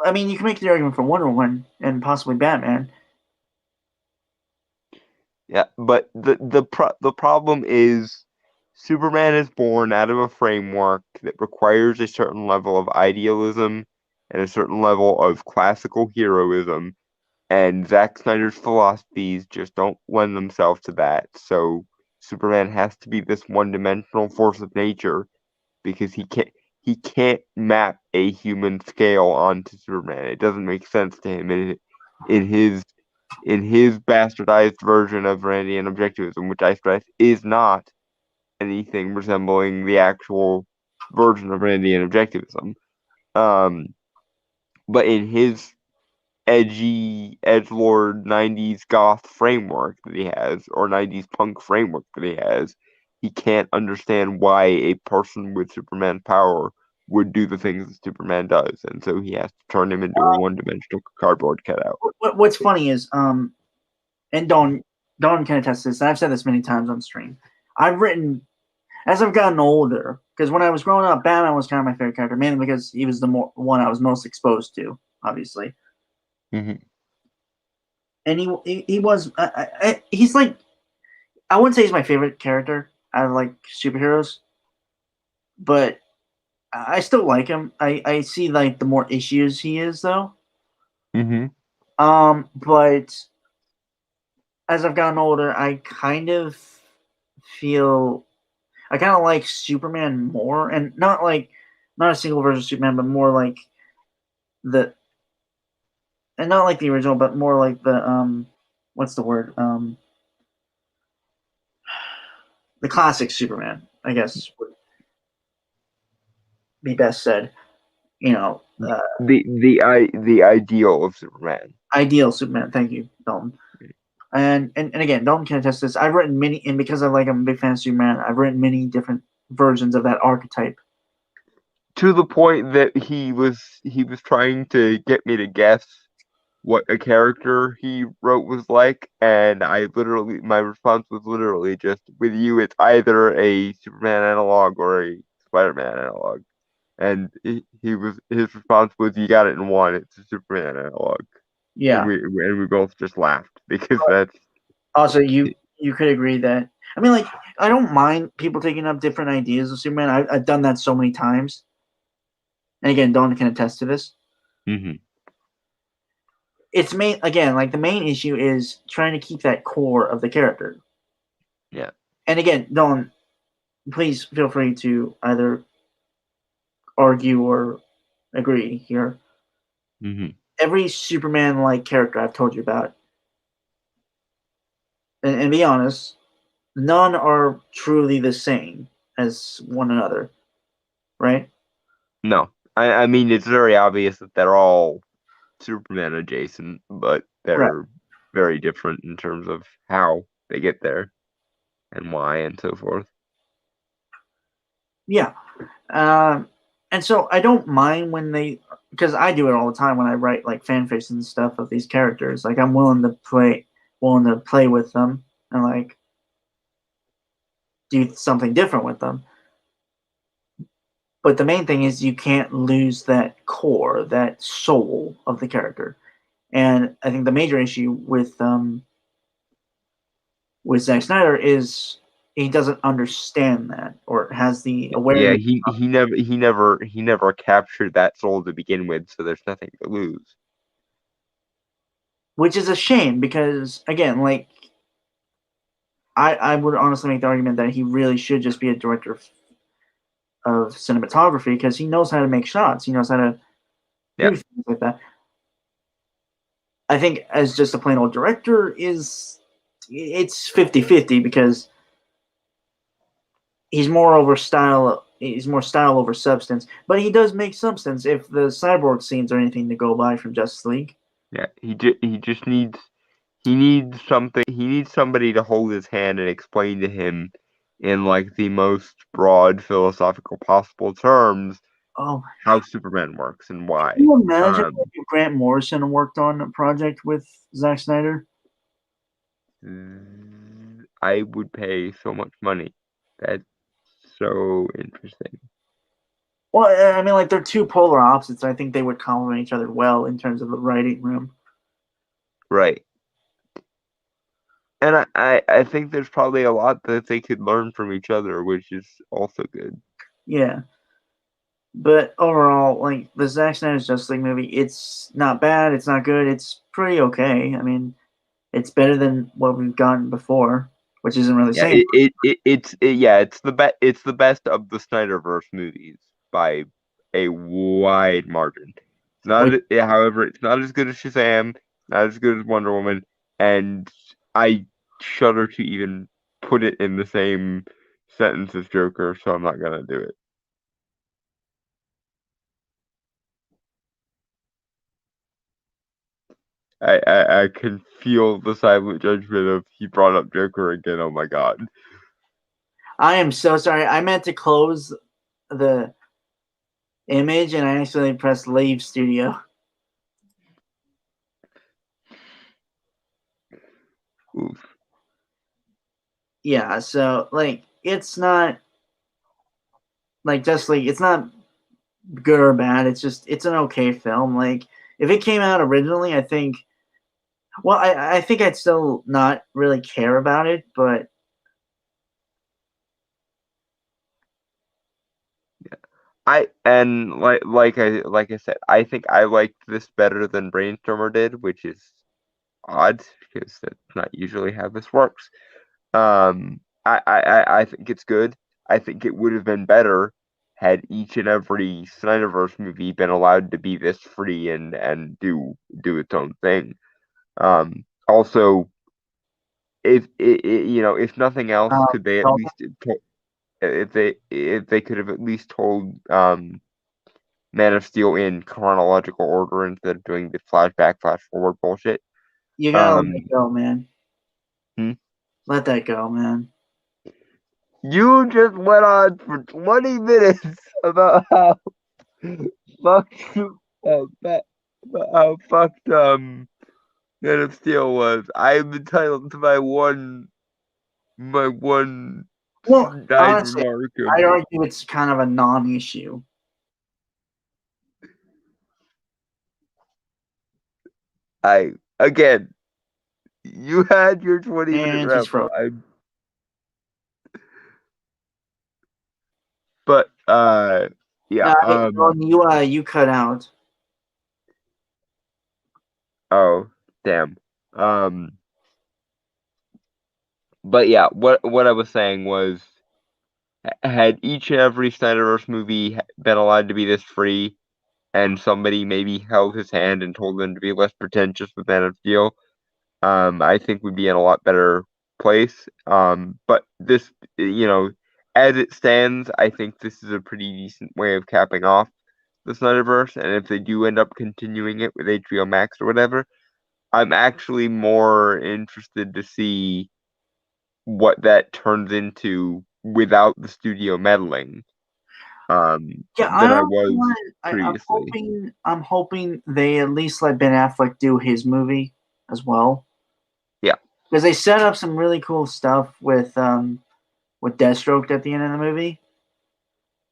I mean, you can make the argument for Wonder Woman and possibly Batman. Yeah, but the problem is Superman is born out of a framework that requires a certain level of idealism and a certain level of classical heroism, and Zack Snyder's philosophies just don't lend themselves to that. So Superman has to be this one-dimensional force of nature because he can't map a human scale onto Superman. It doesn't make sense to him in his in his bastardized version of Randian objectivism, which I stress is not anything resembling the actual version of Randian objectivism. Um, but in his edgy edgelord 90s goth framework that he has, or 90s punk framework that he has, he can't understand why a person with Superman power would do the things that Superman does, and so he has to turn him into a one-dimensional cardboard cutout. What's funny is and Don can attest to this. And I've said this many times on stream. I've written as I've gotten older, because when I was growing up, Batman was kind of my favorite character, mainly because he was the one I was most exposed to, obviously. Mm-hmm. And he was he's like, I wouldn't say he's my favorite character out of like superheroes, but I still like him. I see like the more issues he is though. Mm-hmm. But as I've gotten older, I kind of feel I kind of like Superman more, and not a single version of Superman, but more like the and not like the original, but more like the what's the word the classic Superman, I guess would be best said. You know, The ideal of Superman. ideal Superman. Thank you, Dalton. And again, Dalton can attest to this. I've written many, and because I like I'm a big fan of Superman, I've written many different versions of that archetype. To the point that he was trying to get me to guess what a character he wrote was like, and my response was literally just, with you, it's either a Superman analog or a Spider-Man analog. And his response was, you got it in one, it's a Superman analog. And Yeah. we both just laughed because that's Also, you could agree that I mean, like, I don't mind people taking up different ideas of Superman. I've done that so many times. And again, Don can attest to this. mm-hmm. It's main again, like the main issue is trying to keep that core of the character. Yeah. And again, Don, please feel free to either argue or agree here. Mm-hmm. Every Superman like character I've told you about, and be honest, none are truly the same as one another, right? No. I mean, it's very obvious that they're all Superman adjacent, but Right. they're very different in terms of how they get there and why and so forth. Yeah. And so I don't mind when they, because I do it all the time when I write like fan fictions and stuff of these characters. Like I'm willing to play willing to play with them and like do something different with them. But the main thing is you can't lose that core, that soul of the character. And I think the major issue with Zack Snyder is he doesn't understand that or has the Yeah, awareness, he never captured that soul to begin with, so there's nothing to lose. which is a shame because again, like I would honestly make the argument that he really should just be a director of cinematography because he knows how to make shots. He knows how to Yeah, do things like that. I think as just a plain old director is it's 50-50 because he's more style over substance, but he does make substance if the cyborg scenes are anything to go by from Justice League. yeah. He just needs something. He needs somebody to hold his hand and explain to him in like the most broad philosophical possible terms Oh, how Superman works and can why. you imagine Um, if Grant Morrison worked on a project with Zack Snyder? I would pay so much money. That's so interesting. Well, I mean, like they're two polar opposites. I think they would complement each other well in terms of the writing room. Right. And I think there's probably a lot that they could learn from each other, which is also good. Yeah, but overall, like the Zack Snyder's Justice League movie, it's not bad. It's not good. It's pretty okay. I mean, it's better than what we've gotten before, which isn't really Yeah, saying. it's the best of the Snyderverse movies by a wide margin. It's not, Which however, it's not as good as Shazam, not as good as Wonder Woman, and I shudder to even put it in the same sentence as Joker, so I'm not gonna do it. I can feel the silent judgment of he brought up Joker again. Oh my god. I am so sorry. I meant to close the image and I accidentally pressed leave studio. Oof. Yeah, so like it's not like Justice League. It's not good or bad. It's just it's an okay film. Like if it came out originally, I think. Well, I think I'd still not really care about it, but I and like I said, I think I liked this better than Brainstormer did, which is odd because that's not usually how this works. I think it's good. I think it would have been better had each and every Snyderverse movie been allowed to be this free and do its own thing. Also, if nothing else, could they at uh, least if they could have at least told Man of Steel in chronological order instead of doing the flashback, flash forward bullshit. you gotta let Um, it go, man. hmm? Let that go, man. You just went on for 20 minutes about how fucked, about how fucked Man of Steel was. I'm entitled to my one Well, snide honestly, remark I'd of argue it's kind of a non-issue. I again. You had your 20-minute And he's ramble. frozen. But yeah, No, you cut out. oh damn. Um but yeah, what I was saying was had each and every Snyderverse movie been allowed to be this free and somebody maybe held his hand and told them to be less pretentious with Man of Steel, I think we'd be in a lot better place. But this, as it stands, I think this is a pretty decent way of capping off the Snyderverse. And if they do end up continuing it with HBO Max or whatever, I'm actually more interested to see what that turns into without the studio meddling, Yeah, I than I don't was want. I'm previously. hoping. I'm hoping they at least let Ben Affleck do his movie as well. Yeah. because they set up some really cool stuff with Deathstroke at the end of the movie,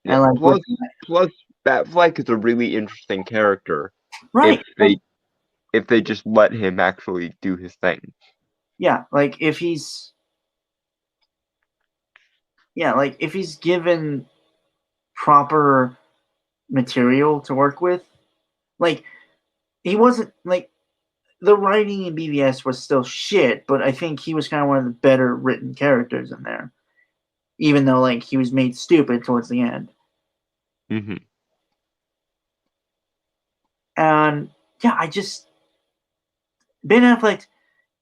Yeah. and like with Plus, Batfleck is a really interesting character if right, like they just let him actually do his thing. yeah, like if he's yeah, like if he's given proper material to work with, like he wasn't like the writing in BVS was still shit, but I think he was kind of one of the better written characters in there, even though like he was made stupid towards the end. Hmm. And yeah, I just Ben Affleck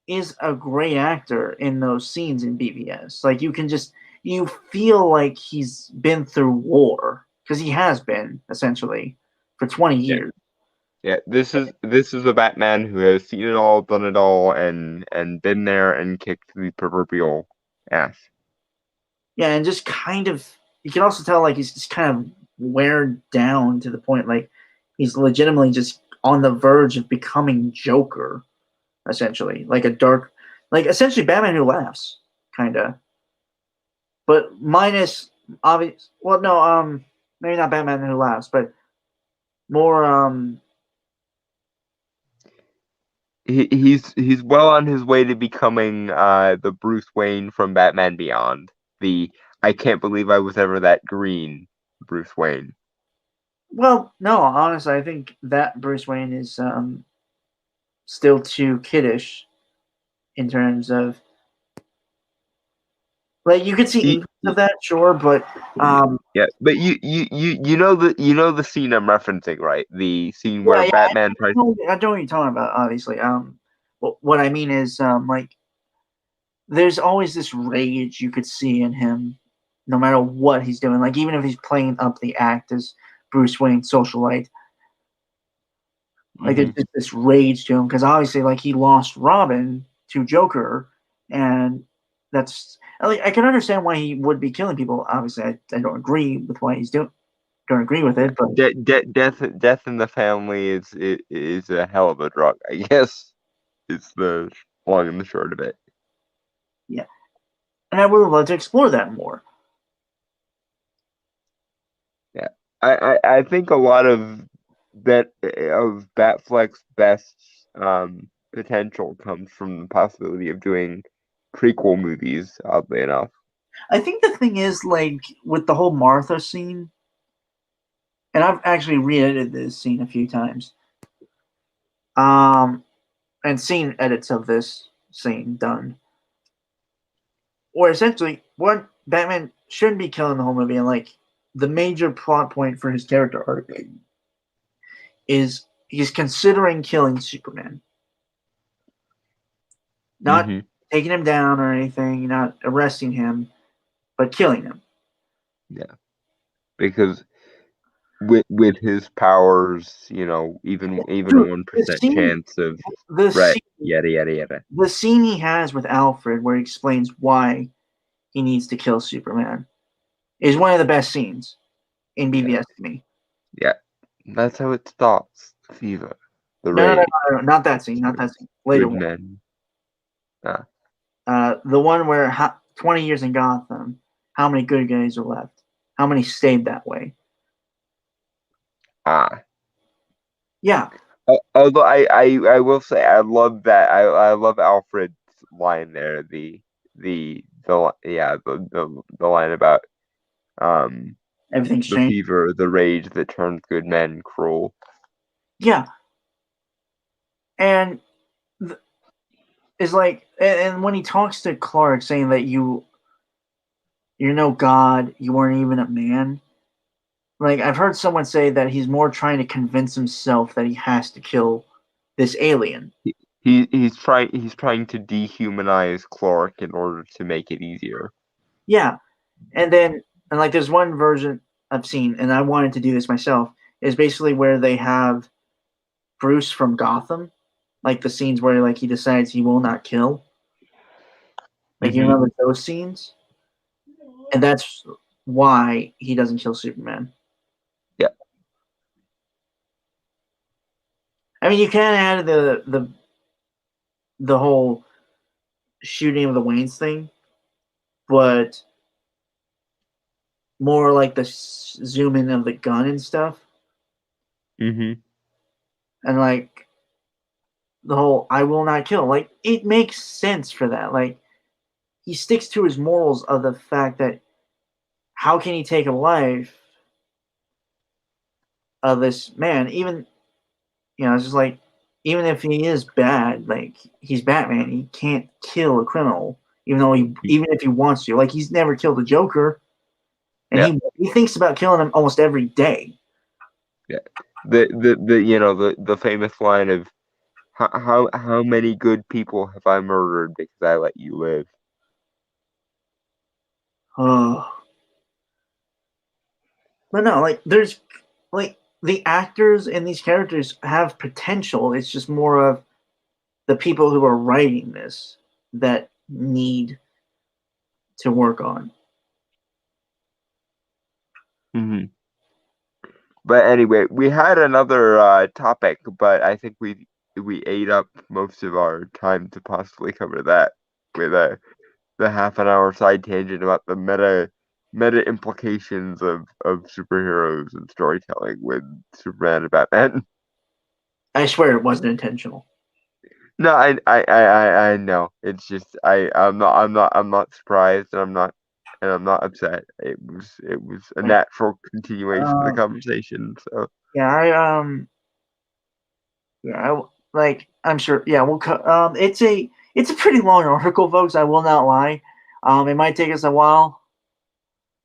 is a great actor in those scenes in BVS. Like you feel like he's been through war because he has been essentially for 20 Yeah. years. Yeah, this is a Batman who has seen it all, done it all, and been there and kicked the proverbial ass. Yeah, and just kind of you can also tell like he's just kind of weared down to the point like he's legitimately just on the verge of becoming Joker, essentially. Like a dark like essentially Batman Who Laughs, kinda. But minus obvious well no, maybe not Batman Who Laughs, but more He's well on his way to becoming the Bruce Wayne from Batman Beyond. The I can't believe I was ever that green Bruce Wayne. well, no, honestly, I think that Bruce Wayne is still too kiddish in terms of like you could see He, inklings of that, sure, but yeah, but you know the scene I'm referencing, right? The scene yeah, where yeah, Batman tries. I know what you're talking about. Obviously, what I mean is, like, there's always this rage you could see in him, no matter what he's doing. Like, even if he's playing up the act as Bruce Wayne, socialite, like there's Hmm. just this rage to him because obviously, like, he lost Robin to Joker, and that's like I can understand why he would be killing people. Obviously, I don't agree with why he's doing. Don't agree with it, but Death in the family is a hell of a drug, I guess. Is the long and the short of it. yeah, and I would love to explore that more. Yeah, I think a lot of Batfleck's best potential comes from the possibility of doing prequel movies. Oddly enough. I think the thing is like with the whole Martha scene, and I've actually re-edited this scene a few times, um, and seen edits of this scene done, where essentially what Batman shouldn't be killing the whole movie, and like the major plot point for his character arc is he's considering killing Superman, not Hmm. taking him down or anything, not arresting him, but killing him. Yeah, because with his powers, even a Dude, 1% chance of the right, scene, yada yada yada. the scene he has with Alfred, where he explains why he needs to kill Superman, is one of the best scenes in Yeah, BVS to me. yeah. That's how it starts. Fever, the No, no, no, rage, no, no, not that scene, not that scene. Later good one. men. Ah, The one where 20 years in Gotham, how many good guys are left? How many stayed that way? ah. Yeah, Although I will say I love that I love Alfred's line there the line about um everything's the changed. fever, the rage that turns good men cruel. Yeah, and th- it's like, and when he talks to Clark, saying that you're no god, you weren't even a man. Like I've heard someone say that he's more trying to convince himself that he has to kill this alien. He's trying to dehumanize Clark in order to make it easier. Yeah, and then and like there's one version I've seen, and I wanted to do this myself. Is basically where they have Bruce from Gotham, like the scenes where like he decides he will not kill. Like you Hmm. remember those scenes, and that's why he doesn't kill Superman. Yeah. I mean, you can add the whole shooting of the Wayne's thing, but more like the zoom in of the gun and stuff, Mm-hmm. and like the whole "I will not kill." Like it makes sense for that. Like he sticks to his morals of the fact that how can he take a life of this man? Even it's just like even if he is bad, like he's Batman, he can't kill a criminal, even if he wants to. Like he's never killed a Joker, and Yeah. he thinks about killing him almost every day. Yeah. The famous line of how many good people have I murdered because I let you live? Oh, but no, like there's like the actors and these characters have potential. It's just more of the people who are writing this that need to work on. Mm-hmm. But anyway, we had another topic, but I think we ate up most of our time to possibly cover that with the half an hour side tangent about the meta implications of superheroes and storytelling with Superman and Batman. I swear it wasn't intentional. No, I know. It's just I'm not surprised and I'm not upset. It was a natural continuation of the Um, conversation. So yeah, like I'm sure. Yeah, it's a pretty long article, folks. I will not lie. It might take us a while,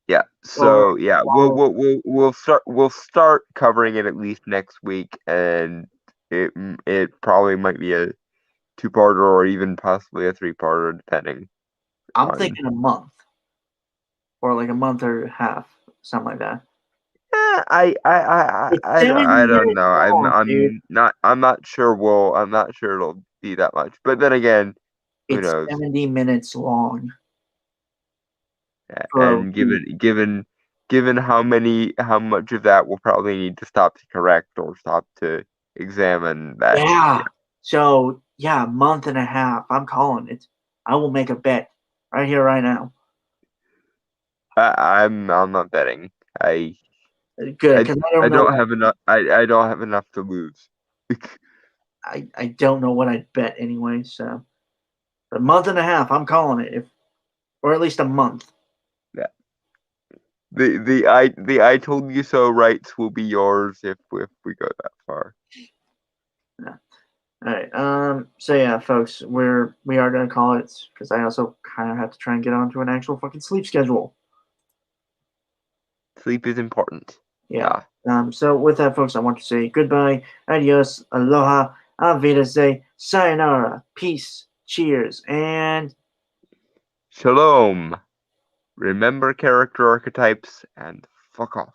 yeah, or so yeah, we'll start covering it at least next week, and it probably might be a two-parter or even possibly a three-parter, depending I'm on. thinking a month, or like a month or a half, something like that. I It's I don't 70 I don't minutes know. I'm long, dude. I'm not I'm not sure. I'm not sure it'll be that much. But then again, who It's knows? 70 minutes long for a And read. given how much of that we'll probably need to stop to correct or stop to examine that. Yeah. So yeah, a month and a half. I'm calling it. I will make a bet right here, right now. I'm not betting. I Good, I because I don't I know. don't have enough. I don't have enough to lose. I don't know what I'd bet anyway. So a month and a half. I'm calling it, if or at least a month. Yeah. The I told you so rights will be yours if we go that far. Yeah. All right. So yeah, folks, we are gonna call it because I also kind of have to try and get onto an actual fucking sleep schedule. Sleep is important. Yeah. Yeah. So with that, folks, I want to say goodbye, adios, aloha, auf Wiedersehen, sayonara, peace, cheers, and Shalom. Remember character archetypes and fuck off.